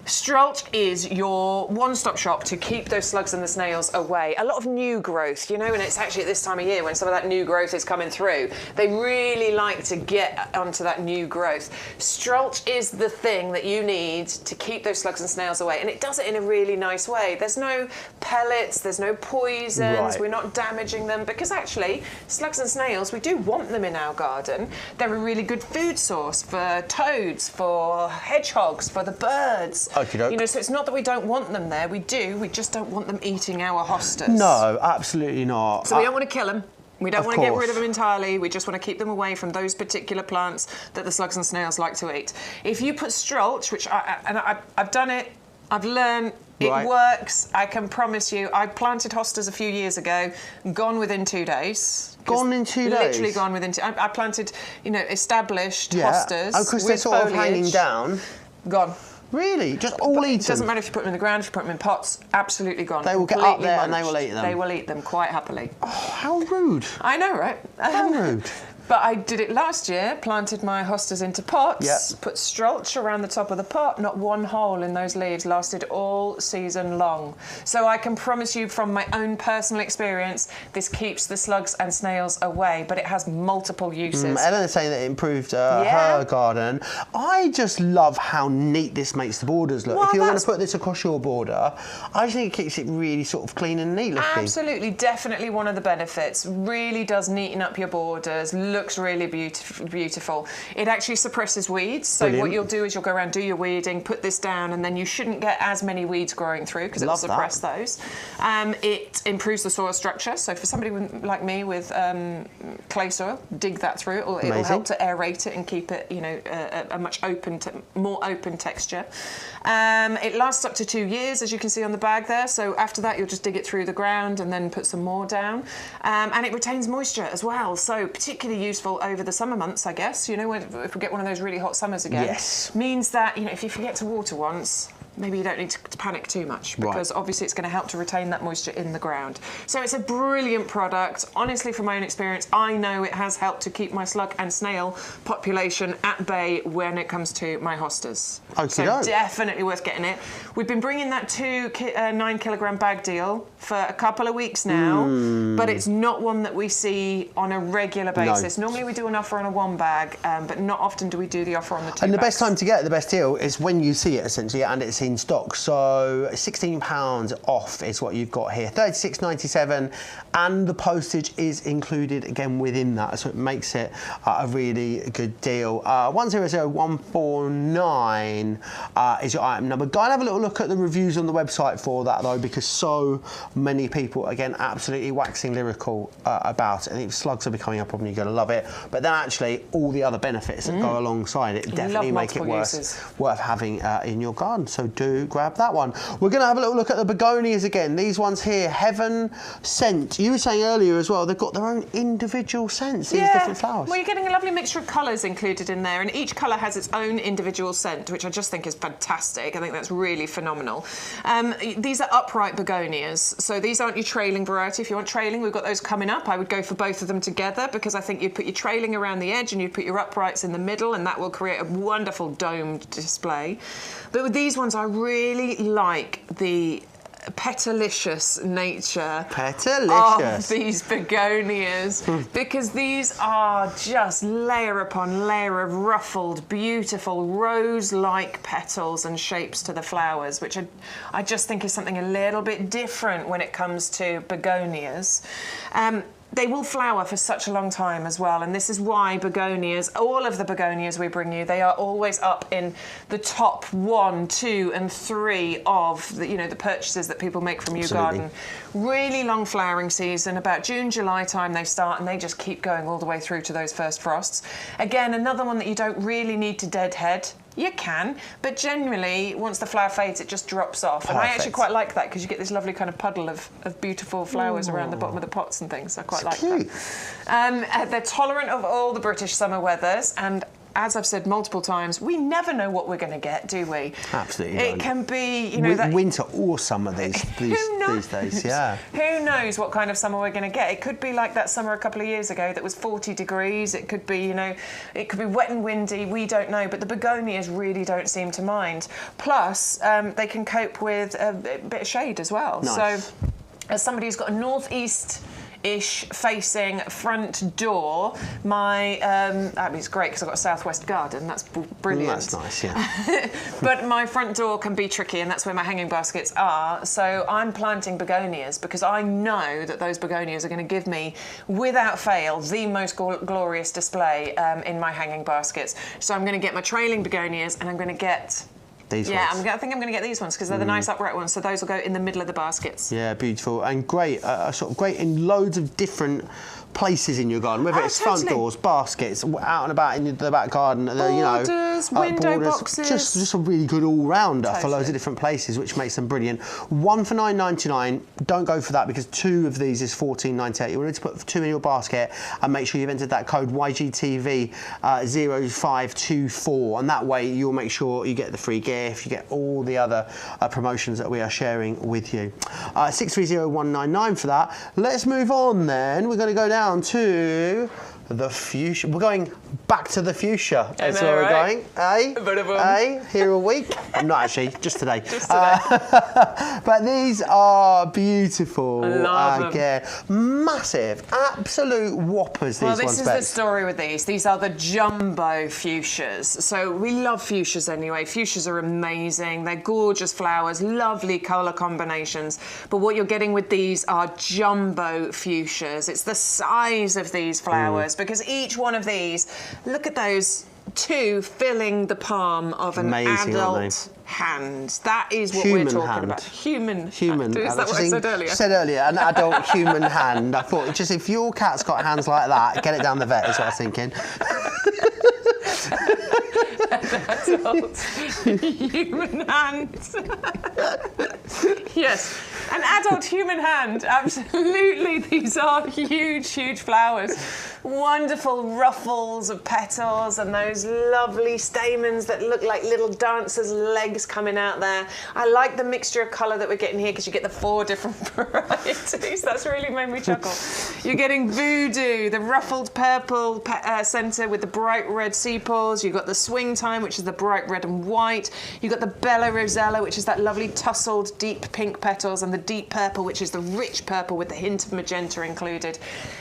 Strolch is your one-stop shop to keep those slugs and the snails away. A lot of new growth, you know, and it's actually at this time of year when some of that new growth is coming through. They really like to get onto that new growth. Strolch is the thing that you need to keep those slugs and snails away, and it does it in a really nice way. There's no pellets, there's no poisons, we're not damaging them, because actually, slugs and snails, we do want them in our garden. They're a really good food source for toads, for hedgehogs, for the birds. Okey-doke. You know, so it's not that we don't want them there. We do. We just don't want them eating our hostas. No, absolutely not. So we don't want to kill them. We don't want to get rid of them entirely. We just want to keep them away from those particular plants that the slugs and snails like to eat. If you put strolch, which I've done it I've learned it works. I can promise you. I planted hostas a few years ago, gone within 2 days. Gone in 2 days? Literally gone within 2 I planted, established hostas. Oh, because they're sort of hanging down. Gone. Really? Just all eaten? It doesn't matter if you put them in the ground, if you put them in pots, absolutely gone. They will get up there and they will eat them? They will eat them quite happily. Oh, how rude. I know, right? How rude. But I did it last year, planted my hostas into pots, put strulch around the top of the pot, not one hole in those leaves, lasted all season long. So I can promise you from my own personal experience, this keeps the slugs and snails away, but it has multiple uses. Eleanor's saying that it improved her garden. I just love how neat this makes the borders look. Well, if you're going to put this across your border, I just think it keeps it really sort of clean and neat looking. Absolutely, definitely one of the benefits. Really does neaten up your borders, looks really beautiful. It actually suppresses weeds. So what you'll do is you'll go around, do your weeding, put this down, and then you shouldn't get as many weeds growing through because it will suppress those. It improves the soil structure. So for somebody like me with clay soil, dig that through. It'll help to aerate it and keep it, a much more open texture. It lasts up to 2 years, as you can see on the bag there. So after that, you'll just dig it through the ground and then put some more down. And it retains moisture as well. So particularly useful over the summer months, I guess. If we get one of those really hot summers again, means that if you forget to water once, maybe you don't need to panic too much because obviously it's going to help to retain that moisture in the ground. So it's a brilliant product. Honestly, from my own experience, I know it has helped to keep my slug and snail population at bay when it comes to my hostas. So definitely worth getting it. We've been bringing that 9 kilogram bag deal for a couple of weeks now, but it's not one that we see on a regular basis. Normally we do an offer on a 1 bag, but not often do we do the offer on the 2 And the bags. best time to get the best deal is when you see it, essentially, and it's in stock. So £16 off is what you've got here, $36.97, and the postage is included again within that, so it makes it a really good deal. 100149 is your item number. Go and have a little look at the reviews on the website for that though, because so many people, again, absolutely waxing lyrical about it. I think slugs are becoming a problem, you're going to love it, but then actually all the other benefits that go alongside it definitely make it worth having in your garden. So do grab that one. We're going to have a little look at the begonias again. These ones here, Heaven Scent. You were saying earlier as well, they've got their own individual scents, these different flowers. Well, you're getting a lovely mixture of colours included in there, and each colour has its own individual scent, which I just think is fantastic. I think that's really phenomenal. These are upright begonias, so these aren't your trailing variety. If you want trailing, we've got those coming up. I would go for both of them together because I think you'd put your trailing around the edge and you'd put your uprights in the middle, and that will create a wonderful domed display. But with these ones, I really like the petalicious nature of these begonias because these are just layer upon layer of ruffled, beautiful rose-like petals and shapes to the flowers, which I just think is something a little bit different when it comes to begonias. They will flower for such a long time as well, and this is why begonias, all of the begonias we bring you, they are always up in the top 1, 2 and 3 of the purchases that people make from your garden. Really long flowering season, about June, July time they start, and they just keep going all the way through to those first frosts. Again, another one that you don't really need to deadhead. You can, but generally, once the flower fades, it just drops off. Perfect. And I actually quite like that because you get this lovely kind of puddle of beautiful flowers around the bottom of the pots and things. I quite like that. They're tolerant of all the British summer weathers, and as I've said multiple times, we never know what we're going to get, do we? Absolutely. It can be, winter or summer these days. Yeah. Who knows what kind of summer we're going to get? It could be like that summer a couple of years ago that was 40 degrees. It could be, it could be wet and windy. We don't know. But the begonias really don't seem to mind. Plus, they can cope with a bit of shade as well. Nice. So, as somebody who's got a northeast-ish facing front door, it's great because I've got a southwest garden. That's brilliant. That's nice, yeah. But my front door can be tricky, and that's where my hanging baskets are. So I'm planting begonias because I know that those begonias are going to give me, without fail, the most glorious display in my hanging baskets. So I'm going to get my trailing begonias, and I'm going to get these ones. I think I'm going to get these ones because they're the nice upright ones, so those will go in the middle of the baskets. Yeah, beautiful and great, sort of great in loads of different places in your garden, whether it's front doors, baskets, out and about in the back garden, borders, window boxes. Just a really good all-rounder for loads of different places, which makes them brilliant. One for $9.99. Don't go for that because 2 of these is $14.98. You need to put 2 in your basket and make sure you've entered that code YGTV 0524, and that way you'll make sure you get the free gift, you get all the other promotions that we are sharing with you. 630199 for that. Let's move on then. We're going to go down to the fuchsia. We're going back to the fuchsia. That's where we're going. Here a week. I'm not actually, just today. Just today. But these are beautiful. I love again. Massive, absolute whoppers. Well, these this ones. is the story with these. These are the jumbo fuchsias. So we love fuchsias anyway. Fuchsias are amazing. They're gorgeous flowers, lovely colour combinations. But what you're getting with these are jumbo fuchsias. It's the size of these flowers. Because each one of these, look at those 2 filling the palm of an adult hand. That is what we're talking about. Human hand. Is that what I said earlier? You said earlier, an adult human hand. I thought, just if your cat's got hands like that, get it down the vet, is what I was thinking. Adult human hand. Yes, an adult human hand, absolutely. These are huge, huge flowers. Wonderful ruffles of petals and those lovely stamens that look like little dancers' legs coming out there. I like the mixture of colour that we're getting here because you get the 4 different varieties. That's really made me chuckle. You're getting voodoo, the ruffled purple centre with the bright red sepals. You've got the swing time, which is the bright red and white. You've got the Bella Rosella, which is that lovely tussled deep pink petals, and the deep purple, which is the rich purple with the hint of magenta included.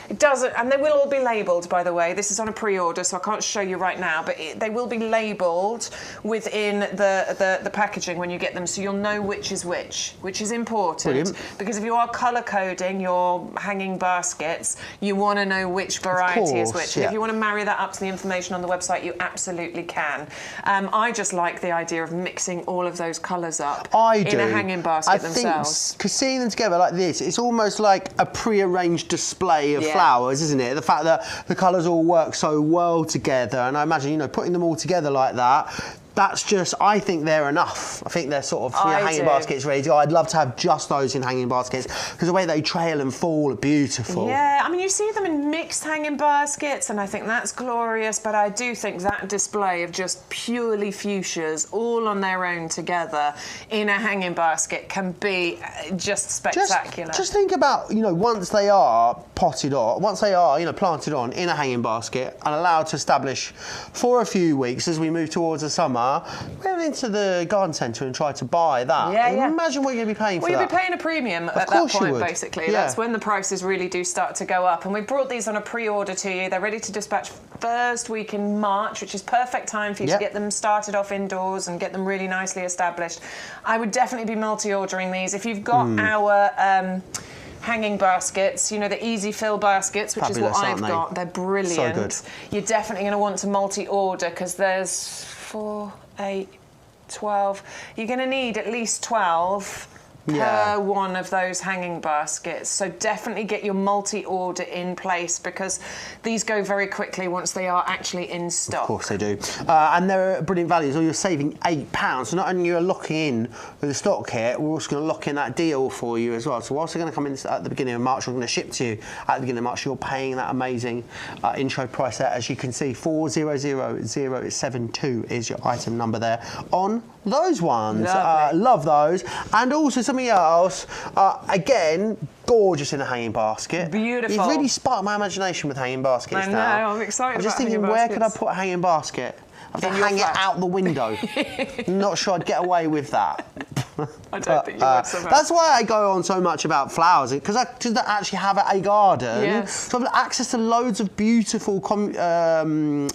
It doesn't, and they will all be labelled, by the way. This is on a pre-order, so I can't show you right now, but they will be labelled within the packaging when you get them, so you'll know which is which is important. Brilliant. Because if you are colour coding your hanging baskets, you want to know which variety is which. And if you want to marry that up to the information on the website, you absolutely can. I just like the idea of mixing all of those colours up in a hanging basket themselves. Because seeing them together like this, it's almost like a pre-arranged display of flowers, isn't it? The fact that the colours all work so well together, and I imagine, you know, putting them all together like that, that's just, I think they're enough. I think they're sort of hanging baskets ready to go. I'd love to have just those in hanging baskets because the way they trail and fall are beautiful. Yeah, I mean, you see them in mixed hanging baskets and I think that's glorious, but I do think that display of just purely fuchsias all on their own together in a hanging basket can be just spectacular. Just think about, you know, once they are potted on, once they are, you know, planted on in a hanging basket and allowed to establish for a few weeks as we move towards the summer, we went into the garden centre and tried to buy that. Imagine what you're going to be paying for that. Well, you'll be paying a premium at that point, basically. That's when the prices really do start to go up. And we brought these on a pre-order to you. They're ready to dispatch first week in March, which is perfect time for you to get them started off indoors and get them really nicely established. I would definitely be multi-ordering these. If you've got our hanging baskets, you know, the easy fill baskets, which is what I've got. They're brilliant. So good. You're definitely going to want to multi-order because there's 4, 8, 12. You're going to need at least 12 per one of those hanging baskets. So definitely get your multi-order in place because these go very quickly once they are actually in stock. Of course they do. And they're brilliant values. So you're saving £8. So not only you're locking in with the stock kit, we're also going to lock in that deal for you as well. So whilst they're going to come in at the beginning of March, we're going to ship to you at the beginning of March. You're paying that amazing intro price there. As you can see, 400072 is your item number there on those ones. Love those. And also something else, again, gorgeous in a hanging basket. Beautiful. You've really sparked my imagination with hanging baskets now. I know, I'm excited. I'm just thinking, where could I put a hanging basket? I have to hang it out the window. Not sure I'd get away with that. I don't think you would somehow. That's why I go on so much about flowers, because I actually have a garden. Yes. So I've access to loads of beautiful communal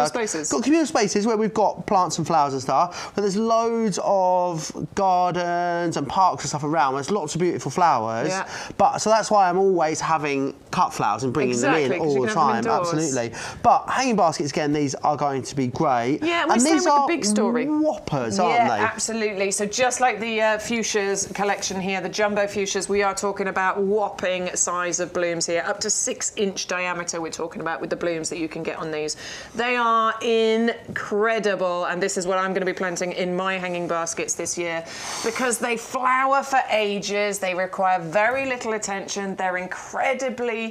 spaces. Got communal spaces where we've got plants and flowers and stuff, but there's loads of gardens and parks and stuff around. There's lots of beautiful flowers. Yeah. So that's why I'm always having cut flowers and bringing them in all the time. Absolutely. But hanging baskets, again, these are going to be great. Yeah, and these are the big story. Whoppers, aren't they? Yeah, absolutely. So just like the fuchsias collection here, the jumbo fuchsias, we are talking about whopping size of blooms here, up to 6-inch diameter we're talking about with the blooms that you can get on these. They are incredible, and this is what I'm going to be planting in my hanging baskets this year because they flower for ages, they require very little attention, they're incredibly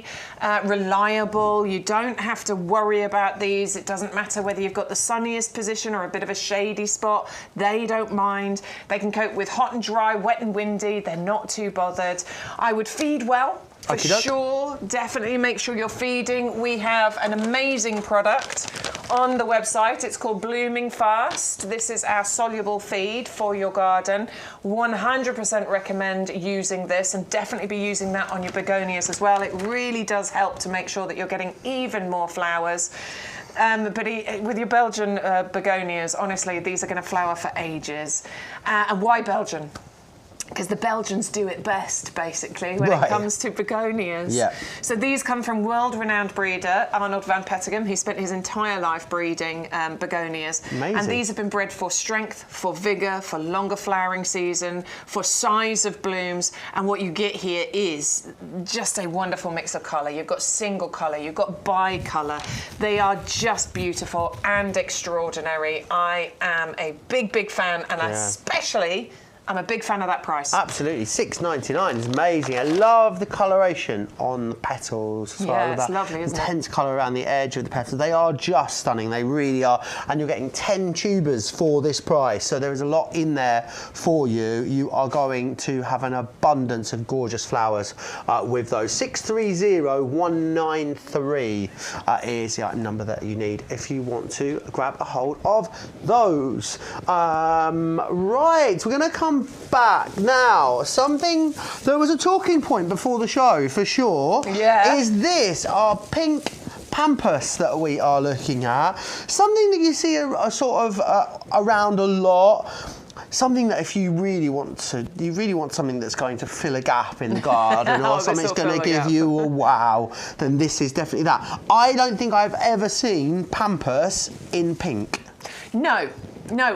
reliable, you don't have to worry about these, it doesn't matter whether you've got the sunniest position or a bit of a shady spot, they don't mind, they can cope with hot and dry, wet and windy, they're not too bothered. I would feed well. For sure, definitely make sure you're feeding. We have an amazing product on the website. It's called Blooming Fast. This is our soluble feed for your garden. 100% recommend using this and definitely be using that on your begonias as well. It really does help to make sure that you're getting even more flowers. But with your Belgian begonias, honestly, these are going to flower for ages. And why Belgian? Because the Belgians do it best, basically, when it comes to begonias. Yeah. So these come from world-renowned breeder Arnold van Petegem. He spent his entire life breeding begonias. Amazing. And these have been bred for strength, for vigour, for longer flowering season, for size of blooms. And what you get here is just a wonderful mix of colour. You've got single colour, you've got bi-colour. They are just beautiful and extraordinary. I am a big, big fan, and especially... I'm a big fan of that price. Absolutely, $6.99 is amazing. I love the coloration on the petals. Yeah, it's lovely, isn't it? Intense colour around the edge of the petals. They are just stunning, they really are. And you're getting 10 tubers for this price, so there is a lot in there for you. You are going to have an abundance of gorgeous flowers with those. 630193 is the item number that you need if you want to grab a hold of those. Right, we're going to come back now. Something that was a talking point before the show for sure is this, our pink pampas that we are looking at. Something that you see a sort of around a lot. Something that if you really want something that's going to fill a gap in the garden or something that's going to give you a wow, then this is definitely that. I don't think I've ever seen pampas in pink. No,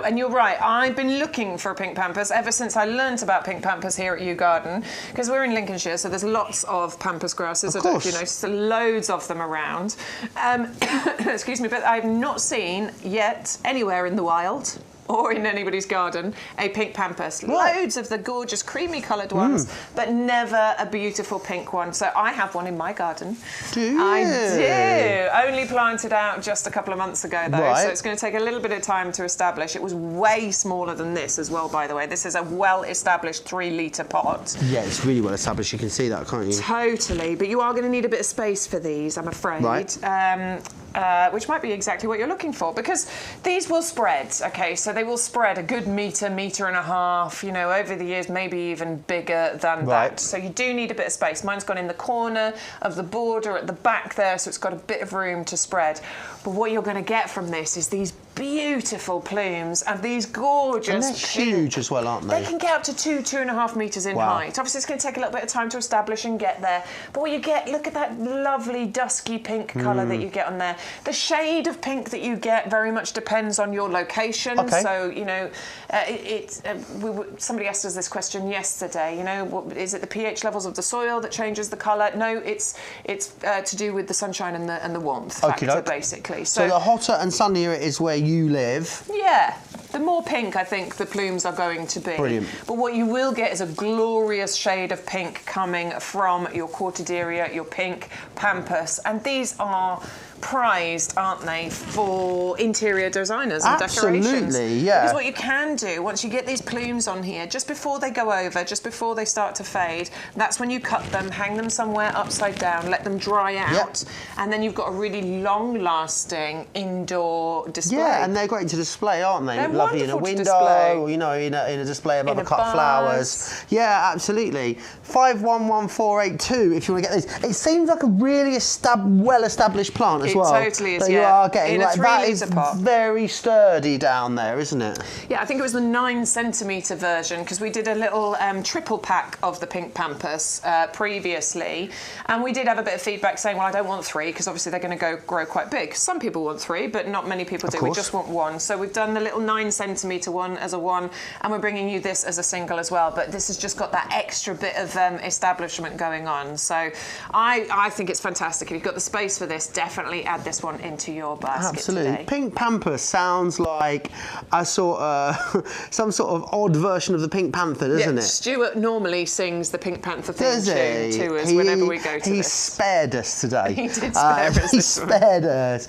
and you're right. I've been looking for a pink pampas ever since I learnt about pink pampas here at Yew Garden, because we're in Lincolnshire, so there's lots of pampas grasses. I don't know if you know, so loads of them around. Excuse me, but I've not seen yet anywhere in the wild or in anybody's garden a pink pampas. Loads of the gorgeous creamy coloured ones, but never a beautiful pink one. So I have one in my garden. Do you? I do. Only planted out just a couple of months ago though, so it's going to take a little bit of time to establish. It was way smaller than this as well, by the way. This is a well-established 3-litre pot. Yeah, it's really well established. You can see that, can't you? Totally, but you are going to need a bit of space for these, I'm afraid. Right. Which might be exactly what you're looking for, because these will spread, okay? So they will spread a good metre and a half, you know, over the years, maybe even bigger than that. So you do need a bit of space. Mine's gone in the corner of the border at the back there, so it's got a bit of room to spread. But what you're going to get from this is these beautiful plumes and these gorgeous... And they're huge as well, aren't they? They can get up to 2.5 metres in height. Obviously, it's going to take a little bit of time to establish and get there. But what you get, look at that lovely dusky pink colour that you get on there. The shade of pink that you get very much depends on your location. So, you know, somebody asked us this question yesterday, you know, is it the pH levels of the soil that changes the colour? No, it's to do with the sunshine and the warmth factor, basically. So the hotter and sunnier it is where you live. Yeah, the more pink I think the plumes are going to be. Brilliant. But what you will get is a glorious shade of pink coming from your Cordyline, your pink pampas, and these are prized, aren't they, for interior designers and decorations. Absolutely, yeah. Because what you can do, once you get these plumes on here, just before they go over, just before they start to fade, that's when you cut them, hang them somewhere upside down, let them dry out, and then you've got a really long-lasting indoor display. Yeah, and they're great to display, aren't they? They're lovely in a window, you know, in a display of other cut flowers. Yeah, absolutely. 511482 if you want to get these. It seems like a really well-established plant as as well. It totally is, that yeah. You are getting, in a 3 that is litre pot. very sturdy down there, isn't it? Yeah, I think it was the 9cm version because we did a little triple pack of the pink pampas previously, and we did have a bit of feedback saying, well, I don't want 3 because obviously they're going to grow quite big. Some people want 3, but not many people do. We just want 1. So we've done the little 9cm one as a 1, and we're bringing you this as a single as well. But this has just got that extra bit of establishment going on. So I think it's fantastic. If you've got the space for this, definitely add this one into your basket. Absolutely. Today. Pink pampas sounds like a sort of some sort of odd version of the Pink Panther, doesn't it? Stuart normally sings the Pink Panther theme Does tune he? to us whenever we go to He this. spared us today. He did spare us. He spared us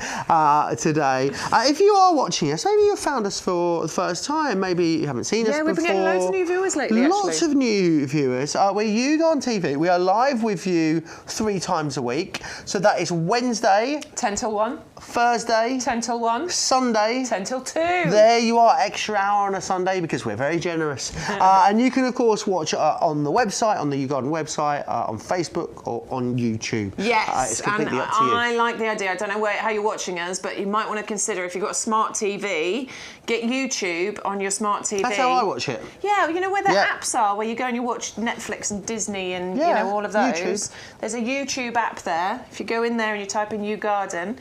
today. If you are watching us, maybe you've found us for the first time. Maybe you haven't seen us before. Yeah, we've been getting loads of new viewers lately. Lots of new viewers. We're YouGarden TV. We are live with you 3 times a week. So that is Wednesday, 10 till 1. Thursday, 10 till 1. Sunday, 10 till 2. There you are, extra hour on a Sunday because we're very generous. And you can, of course, watch on the website, on the YouGarden website, on Facebook or on YouTube. Yes, it's completely and up to you. I like the idea. I don't know how you're watching us, but you might want to consider, if you've got a smart TV, get YouTube on your smart TV. That's how I watch it. Yeah, you know where the apps are, where you go and you watch Netflix and Disney and you know all of those. YouTube. There's a YouTube app there. If you go in there and you type in YouGarden,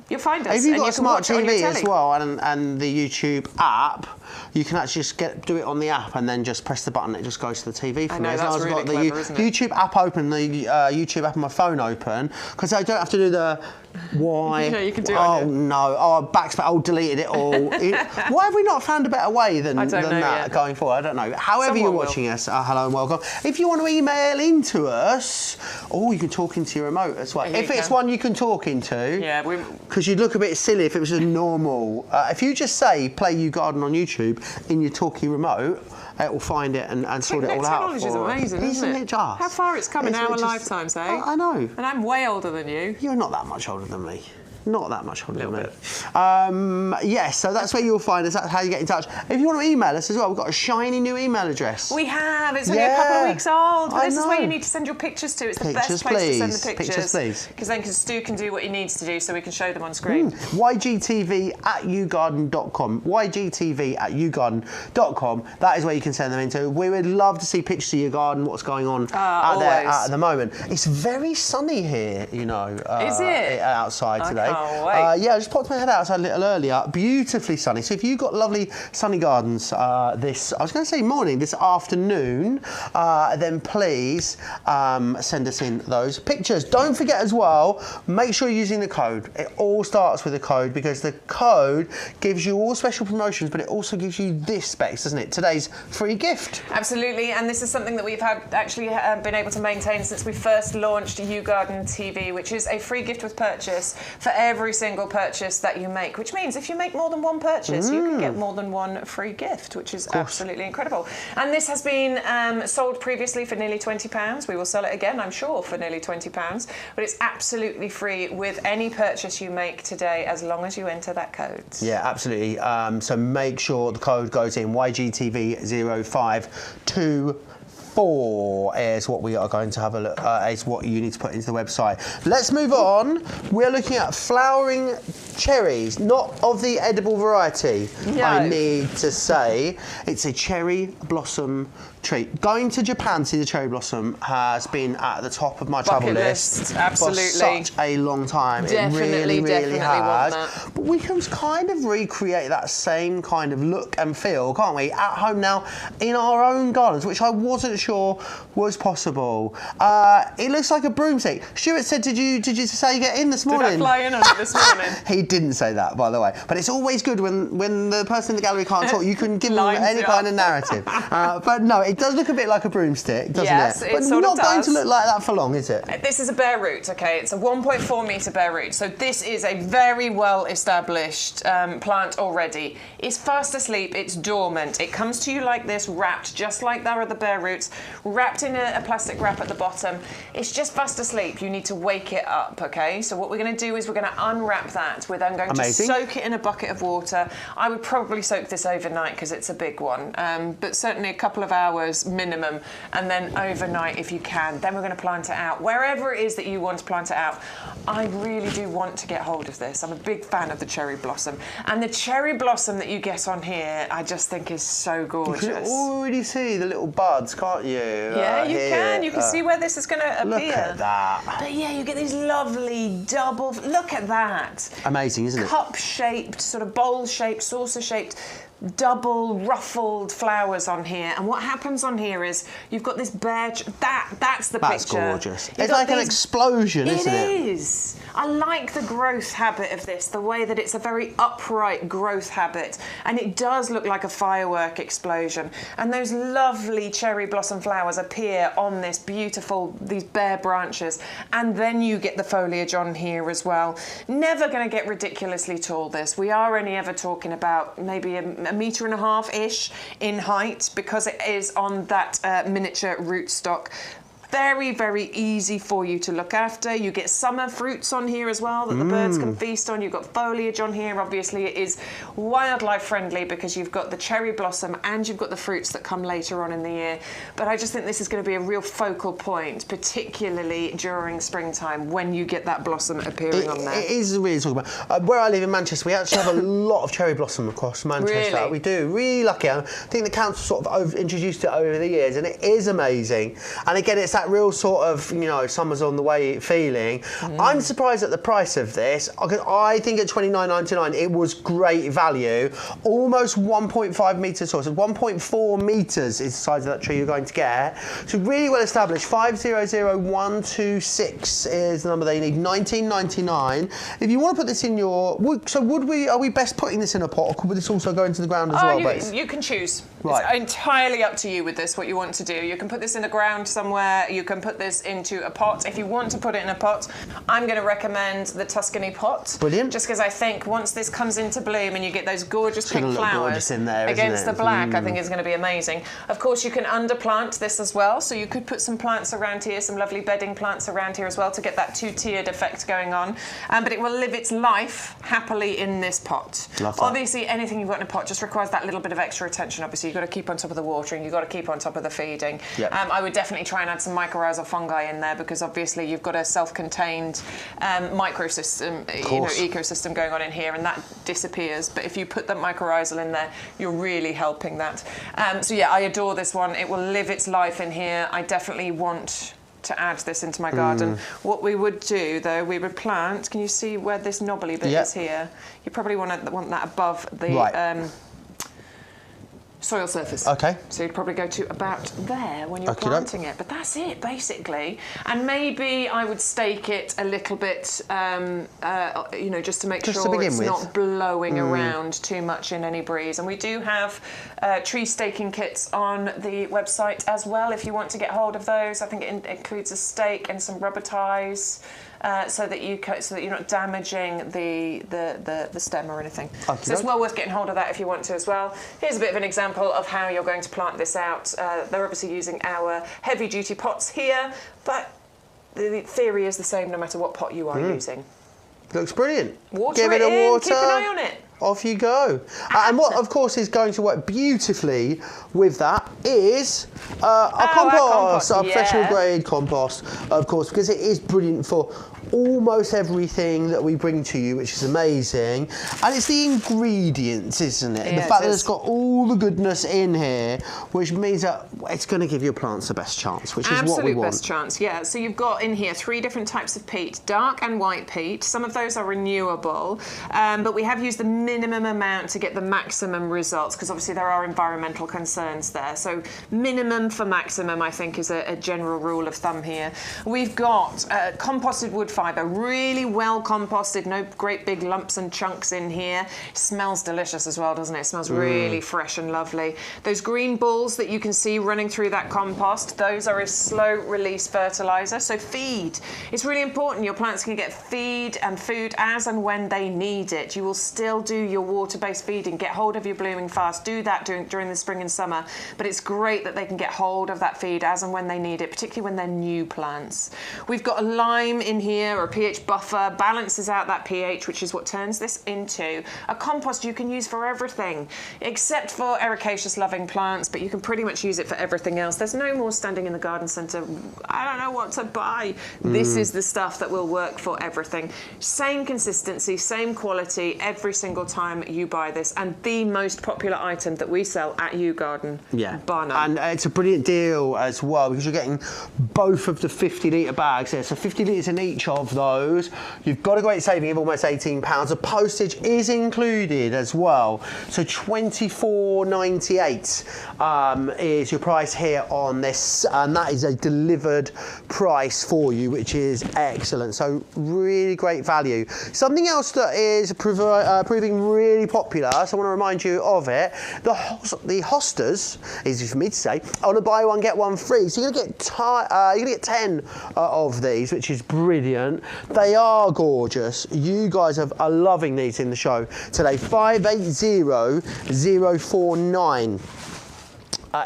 you'll find us. If you've got a smart TV TV as well and the YouTube app, you can actually just do it on the app and then just press the button. It just goes to the TV for me. I know, that's really clever, isn't it? YouTube app open, the YouTube app on my phone open, because I don't have to do the why. Yeah, you can do it. Oh no! Oh, backspace. Oh, deleted it all. Why have we not found a better way than that going forward? I don't know. However, you're watching us, hello and welcome. If you want to email into us, you can talk into your remote as well. If it's one you can talk into, because you'd look a bit silly if it was a normal. If you just say "Play YouGarden" on YouTube in your talkie remote, it will find it and sort it all out. Technology is amazing, isn't it? Just? How far it's come in our lifetimes, eh? I know. And I'm way older than you. You're not that much older than me. Not that much older than me. Yes, so that's where you'll find us. That's how you get in touch. If you want to email us as well, we've got a shiny new email address. We have. It's only a couple of weeks old. But this is where you need to send your pictures to. It's the best place to send the pictures. Pictures, please. Because then Stu can do what he needs to do so we can show them on screen. YGTV@yougarden.com. YGTV@yougarden.com. That is where you can send them into. We would love to see pictures of your garden, what's going on out there at the moment. It's very sunny here, you know. Is it? Outside today. Can't wait. Yeah, I just popped my head outside a little earlier. Beautifully sunny. So if you've got lovely sunny gardens this afternoon, then please send us in those pictures. Don't forget as well, make sure you're using the code. It all starts with a code because the code gives you all special promotions, but it also gives you this specs, doesn't it? Today's free gift. Absolutely, and this is something that we've been able to maintain since we first launched YouGarden TV, which is a free gift with purchase for every single purchase that you make, which means if you make more than one purchase, you can get more than one free gift, which is absolutely incredible. And this has been sold previously for nearly £20. We will sell it again, I'm sure, for nearly £20, but it's absolutely free with any purchase you make today, as long as you enter that code. Yeah, absolutely. So make sure the code goes in YGTV0524 is what we are going to have a look is what you need to put into the website. Let's move on. We're looking at flowering cherries, not of the edible variety. No. I need to say it's a cherry blossom treat. Going to Japan to see the cherry blossom has been at the top of my travel list absolutely. for such a long time. Definitely, it really has. Want that. But we can kind of recreate that same kind of look and feel, can't we? At home now in our own gardens, which I wasn't sure was possible. It looks like a broomstick. Stuart said, did you say get in this morning? Did I fly in on it this morning? He didn't say that, by the way. But it's always good when the person in the gallery can't talk, you can give them any kind of narrative. But no, it does look a bit like a broomstick, doesn't it? But it's not going to look like that for long, is it? This is a bare root, okay? It's a 1.4 metre bare root. So this is a very well established plant already. It's fast asleep, it's dormant. It comes to you like this, wrapped, just like there are the bare roots, wrapped in a plastic wrap at the bottom. It's just fast asleep. You need to wake it up, okay? So what we're going to do is we're going to unwrap that. We're then going to soak it in a bucket of water. I would probably soak this overnight because it's a big one, but certainly a couple of hours minimum, and then overnight if you can. Then we're going to plant it out wherever it is that you want to plant it out. I really do want to get hold of this. I'm a big fan of the cherry blossom, and the cherry blossom that you get on here I just think is so gorgeous. You can already see the little buds, can't you? Yeah, you can. You can see where this is going to appear. Look at that. But yeah, you get these lovely double... Look at that. Amazing, isn't it? Cup-shaped, sort of bowl-shaped, saucer-shaped, double ruffled flowers on here, and what happens on here is you've got this bare that's the picture. That's gorgeous. It's like an explosion, isn't it? It is. I like the growth habit of this, the way that it's a very upright growth habit, and it does look like a firework explosion, and those lovely cherry blossom flowers appear on this beautiful, these bare branches, and then you get the foliage on here as well. Never going to get ridiculously tall, this. We are only ever talking about maybe a metre and a half-ish in height, because it is on that miniature rootstock. Very, very easy for you to look after. You get summer fruits on here as well that the birds can feast on. You've got foliage on here. Obviously, it is wildlife friendly because you've got the cherry blossom and you've got the fruits that come later on in the year. But I just think this is going to be a real focal point, particularly during springtime when you get that blossom appearing on there. It is really talking about. Where I live in Manchester, we actually have a lot of cherry blossom across Manchester. Really? We do. Really lucky. I think the council sort of introduced it over the years, and it is amazing. And again, it's that real sort of, you know, summer's on the way feeling. I'm surprised at the price of this. I think at $29.99 it was great value. Almost 1.5 metres tall, so 1.4 metres is the size of that tree you're going to get. So really well established. 500126 is the number they need. $19.99. If you want to put this in your, are we best putting this in a pot, or could this also go into the ground as well? You can choose. Right. It's entirely up to you with this, what you want to do. You can put this in the ground somewhere, you can put this into a pot. If you want to put it in a pot, I'm going to recommend the Tuscany pot. Brilliant. Just because I think once this comes into bloom and you get those gorgeous It's pink flowers in there, against the black, I think it's going to be amazing. Of course, you can underplant this as well, so you could put some plants around here, some lovely bedding plants around here as well to get that two-tiered effect going on. But it will live its life happily in this pot. Love that. Obviously, anything you've got in a pot just requires that little bit of extra attention. Obviously, you've got to keep on top of the watering, you've got to keep on top of the feeding. Yep. I would definitely try and add some mycorrhizal fungi in there, because obviously you've got a self-contained microsystem, ecosystem going on in here, and that disappears. But if you put the mycorrhizal in there, you're really helping that. So yeah, I adore this one. It will live its life in here. I definitely want to add this into my garden. What we would do, though, we would plant. Can you see where this knobbly bit is here? You probably want that above the soil surface. Okay. So you'd probably go to about there when you're planting it. But that's it, basically. And maybe I would stake it a little bit, you know, just to make sure it's not blowing around too much in any breeze. And we do have tree staking kits on the website as well, if you want to get hold of those. I think it includes a stake and some rubber ties. So that you're not damaging the stem or anything. So it's well worth getting hold of that if you want to as well. Here's a bit of an example of how you're going to plant this out. They're obviously using our heavy-duty pots here, but the theory is the same no matter what pot you are using. Looks brilliant. Give it a water. Keep an eye on it. Off you go. And what, of course, is going to work beautifully with that is our compost, our professional grade compost, of course, because it is brilliant for almost everything that we bring to you, which is amazing. And it's the ingredients, isn't it? The fact that it's got all the goodness in here, which means that it's going to give your plants the best chance, which is what we want. Absolute best chance, yeah. So you've got in here 3 different types of peat, dark and white peat. Some of those are renewable, but we have used the minimum amount to get the maximum results, because obviously there are environmental concerns there. So minimum for maximum, I think, is a general rule of thumb here. We've got composted wood fibre, really well composted, no great big lumps and chunks in here. It smells delicious as well, doesn't it? It smells really fresh and lovely. Those green balls that you can see running through that compost, those are a slow release fertiliser. So feed. It's really important your plants can get feed and food as and when they need it. You will still do your water-based feeding, get hold of your blooming fast, do that during the spring and summer, but it's great that they can get hold of that feed as and when they need it, particularly when they're new plants. We've got a lime in here, barrier or a pH buffer, balances out that pH, which is what turns this into a compost you can use for everything, except for ericaceous loving plants, but you can pretty much use it for everything else. There's no more standing in the garden centre, I don't know what to buy. This is the stuff that will work for everything. Same consistency, same quality every single time you buy this, and the most popular item that we sell at U Garden. Yeah, bar none. and it's a brilliant deal as well because you're getting both of the 50-litre bags there, so 50 litres in each of those. You've got a great saving of almost £18. The postage is included as well, so £24.98 is your price here on this, and that is a delivered price for you, which is excellent. So really great value. Something else that is proving really popular, so I want to remind you of it. The Hostas, easy for me to say, on a buy one get one free. So you're gonna get 10 of these, which is brilliant. They are gorgeous. You guys are loving these in the show today. 580049.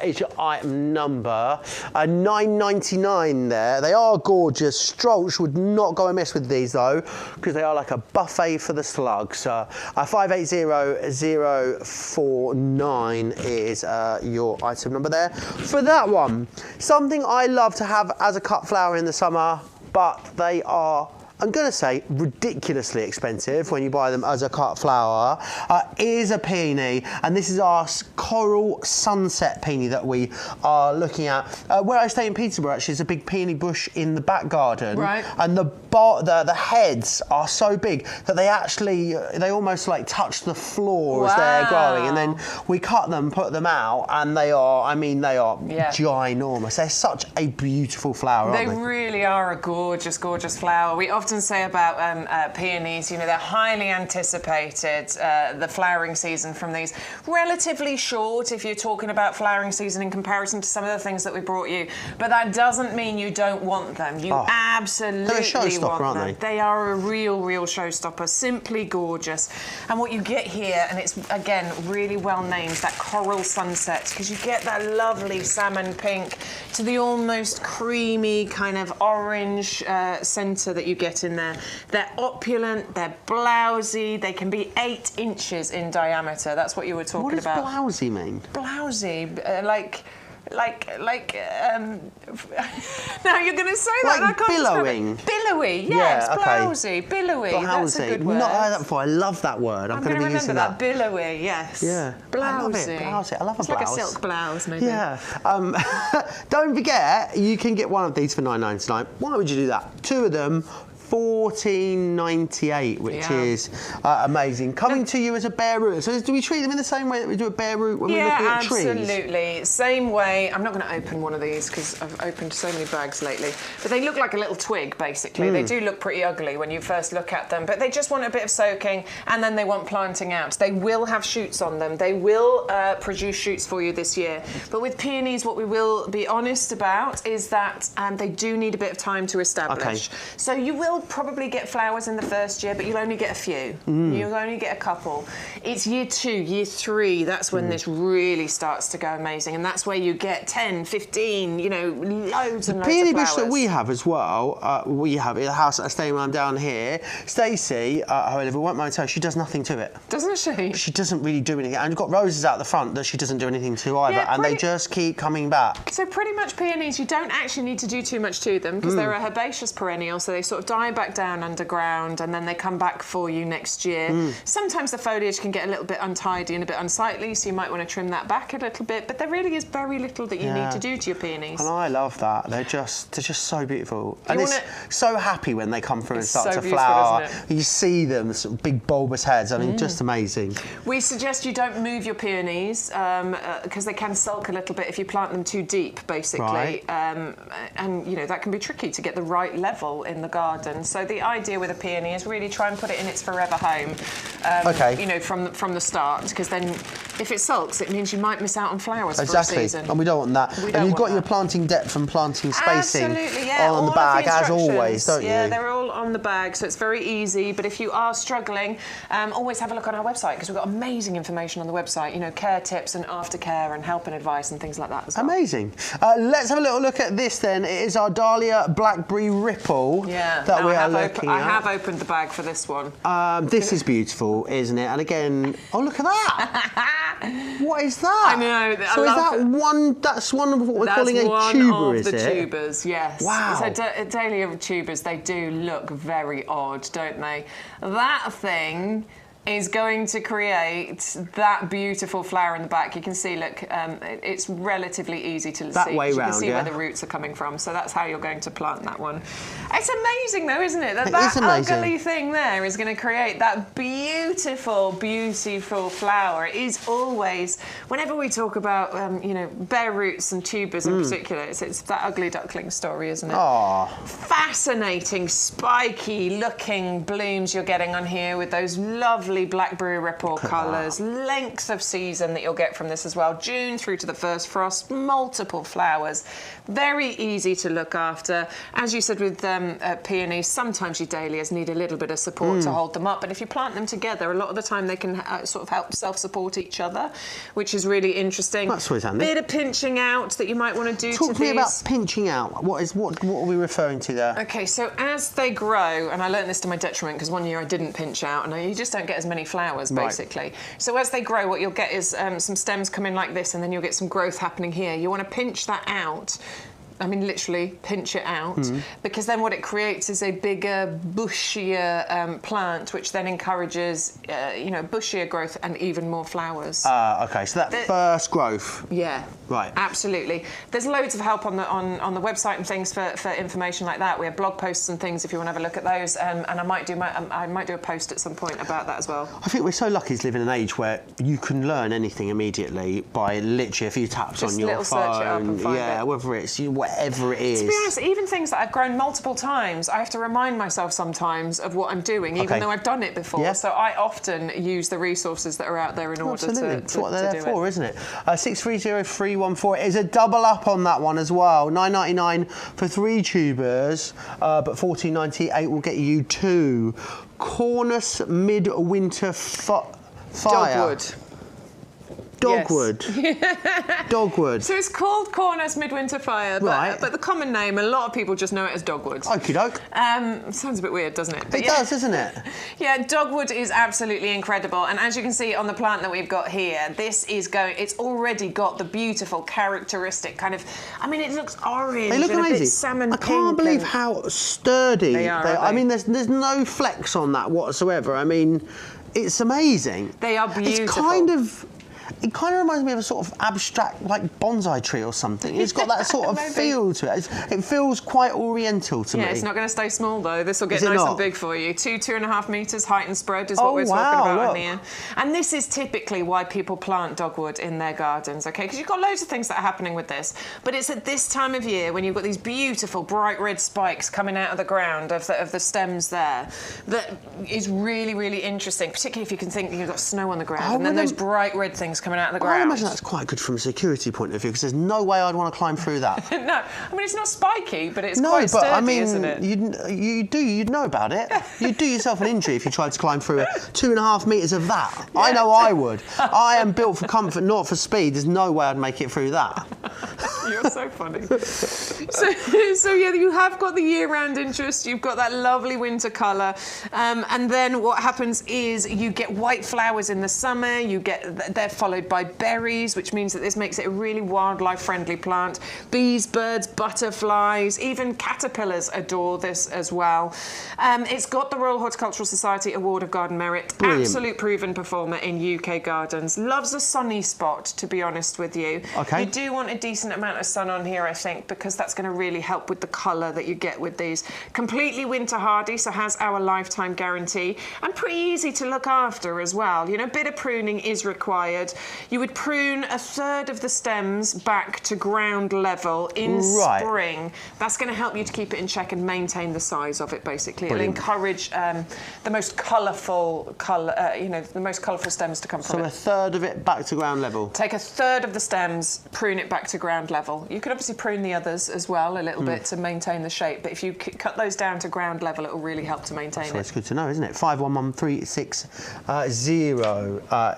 Is your item number. $9.99 there. They are gorgeous. Strolch would not go amiss with these though, because they are like a buffet for the slugs. 580049 is your item number there. For that one, something I love to have as a cut flower in the summer, but they are, I'm going to say, ridiculously expensive when you buy them as a cut flower, is a peony, and this is our coral sunset peony that we are looking at. Where I stay in Peterborough, actually, there's a big peony bush in the back garden, right. And the heads are so big that they almost like touch the floor as they're growing, and then we cut them, put them out, and they are ginormous. They're such a beautiful flower, aren't they? They really are a gorgeous, gorgeous flower. We often say about peonies, you know, they're highly anticipated, the flowering season from these. Relatively short if you're talking about flowering season in comparison to some of the things that we brought you, but that doesn't mean you don't want them. You absolutely want them. They are a real showstopper, simply gorgeous. And what you get here, and it's again really well named, that coral sunset, because you get that lovely salmon pink to the almost creamy kind of orange centre that you get in there. They're opulent, they're blousy, they can be 8 inches in diameter. That's what you were talking about. What does blousy mean? Blousy, now you're going to say that. Like billowing. Billowy, yes, blousy, billowy. That's a good word. Not heard that before. I love that word. I'm going to be using that. Billowy, yes. Yeah. Blousy. I love it. I love a blouse. Like a silk blouse, maybe. Yeah. Don't forget, you can get one of these for $9.99. Why would you do that? 2 of them, $14.98, which is amazing. Coming to you as a bare root. So do we treat them in the same way that we do a bare root when we're looking at trees? Yeah, absolutely. Same way. I'm not going to open one of these because I've opened so many bags lately. But they look like a little twig, basically. They do look pretty ugly when you first look at them, but they just want a bit of soaking, and then they want planting out. They will have shoots on them. They will produce shoots for you this year. But with peonies, what we will be honest about is that they do need a bit of time to establish. Okay. So you will probably get flowers in the first year, but you'll only get a few. You'll only get a couple. It's year 2, year 3, that's when this really starts to go amazing, and that's where you get 10, 15, you know, loads and loads of flowers. The peony bush that we have as well, we have in the house that I stay when I'm down here. Stacey, however, won't mind telling, she does nothing to it. Doesn't she? She doesn't really do anything. And you've got roses out the front that she doesn't do anything to either, and they just keep coming back. So pretty much peonies, you don't actually need to do too much to them because they're a herbaceous perennial, so they sort of die back down underground and then they come back for you next year. Sometimes the foliage can get a little bit untidy and a bit unsightly, so you might want to trim that back a little bit, but there really is very little that you need to do to your peonies. And I love that. They're just so beautiful. And it's so happy when they come through and start to flower. You see them, sort of big bulbous heads. I mean, just amazing. We suggest you don't move your peonies because they can sulk a little bit if you plant them too deep, basically. Right. And, you know, that can be tricky to get the right level in the garden. So the idea with a peony is really try and put it in its forever home, you know, from the start, because then if it sulks, it means you might miss out on flowers for a season. And we don't want that. And you've got your planting depth and planting spacing on the bag, as always, don't you? Yeah, they're all on the bag, so it's very easy. But if you are struggling, always have a look on our website, because we've got amazing information on the website, you know, care tips and aftercare and help and advice and things like that as well. Amazing. Let's have a little look at this then. It is our Dahlia Blackberry Ripple that Now I have opened the bag for this one. This is beautiful, isn't it? And again, oh look at that! What is that? I know. So is that one? That's one of what we're calling a tuber, is it? That's one of the tubers. Yes. Wow. So Dahlia tubers, they do look very odd, don't they? That thing is going to create that beautiful flower in the back. You can see, look, it's relatively easy to see. That way round, you can see where the roots are coming from. So that's how you're going to plant that one. It's amazing though, isn't it? That ugly thing there is going to create that beautiful, beautiful flower. It is always, whenever we talk about, you know, bare roots and tubers in particular, it's that ugly duckling story, isn't it? Oh. Fascinating, spiky looking blooms you're getting on here with those lovely Blackberry Ripple colours, length of season that you'll get from this as well. June through to the first frost, multiple flowers, very easy to look after. As you said with peonies, sometimes your dahlias need a little bit of support to hold them up, but if you plant them together, a lot of the time they can sort of help self-support each other, which is really interesting. That's always handy. Bit of pinching out that you might want to do to these. Talk to me about pinching out. What are we referring to there? Okay, so as they grow, and I learned this to my detriment because one year I didn't pinch out, and you just don't get as many flowers, basically. Right. So as they grow, what you'll get is some stems come in like this, and then you'll get some growth happening here. You want to pinch that out. I mean, literally pinch it out, because then what it creates is a bigger, bushier plant, which then encourages, you know, bushier growth and even more flowers. Okay, so that first growth. Yeah. Right. Absolutely. There's loads of help on the website and things for information like that. We have blog posts and things if you want to have a look at those. And I might do a post at some point about that as well. I think we're so lucky to live in an age where you can learn anything immediately by literally a few taps on your phone. Search it up and find it. Whether it's whatever it is. To be honest, even things that I've grown multiple times, I have to remind myself sometimes of what I'm doing, even though I've done it before. Yeah. So I often use the resources that are out there in order to That's what they're there for, isn't it? 630314 is a double up on that one as well. $9.99 for 3 tubers, but $14.98 will get you 2. Cornus midwinter fire. Dogwood. Dogwood. Yes. Dogwood. So it's called Cornus midwinter fire, but the common name, a lot of people just know it as dogwood. Okie doke. Sounds a bit weird, doesn't it? But it does, doesn't it? Yeah, dogwood is absolutely incredible. And as you can see on the plant that we've got here, it's already got the beautiful characteristic kind of, I mean, it looks orange. They look and amazing. A bit salmon I can't believe how sturdy they are. I mean, there's no flex on that whatsoever. I mean, it's amazing. They are beautiful. It kind of reminds me of a sort of abstract, like, bonsai tree or something. It's got that sort of feel to it. It feels quite oriental to me. Yeah, it's not going to stay small, though. This will get nice and big for you. 2.5 metres height and spread is what we're talking about in here. And this is typically why people plant dogwood in their gardens, OK? Because you've got loads of things that are happening with this. But it's at this time of year when you've got these beautiful bright red spikes coming out of the ground of the stems there that is really, really interesting, particularly if you can think you've got snow on the ground and then those bright red things coming out of the ground. I imagine that's quite good from a security point of view, because there's no way I'd want to climb through that. No, I mean, it's not spiky, but it's quite sturdy, I mean, isn't it? You'd know about it. You'd do yourself an injury if you tried to climb through 2.5 metres of that. Yeah. I know I would. I am built for comfort, not for speed. There's no way I'd make it through that. You're so funny. So yeah, you have got the year-round interest. You've got that lovely winter colour, and then what happens is you get white flowers in the summer. They're followed by berries, which means that this makes it a really wildlife-friendly plant. Bees, birds, butterflies, even caterpillars adore this as well. It's got the Royal Horticultural Society Award of Garden Merit. Brilliant. Absolute proven performer in UK gardens. Loves a sunny spot, to be honest with you. Okay. You do want a decent amount of sun on here, I think, because that's going to really help with the colour that you get with these. Completely winter hardy, so has our lifetime guarantee, and pretty easy to look after as well. You know, a bit of pruning is required. You would prune 1/3 of the stems back to ground level in spring. That's going to help you to keep it in check and maintain the size of it, basically. Brilliant. It'll encourage the most colourful stems to come from it. So 1/3 of it back to ground level? Take 1/3 of the stems, prune it back to ground level. You could obviously prune the others as well a little bit to maintain the shape, but if you cut those down to ground level, it will really help to maintain it. It's good to know, isn't it? 511360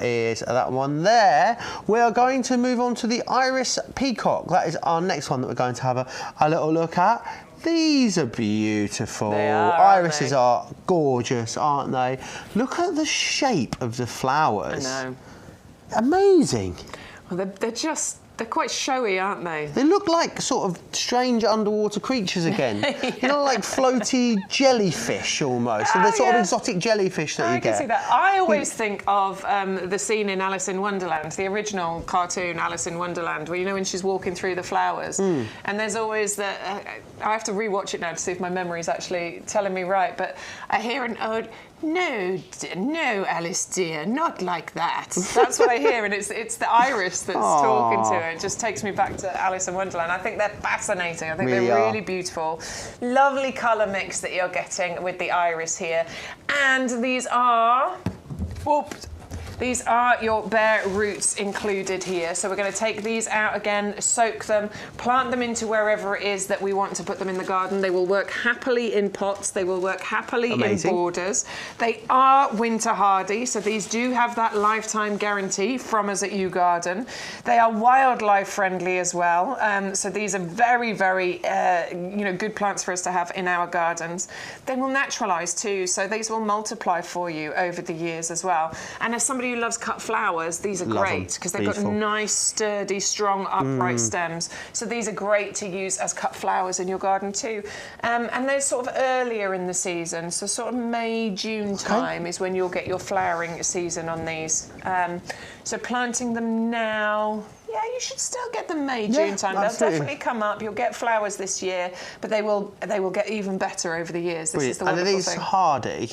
is that one there. We are going to move on to the Iris Peacock. That is our next one that we're going to have a little look at. These are beautiful. They are, Irises are gorgeous, aren't they? Look at the shape of the flowers. I know. Amazing. Well, they're quite showy, aren't they? They look like sort of strange underwater creatures again. You know, like floaty jellyfish almost. And the sort of exotic jellyfish that you get. I can see that. I always think of the scene in Alice in Wonderland, the original cartoon Alice in Wonderland, where, you know, when she's walking through the flowers. And there's always the... I have to rewatch it now to see if my memory's actually telling me right, but I hear an ode... No, Alice dear, not like that. That's what I hear, and it's the iris that's talking to her. It just takes me back to Alice in Wonderland. I think they're fascinating. I think they're really beautiful. Lovely colour mix that you're getting with the iris here. And these are... Oops. These are your bare roots included here. So we're going to take these out again, soak them, plant them into wherever it is that we want to put them in the garden. They will work happily in pots. They will work happily in borders. They are winter hardy, so these do have that lifetime guarantee from us at U Garden. They are wildlife friendly as well. So these are very, very good plants for us to have in our gardens. They will naturalise too, so these will multiply for you over the years as well. And as somebody who loves cut flowers, these are great because they've got nice, sturdy, strong, upright stems. So these are great to use as cut flowers in your garden too. And they're sort of earlier in the season, so sort of May, June time is when you'll get your flowering season on these. So planting them now, yeah, you should still get them May, June time. Absolutely. They'll definitely come up. You'll get flowers this year, but they will get even better over the years. This is the wonderful thing. And are these hardy?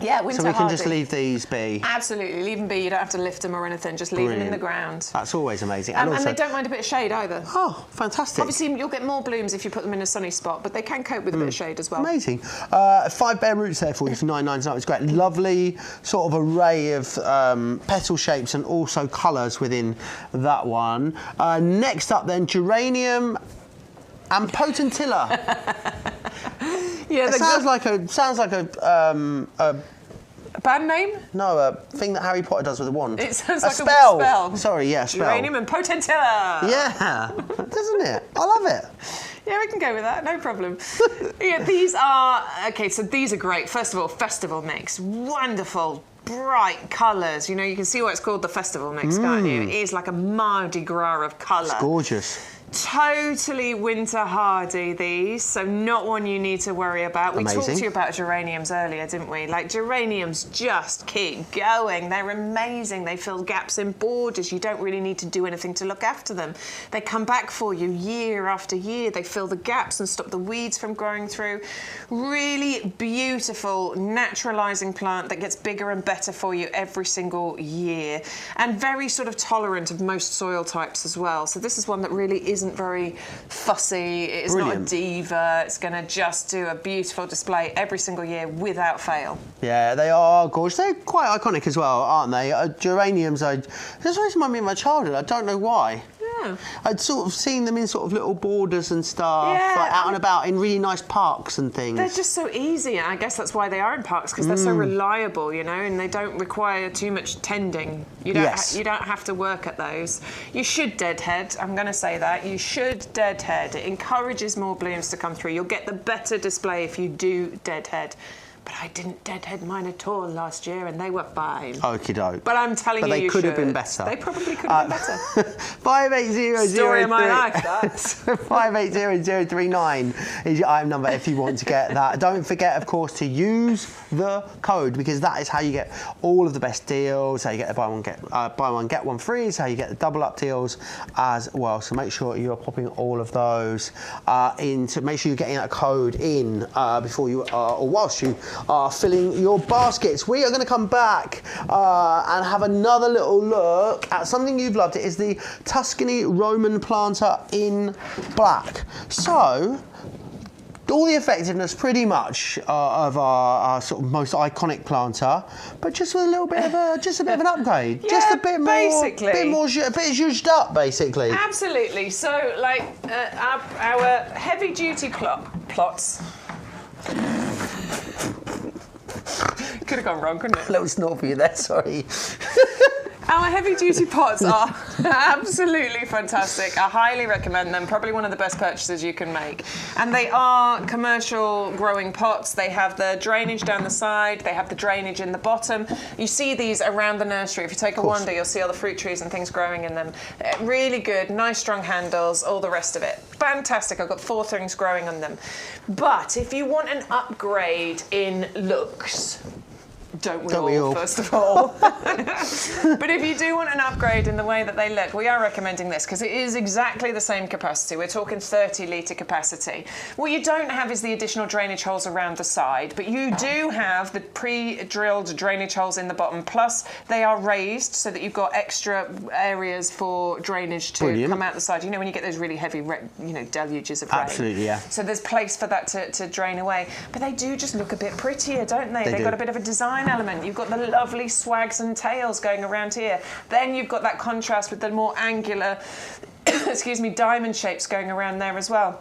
Yeah, winter hardy. So we can hardy. just leave these be? Absolutely, leave them be. You don't have to lift them or anything. Just leave them in the ground. That's always amazing. And they don't mind a bit of shade either. Oh, fantastic. Obviously, you'll get more blooms if you put them in a sunny spot, but they can cope with a bit of shade as well. Amazing. 5 bare roots there for you for $9.99. It's great. Lovely sort of array of petal shapes and also colours within that one. Next up then, geranium and potentilla. Yeah, it sounds like a band name? No, a thing that Harry Potter does with a wand. It sounds like spell. a spell. Sorry, yeah, spell. Geranium and potentilla. Yeah, doesn't it? I love it. Yeah, we can go with that, no problem. Yeah, these are, okay, so these are great. First of all, festival mix. Wonderful, bright colours. You know, you can see why it's called the festival mix, can't you? It is like a Mardi Gras of colour. It's gorgeous. Totally winter hardy, these, so not one you need to worry about. We talked to you about geraniums earlier, didn't we? Like, geraniums just keep going. They're amazing. They fill gaps in borders. You don't really need to do anything to look after them. They come back for you year after year. They fill the gaps and stop the weeds from growing through. Really beautiful, naturalising plant that gets bigger and better for you every single year. And very sort of tolerant of most soil types as well. So this is one that really isn't very fussy. It is not a diva. It's going to just do a beautiful display every single year without fail. Yeah, they are gorgeous. They're quite iconic as well, aren't they? Geraniums, they always remind me of my childhood. I don't know why. Yeah. I'd sort of seen them in sort of little borders and stuff, like out and about in really nice parks and things. They're just so easy, and I guess that's why they are in parks, because they're so reliable, you know, and they don't require too much tending. You don't, you don't have to work at those. You should deadhead, I'm going to say that. You should deadhead. It encourages more blooms to come through. You'll get the better display if you do deadhead. But I didn't deadhead mine at all last year, and they were fine. Okie doke. But I'm telling you, they could have been better. They probably could have been better. 5800. Story of my life, that. 580039 is your item number if you want to get that. Don't forget, of course, to use the code, because that is how you get all of the best deals. How you get the buy one get one free. Is how you get the double up deals as well. So make sure you are popping all of those in. To make sure you're getting that code in before you or whilst you are filling your baskets. We are going to come back and have another little look at something you've loved. It is the Tuscany Roman planter in black. So, all the effectiveness pretty much of our sort of most iconic planter, but just with a little bit of just a bit of an upgrade, just a bit more, basically, a bit zhuzhed up, basically. Absolutely. So, like our heavy-duty plots. Could have gone wrong, couldn't it? A little snort for you there, sorry. Our heavy-duty pots are absolutely fantastic. I highly recommend them. Probably one of the best purchases you can make. And they are commercial growing pots. They have the drainage down the side. They have the drainage in the bottom. You see these around the nursery. If you take a wander, you'll see all the fruit trees and things growing in them. Really good, nice strong handles, all the rest of it. Fantastic. I've got 4 things growing on them. But if you want an upgrade in looks, don't we all, first of all? But if you do want an upgrade in the way that they look, we are recommending this because it is exactly the same capacity. We're talking 30-litre capacity. What you don't have is the additional drainage holes around the side, but you do have the pre-drilled drainage holes in the bottom, plus they are raised so that you've got extra areas for drainage to come out the side. You know, when you get those really heavy, deluges of rain. Absolutely, yeah. So there's place for that to drain away. But they do just look a bit prettier, don't they? They've got a bit of a design element. You've got the lovely swags and tails going around here. Then you've got that contrast with the more angular, diamond shapes going around there as well.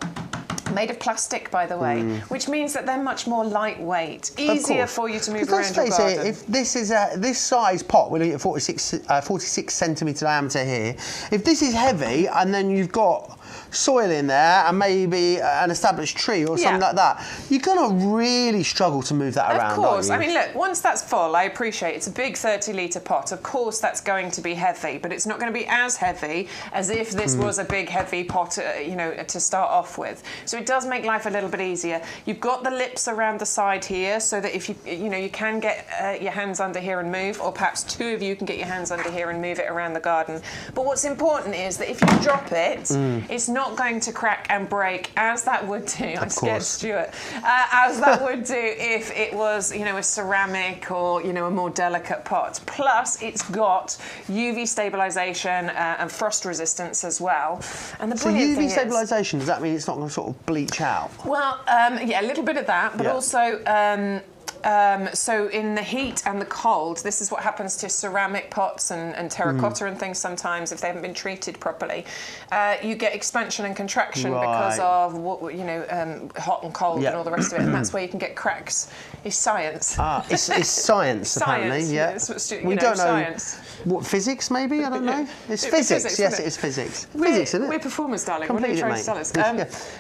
Made of plastic, by the way, which means that they're much more lightweight, easier for you to move around your garden. Let's face it, if this is this size pot, we're looking at 46 centimetre diameter here. If this is heavy, and then you've got soil in there and maybe an established tree or something like that, you're going to really struggle to move that around. Of course. I mean, look, once that's full, I appreciate it's a big 30-litre pot. Of course, that's going to be heavy, but it's not going to be as heavy as if this was a big, heavy pot, to start off with. So it does make life a little bit easier. You've got the lips around the side here so that if you can get your hands under here and move, or perhaps 2 of you can get your hands under here and move it around the garden. But what's important is that if you drop it, it's not going to crack and break as that would do. I'm scared, Stuart. As that would do if it was, a ceramic or a more delicate pot. Plus, it's got UV stabilisation and frost resistance as well. And the brilliant thing is, UV stabilisation, does that mean it's not going to sort of bleach out? Well, a little bit of that, but also. So in the heat and the cold, this is what happens to ceramic pots and terracotta and things sometimes if they haven't been treated properly. You get expansion and contraction because of hot and cold and all the rest of it, and that's where you can get cracks. It's science. It's science apparently. Yeah. We don't know science. What, physics maybe? I don't know. It's physics. Yes, it is physics. Physics, isn't it? We're performers, darling. Completely, what are you trying to tell us?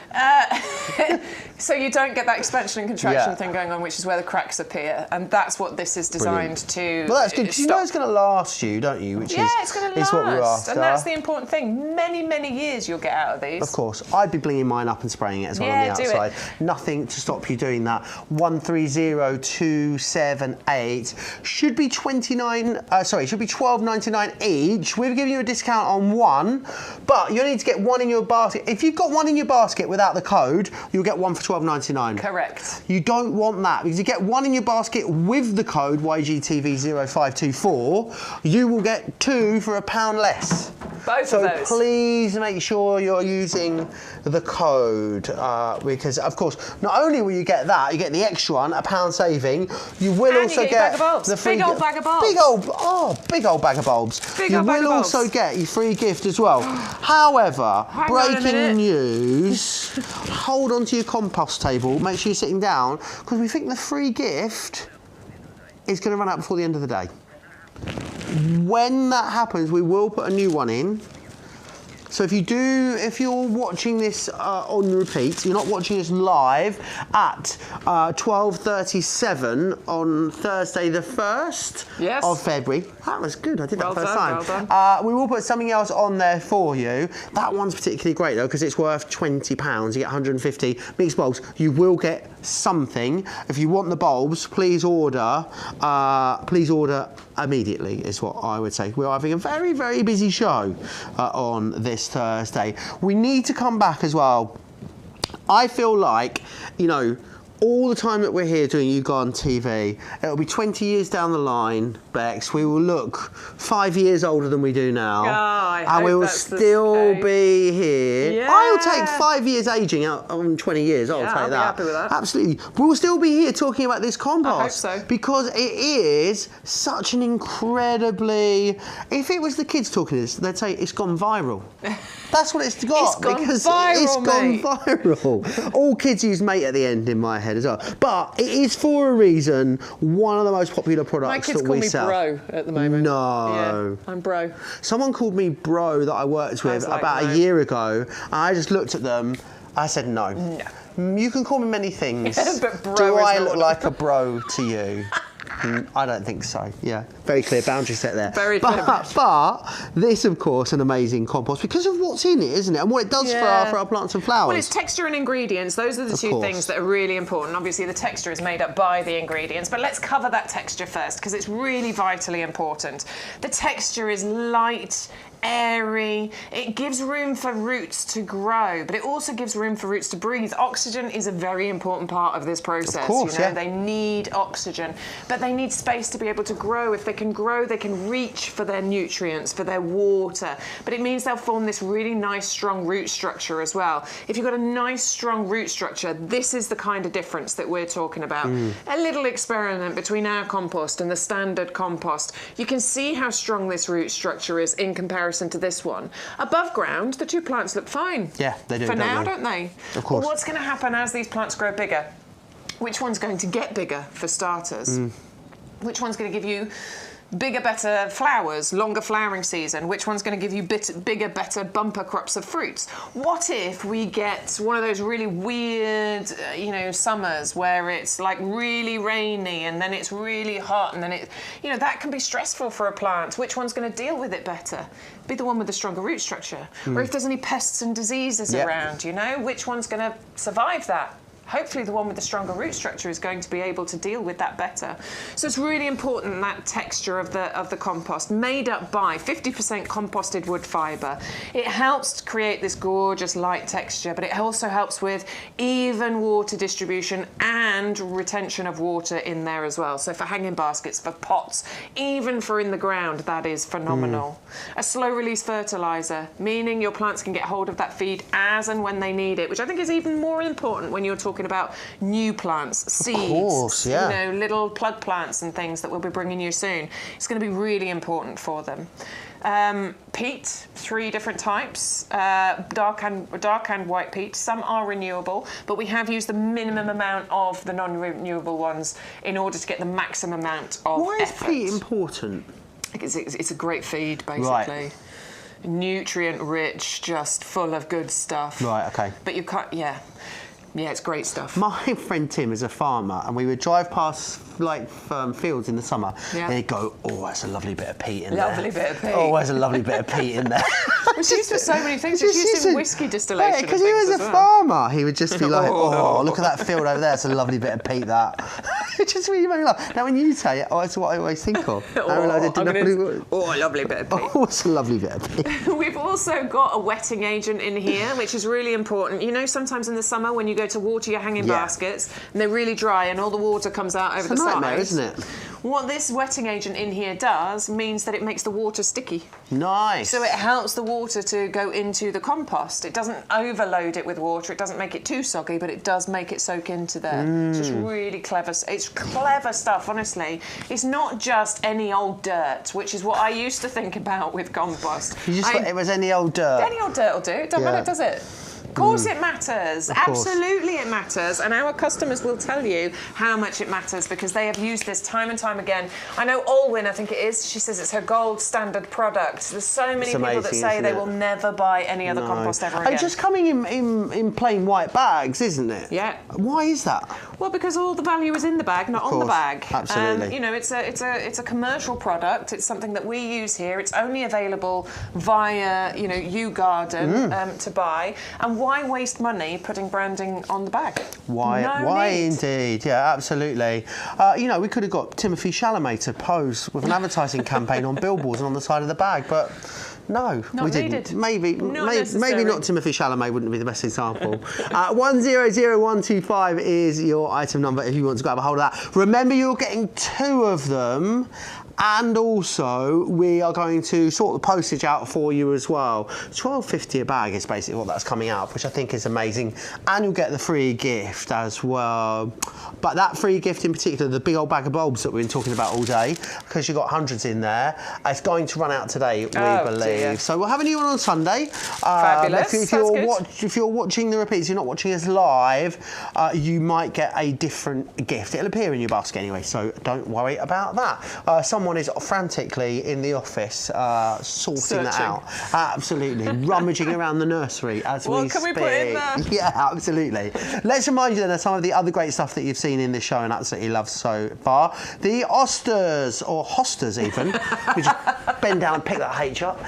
So you don't get that expansion and contraction thing going on, which is where the cracks appear, and that's what this is designed to. Well, that's good because you know it's going to last you, don't you? Which it's going to last. What we're after. And that's the important thing. Many, many years you'll get out of these. Of course, I'd be blinging mine up and spraying it as well on the outside. Nothing to stop you doing that. 130278 should be should be $12.99 each. We're giving you a discount on one, but you need to get one in your basket. If you've got one in your basket without the code, you'll get one for $12.99. Correct. You don't want that because you get one in your basket with the code YGTV0524, you will get 2 for £1 less. Both of those. So please make sure you're using the code because, of course, not only will you get that, you get the extra one, £1 saving. You will also get the free big old bag of bulbs. Big old bag of bulbs. You will also get your free gift as well. However, breaking news. Hold on to your compost table. Make sure you're sitting down because we think the free gift is going to run out before the end of the day. When that happens, we will put a new one in. So if you're watching this on repeat, you're not watching this live at 12:37 on Thursday the 1st of February. That was good, I did that first time. Well done. We will put something else on there for you. That one's particularly great though, because it's worth £20. You get 150 mixed bulbs. You will get something. If you want the bulbs, please order immediately is what I would say. We're having a very, very busy show on this Thursday. We need to come back as well. I feel like, all the time that we're here doing You Go on TV, it'll be 20 years down the line, Bex. We will look 5 years older than we do now. And we will still be here. Yeah. I'll take 5 years aging out on 20 years. I'll take I'll that. be happy with that. Absolutely. We'll still be here talking about this compost. I hope so. Because it is such an incredibly... If it was the kids talking to this, they'd say it's gone viral. That's what it's got. It's gone viral, It's gone viral. All kids use mate at the end in my head. head as well. But it is for a reason one of the most popular products that we sell. My kids call me bro at the moment. No. Yeah, I'm bro. Someone called me bro that I worked with about a year ago. And I just looked at them. I said no. No. You can call me many things. But bro Do is I not look like a bro to you? I don't think so. Yeah, very clear boundary set there. Very clear. But this, of course, an amazing compost because of what's in it, isn't it? And what it does for our plants and flowers. Well, it's texture and ingredients. Those are the two things that are really important. Obviously, the texture is made up by the ingredients, but let's cover that texture first because it's really vitally important. The texture is light, airy. It gives room for roots to grow, but it also gives room for roots to breathe. Oxygen is a very important part of this process. Of course, They need oxygen, but they need space to be able to grow. If they can grow, they can reach for their nutrients, for their water, but it means they'll form this really nice, strong root structure as well. If you've got a nice, strong root structure, this is the kind of difference that we're talking about. A little experiment between our compost and the standard compost. You can see how strong this root structure is in comparison to this one. Above ground, the two plants look fine. Yeah, they do. For now, don't they? Of course. But what's going to happen as these plants grow bigger? Which one's going to get bigger, for starters? Which one's going to give you bigger, better flowers, longer flowering season? Which one's going to give you bigger, better bumper crops of fruits? What if we get one of those really weird, summers where it's like really rainy and then it's really hot and then that can be stressful for a plant. Which one's going to deal with it better? Be the one with the stronger root structure. Or if there's any pests and diseases around, which one's going to survive that? Hopefully the one with the stronger root structure is going to be able to deal with that better. So it's really important, that texture of the compost, made up by 50% composted wood fibre. It helps to create this gorgeous light texture, but it also helps with even water distribution and retention of water in there as well. So for hanging baskets, for pots, even for in the ground, that is phenomenal. A slow release fertiliser, meaning your plants can get hold of that feed as and when they need it, which I think is even more important when you're talking about new plants, seeds, of course, little plug plants and things that we'll be bringing you soon. It's going to be really important for them. Peat, 3 different types, dark and white peat. Some are renewable, but we have used the minimum amount of the non-renewable ones in order to get the maximum amount of Why effort. is peat important? It's a great feed, basically. Right. Nutrient rich, just full of good stuff. Right, okay. But you can't, yeah, it's great stuff. My friend Tim is a farmer, and we would drive past fields in the summer, and he'd go, "Oh, that's a lovely bit of peat in there. Lovely bit of peat. Oh, there's a lovely bit of peat in there." It's used for so many things. It's used in whiskey distillation. Yeah, because he was a farmer. He would just be like, "Oh, look at that field over there. It's a lovely bit of peat, that." It just really made me laugh. Now, when you say it, that's what I always think of. I realise a lovely bit of peat. Oh, it's a lovely bit of peat. We've also got a wetting agent in here, which is really important. Sometimes in the summer when you go to water your hanging baskets and they're really dry and all the water comes out over the sides. It's a nightmare, isn't it? What this wetting agent in here does means that it makes the water sticky. Nice. So it helps the water to go into the compost. It doesn't overload it with water. It doesn't make it too soggy, but it does make it soak into there. So it's really clever. It's clever stuff, honestly. It's not just any old dirt, which is what I used to think about with compost. You just thought it was any old dirt. Any old dirt will do. It doesn't matter, does it? Of course it matters. Absolutely it matters. And our customers will tell you how much it matters because they have used this time and time again. I know Alwyn, I think it is, she says it's her gold standard product. There's so many people that say they will never buy any other compost ever again. And just coming in plain white bags, isn't it? Yeah. Why is that? Well, because all the value is in the bag, not on the bag. Absolutely. It's a commercial product. It's something that we use here. It's only available via, YouGarden to buy. And why waste money putting branding on the bag? Why indeed? Yeah, absolutely. We could have got Timothée Chalamet to pose with an advertising campaign on billboards and on the side of the bag, but no, we didn't. Maybe not Timothée Chalamet wouldn't be the best example. 100125 is your item number if you want to grab a hold of that. Remember, you're getting 2 of them. And also, we are going to sort the postage out for you as well. £12.50 a bag is basically what that's coming out, which I think is amazing. And you'll get the free gift as well. But that free gift in particular, the big old bag of bulbs that we've been talking about all day, because you've got hundreds in there, it's going to run out today, we believe. Dear. So we'll have a new one on Sunday. Fabulous. If you're watching the repeats, you're not watching us live, you might get a different gift. It'll appear in your basket anyway, so don't worry about that. Someone is frantically in the office sorting that out. Absolutely. Rummaging around the nursery as we speak. What can we put in there? Yeah, absolutely. Let's remind you then of some of the other great stuff that you've seen in this show and absolutely loved so far. The Hostas, or Hostas even, we just bend down and pick that H up.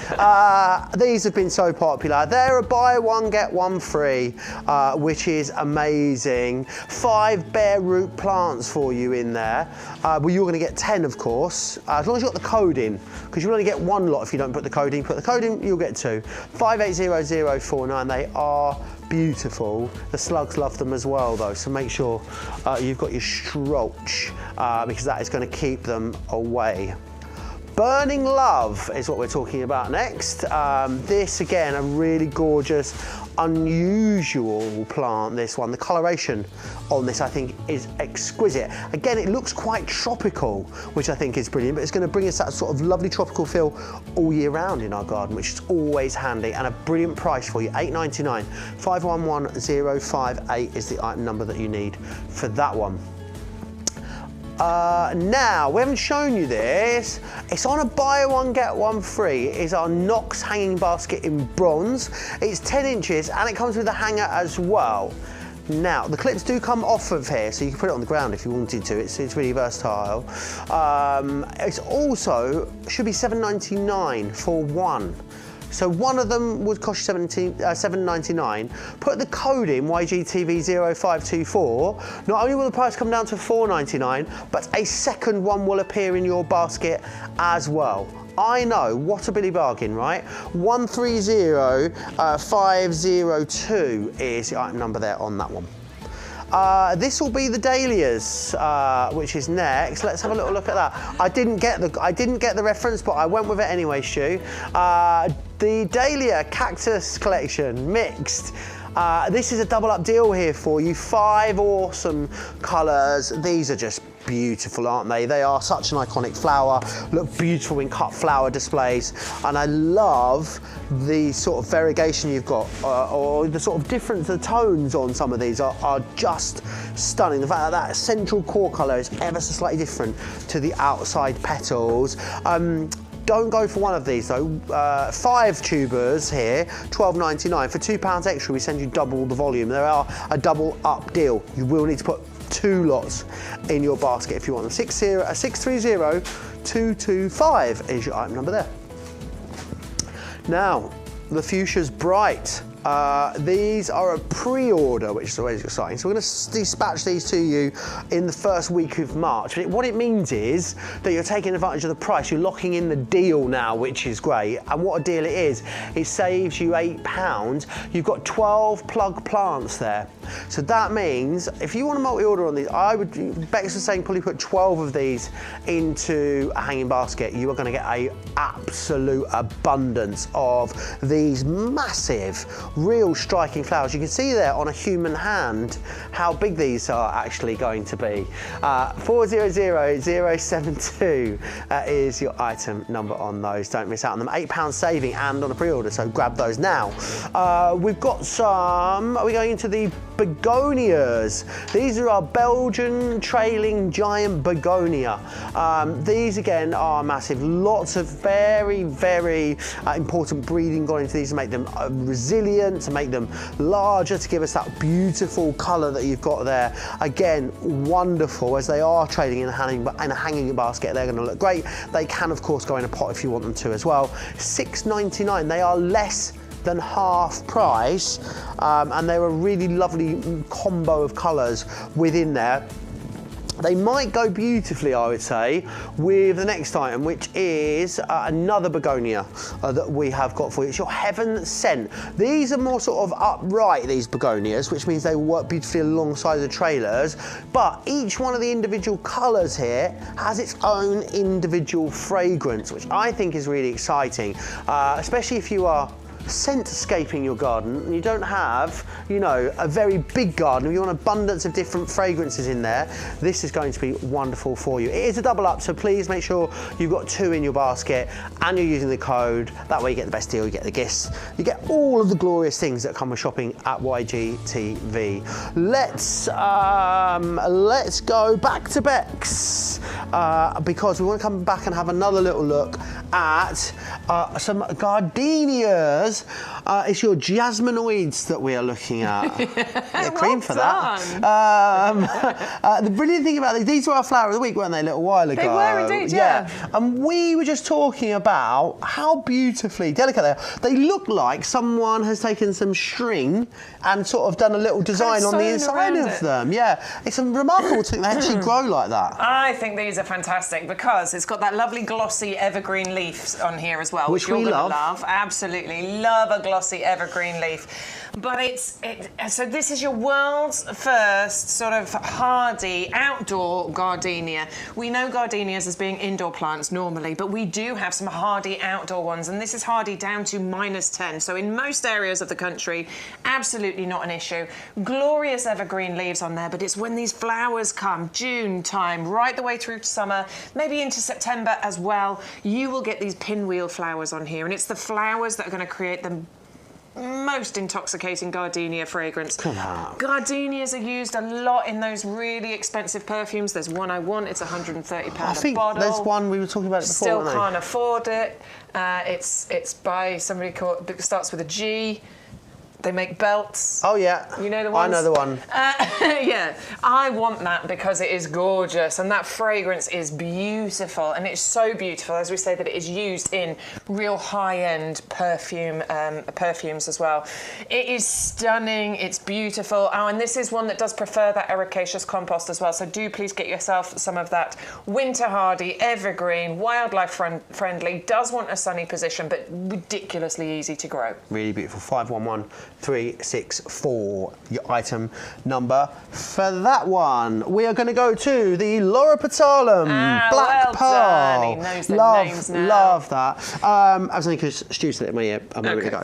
These have been so popular. They're a buy one, get one free, which is amazing. 5 bare root plants for you in there. Well, you're going to get 10, of course, as long as you've got the code in, because you'll only get 1 lot if you don't put the code in. Put the code in, you'll get 2. 580049, they are beautiful. The slugs love them as well though, so make sure you've got your stroach, because that is going to keep them away. Burning Love is what we're talking about next. This again, a really gorgeous, unusual plant, this one. The coloration on this I think is exquisite. Again, it looks quite tropical, which I think is brilliant, but it's going to bring us that sort of lovely tropical feel all year round in our garden, which is always handy, and a brilliant price for you, £8.99. 511058 is the item number that you need for that one. Now, we haven't shown you this. It's on a buy one, get one free. It is our Knox hanging basket in bronze. It's 10 inches and it comes with a hanger as well. Now, the clips do come off of here, so you can put it on the ground if you wanted to. It's really versatile. It's also, should be £7.99 for one. So one of them would cost you $7.99. Put the code in, YGTV0524. Not only will the price come down to $4.99, but a second one will appear in your basket as well. I know, what a Billy bargain, right? 130502 is the item number there on that one. This will be the Dahlias, which is next. Let's have a little look at that. I didn't get the reference, but I went with it anyway, Stu. The Dahlia Cactus Collection mixed. This is a double up deal here for you. 5 awesome colours. These are just beautiful, aren't they? They are such an iconic flower, look beautiful in cut flower displays, and I love the sort of variegation you've got, or the sort of difference, the tones on some of these are just stunning. The fact that that central core colour is ever so slightly different to the outside petals. Don't go for one of these though. 5 tubers here, £12.99. For £2 extra, we send you double the volume. They are a double up deal. You will need to put 2 lots in your basket if you want them. 630225 is your item number there. Now, the Fuchsia's Bright. These are a pre-order, which is always exciting. So we're going to dispatch these to you in the first week of March. What it means is that you're taking advantage of the price. You're locking in the deal now, which is great. And what a deal it is. It saves you £8. You've got 12 plug plants there. So that means if you want to multi-order on these, Bex was saying probably put 12 of these into a hanging basket. You are going to get an absolute abundance of these massive, real striking flowers. You can see there on a human hand how big these are actually going to be. 400072 is your item number on those. Don't miss out on them. £8 saving and on a pre-order, so grab those now. We've got some, are we going into the begonias? These are our Belgian trailing giant begonia. These again are massive. Lots of very, very important breeding gone into these to make them resilient, to make them larger, to give us that beautiful colour that you've got there. Again, wonderful, as they are trading in a hanging basket. They're going to look great. They can, of course, go in a pot if you want them to as well. £6.99. They are less than half price, and they're a really lovely combo of colours within there. They might go beautifully, I would say, with the next item, which is another begonia that we have got for you. It's your Heaven Sent. These are more sort of upright, these begonias, which means they work beautifully alongside the trailers, but each one of the individual colours here has its own individual fragrance, which I think is really exciting, especially if you are scent-scaping your garden and you don't have, you know, a very big garden, you want abundance of different fragrances in there, this is going to be wonderful for you. It is a double up, so please make sure you've got 2 in your basket and you're using the code. That way you get the best deal, you get the gifts, you get all of the glorious things that come with shopping at YGTV. Let's go back to Bex because we want to come back and have another little look at some gardenias. It's your jasminoids that we are looking at. Get cream for that. The brilliant thing about these were our flower of the week, weren't they, a little while ago? They were indeed, yeah. And we were just talking about how beautifully delicate they are. They look like someone has taken some string and sort of done a little design on the inside of them. Yeah, it's remarkable to think they actually grow like that. I think these are fantastic because it's got that lovely glossy evergreen leaf on here as well, which you're we going to love. Absolutely love a glossy evergreen leaf. But so this is your world's first sort of hardy outdoor gardenia. We know gardenias as being indoor plants normally, but we do have some hardy outdoor ones, and this is hardy down to -10. So in most areas of the country, absolutely not an issue. Glorious evergreen leaves on there, but it's when these flowers come, June time, right the way through to summer, maybe into September as well, you will get these pinwheel flowers on here, and it's the flowers that are going to create the most intoxicating gardenia fragrance. Gardenias are used a lot in those really expensive perfumes. There's one I want, it's £130 a bottle. I think there's one, we were talking about it before. Still can't afford it. It's by somebody called, it starts with a G. They make belts. Oh yeah. You know the ones? I know the one. Yeah, I want that because it is gorgeous and that fragrance is beautiful, and it's so beautiful, as we say, that it is used in real high-end perfumes as well. It is stunning, it's beautiful. Oh, and this is one that does prefer that ericaceous compost as well, so do please get yourself some of that winter hardy, evergreen, wildlife friendly, does want a sunny position, but ridiculously easy to grow. Really beautiful. 511364, your item number for that one. We are going to go to the Loropetalum Black Pearl. Done. He knows the names now. Love that. I was only because Stu said it in my ear a moment ago.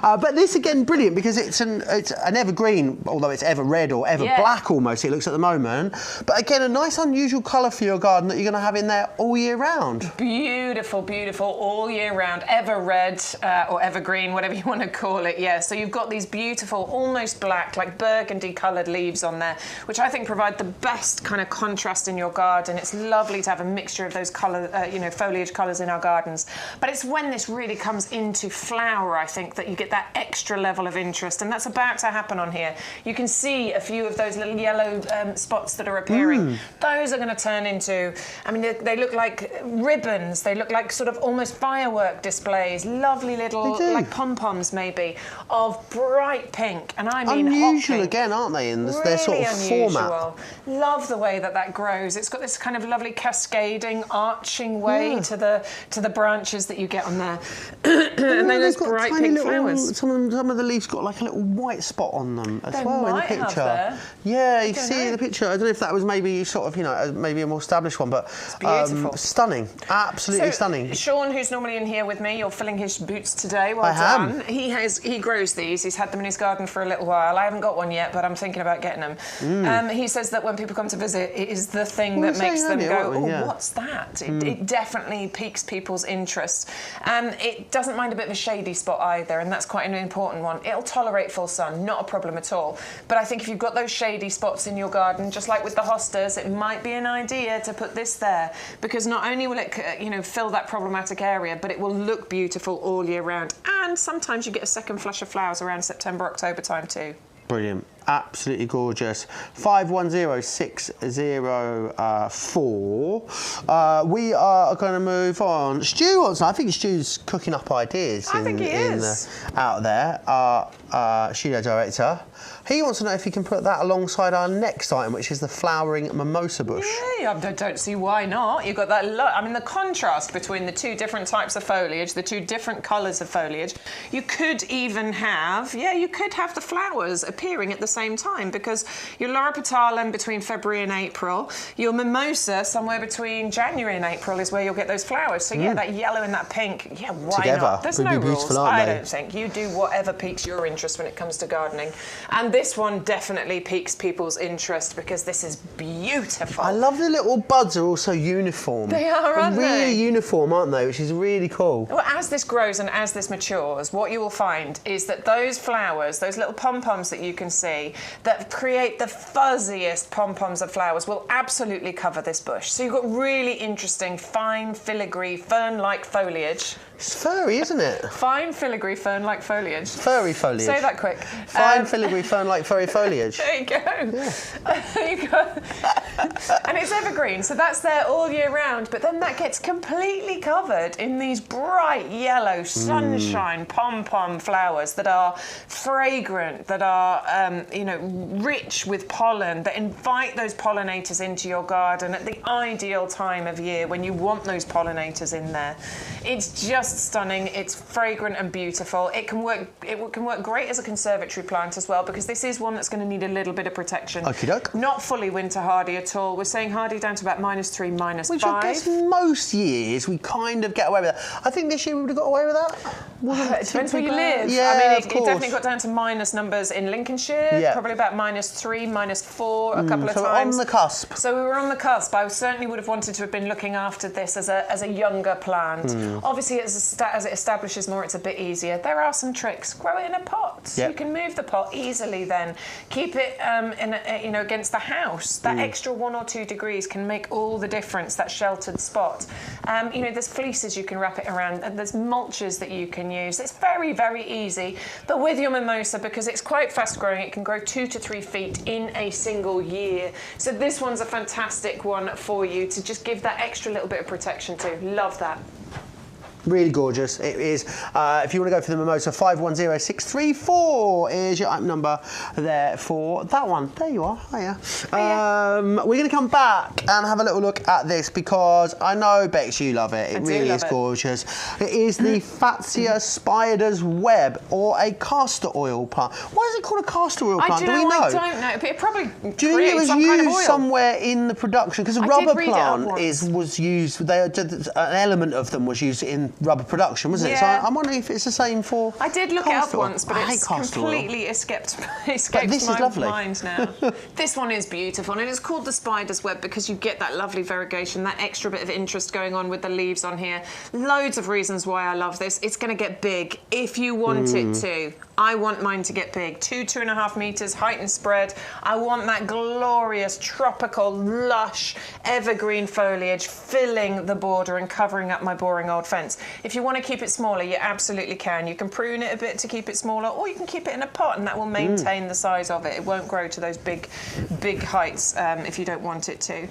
But this again, brilliant because it's an evergreen, although it's ever red or ever black almost. It looks at the moment. But again, a nice unusual colour for your garden that you're going to have in there all year round. Beautiful, beautiful, all year round. Ever red or evergreen, whatever you want to call it. Yeah. So you've got these beautiful, almost black, like burgundy coloured leaves on there, which I think provide the best kind of contrast in your garden. It's lovely to have a mixture of those colour, foliage colours in our gardens. But it's when this really comes into flower, I think, that you get that extra level of interest, and that's about to happen on here. You can see a few of those little yellow spots that are appearing. Those are going to turn into, I mean, they look like ribbons. They look like sort of almost firework displays. Lovely little, like pom-poms maybe, of bright pink, and I mean unusual hot pink. Again, aren't they, in really their sort of unusual format? Love the way that grows. It's got this kind of lovely cascading, arching way to the branches that you get on there, and then those bright pink flowers. Some of the leaves got like a little white spot on them as well in the picture. Yeah, you see in the picture. I don't know if that was maybe sort of maybe a more established one, but it's beautiful, stunning, absolutely stunning. Sean, who's normally in here with me, you're filling his boots today. Well done. He grows these. He's had them in his garden for a little while. I haven't got one yet, but I'm thinking about getting them. He says that when people come to visit, it is the thing that makes them go, oh, what's that? It definitely piques people's interest. It doesn't mind a bit of a shady spot either, and that's quite an important one. It'll tolerate full sun, not a problem at all. But I think if you've got those shady spots in your garden, just like with the hostas, it might be an idea to put this there, because not only will it, fill that problematic area, but it will look beautiful all year round. And sometimes you get a second flush of flowers around September, October time too. Brilliant. absolutely gorgeous. 510604. We are going to move on. Stu wants. I think Stu's cooking up ideas. I think he is out there. Our studio director. He wants to know if he can put that alongside our next item, which is the flowering mimosa bush. Yeah, I don't see why not. You've got that I mean, the contrast between the two different types of foliage, the two different colours of foliage. You could even have, you could have the flowers appearing at the same time, because your Loropetalum between February and April, your mimosa somewhere between January and April is where you'll get those flowers. So yeah, that yellow and that pink, why together not? There's no rules. I don't think. You do whatever piques your interest when it comes to gardening. And this one definitely piques people's interest because this is beautiful. I love the little buds are also uniform. They are, aren't they? Really uniform, aren't they? Which is really cool. Well, as this grows and as this matures, what you will find is that those flowers, those little pom-poms that you can see, that create the fuzziest pom-poms of flowers, will absolutely cover this bush. So you've got really interesting, fine, filigree, fern-like foliage. It's furry, isn't it? Fine filigree fern-like foliage. Furry foliage. Say that quick. Fine filigree fern-like furry foliage. There you go. Yeah. There you go. And it's evergreen, so that's there all year round, but then that gets completely covered in these bright yellow sunshine pom-pom flowers that are fragrant, that are, rich with pollen, that invite those pollinators into your garden at the ideal time of year when you want those pollinators in there. It's just stunning. It's fragrant and beautiful. It can work great as a conservatory plant as well, because this is one that's going to need a little bit of protection. Okie doke. Not fully winter hardy at all. We're saying hardy down to about -3, -5. Which I guess most years we kind of get away with that. I think this year we would have got away with that. It depends where you live. Yeah, I mean, of it course. definitely got down to minus numbers in Lincolnshire, probably about -3, -4 a couple of so times. on the cusp. So we were on the cusp. I certainly would have wanted to have been looking after this as a younger plant. Obviously, as it establishes more, it's a bit easier. There are some tricks. Grow it in a pot. Yep. You can move the pot easily then. Keep it against the house. That extra 1 or 2 degrees can make all the difference, that sheltered spot. There's fleeces you can wrap it around, and there's mulches that you can use. It's very, very easy. But with your mimosa, because it's quite fast growing, it can grow 2 to 3 feet in a single year. So this one's a fantastic one for you to just give that extra little bit of protection to. Love that. Really gorgeous. It is. If you want to go for the mimosa, 510634 is your item number there for that one. There you are. Hiya. We're going to come back and have a little look at this because I know, Bex, you love it. It really is gorgeous. It is the Fatsia spider's web, or a castor oil plant. Why is it called a castor oil plant? Do we know? I don't know. It probably Do you think it was some used kind of oil somewhere in the production? Because a rubber plant was used. An element of them was used in rubber production, wasn't it? So I'm wondering if it's the same for. I did look it up once, but it's completely escaped my mind now. This one is beautiful, and it's called the spider's web because you get that lovely variegation, that extra bit of interest going on with the leaves on here. Loads of reasons why I love this. It's going to get big if you want it to. I want mine to get big. 2.5 meters height and spread. I want that glorious, tropical, lush, evergreen foliage filling the border and covering up my boring old fence. If you want to keep it smaller, you absolutely can. You can prune it a bit to keep it smaller, or you can keep it in a pot and that will maintain the size of it. It won't grow to those big heights if you don't want it to.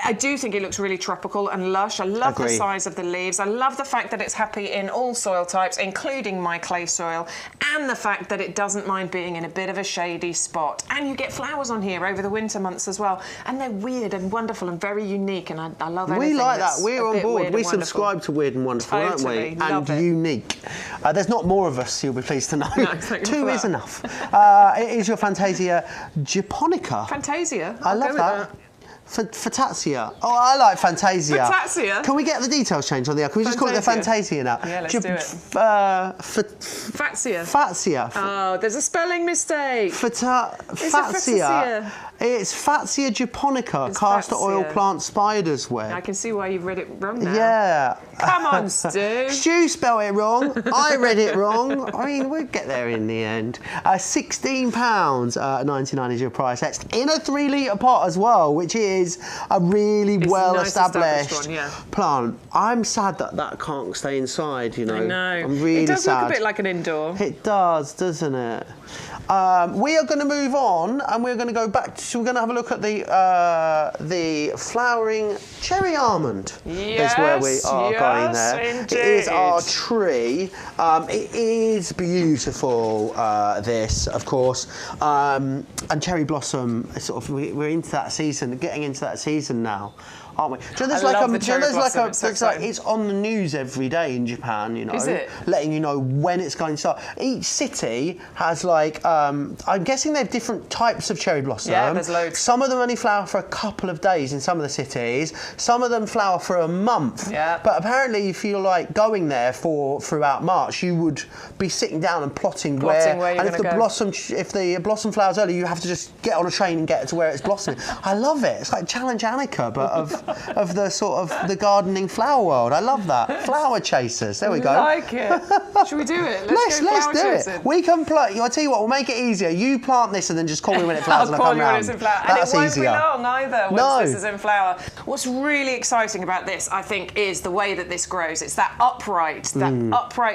I do think it looks really tropical and lush. I love the size of the leaves. I love the fact that it's happy in all soil types, including my clay soil, and the fact that it doesn't mind being in a bit of a shady spot. And you get flowers on here over the winter months as well. And they're weird and wonderful and very unique, and I love everything. We like that. We're on board. We subscribe to weird and wonderful, don't we? And unique. There's not more of us, you'll be pleased to know. No, 2 is enough. It is your Fantasia japonica. Fantasia? I love that. Fatsia. Oh, I like Fantasia. Fatsia? Can we get the details changed on the air? Can we just call it the Fantasia now? Yeah, let's do it. Fatsia. Fatsia. Oh, there's a spelling mistake. Fatsia. It's Fatsia japonica, It's castor oil Fatsia. plant spider's web. I can see why you've read it wrong now. Yeah. Come on, Stu. Stu spelled it wrong. I read it wrong. I mean, we'll get there in the end. £16.99 is your price. That's in a 3-litre pot as well, which is a really well-established plant. I'm sad that that can't stay inside, you know. I know. I'm really sad. It does look a bit like an indoor. It does, doesn't it? We are going to move on, and we're going to go back to. We're going to have a look at the flowering cherry almond. Yes, is where we are going there. Indeed. It is our tree. It is beautiful. This, of course, and cherry blossom. Sort of, we're into that season, getting into that season now. Aren't we? Do you know, there's it's on the news every day in Japan, you know. Is it? Letting you know when it's going to start. Each city has like, I'm guessing they have different types of cherry blossom. Yeah, there's loads. Some of them only flower for a couple of days in some of the cities. Some of them flower for a month. Yeah. But apparently if you're like going there throughout March, you would be sitting down and plotting where you're and if the blossom flowers early, you have to just get on a train and get to where it's blossoming. I love it. It's like Challenge Annika, but of the sort of the gardening flower world. I love that. Flower chasers. There we go. I like it. Should we do it? Let's do it. We can plant. I'll tell you what. We'll make it easier. You plant this and then just call me when it flowers. I'll call you when it's in flower. That's and it easier. won't be long either once this is in flower. What's really exciting about this, I think, is the way that this grows. It's that upright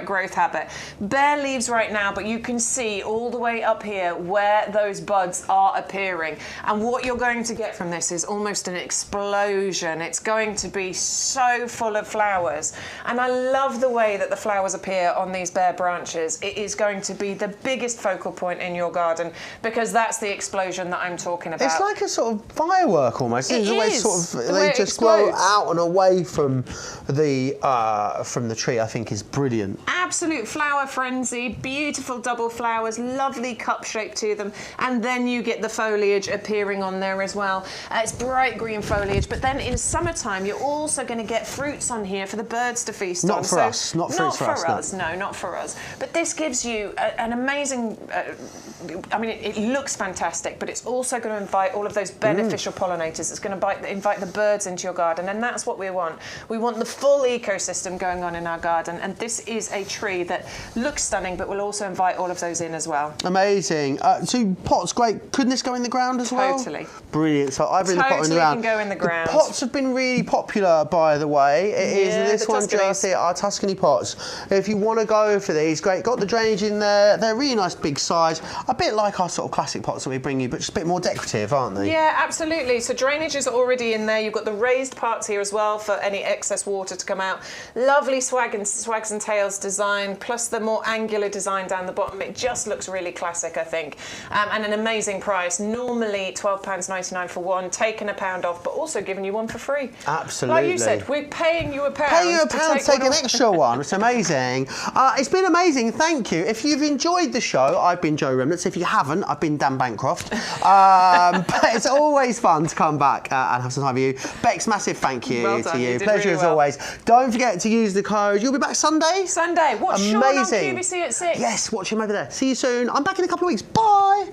growth habit. Bare leaves right now, but you can see all the way up here where those buds are appearing. And what you're going to get from this is almost an explosion. It's going to be so full of flowers. And I love the way that the flowers appear on these bare branches. It is going to be the biggest focal point in your garden because that's the explosion that I'm talking about. It's like a sort of firework almost. It is. Sort of, they just grow out and away from the tree, I think is brilliant. Absolute flower frenzy, beautiful double flowers, lovely cup shape to them, and then you get the foliage appearing on there as well. It's bright green foliage, but then in summertime you're also going to get fruits on here for the birds to feast on. Not for us. Not for us. No, not for us. But this gives you an amazing. I mean, it looks fantastic, but it's also going to invite all of those beneficial pollinators. It's going to invite the birds into your garden, and that's what we want. We want the full ecosystem going on in our garden, and this is a tree that looks stunning, but will also invite all of those in as well. Amazing. So pots, great. Couldn't this go in the ground as well? Totally. Brilliant. So I've really pot in the ground. Can go in the ground. The pots have been really popular, by the way. It is this one just here, our Tuscany pots. If you want to go for these, great. Got the drainage in there. They're really nice, big size. A bit like our sort of classic pots that we bring you, but just a bit more decorative, aren't they? Yeah, absolutely. So drainage is already in there. You've got the raised parts here as well for any excess water to come out. Lovely swags and tails design, plus the more angular design down the bottom. It just looks really classic, I think. And an amazing price. Normally £12.99 for one, taking £1 off, but also giving you one for free. Absolutely. Like you said, we're paying you £1. Paying you £1 to take an extra one. It's amazing. It's been amazing. Thank you. If you've enjoyed the show, I've been Joe Remblance. If you haven't, I've been Dan Bancroft. But it's always fun to come back and have some time with you. Bex, massive thank you to you. Pleasure as always. Don't forget to use the code. You'll be back Sunday? Sunday. Watch Sean on QVC at 6. Yes, watch him over there. See you soon. I'm back in a couple of weeks. Bye.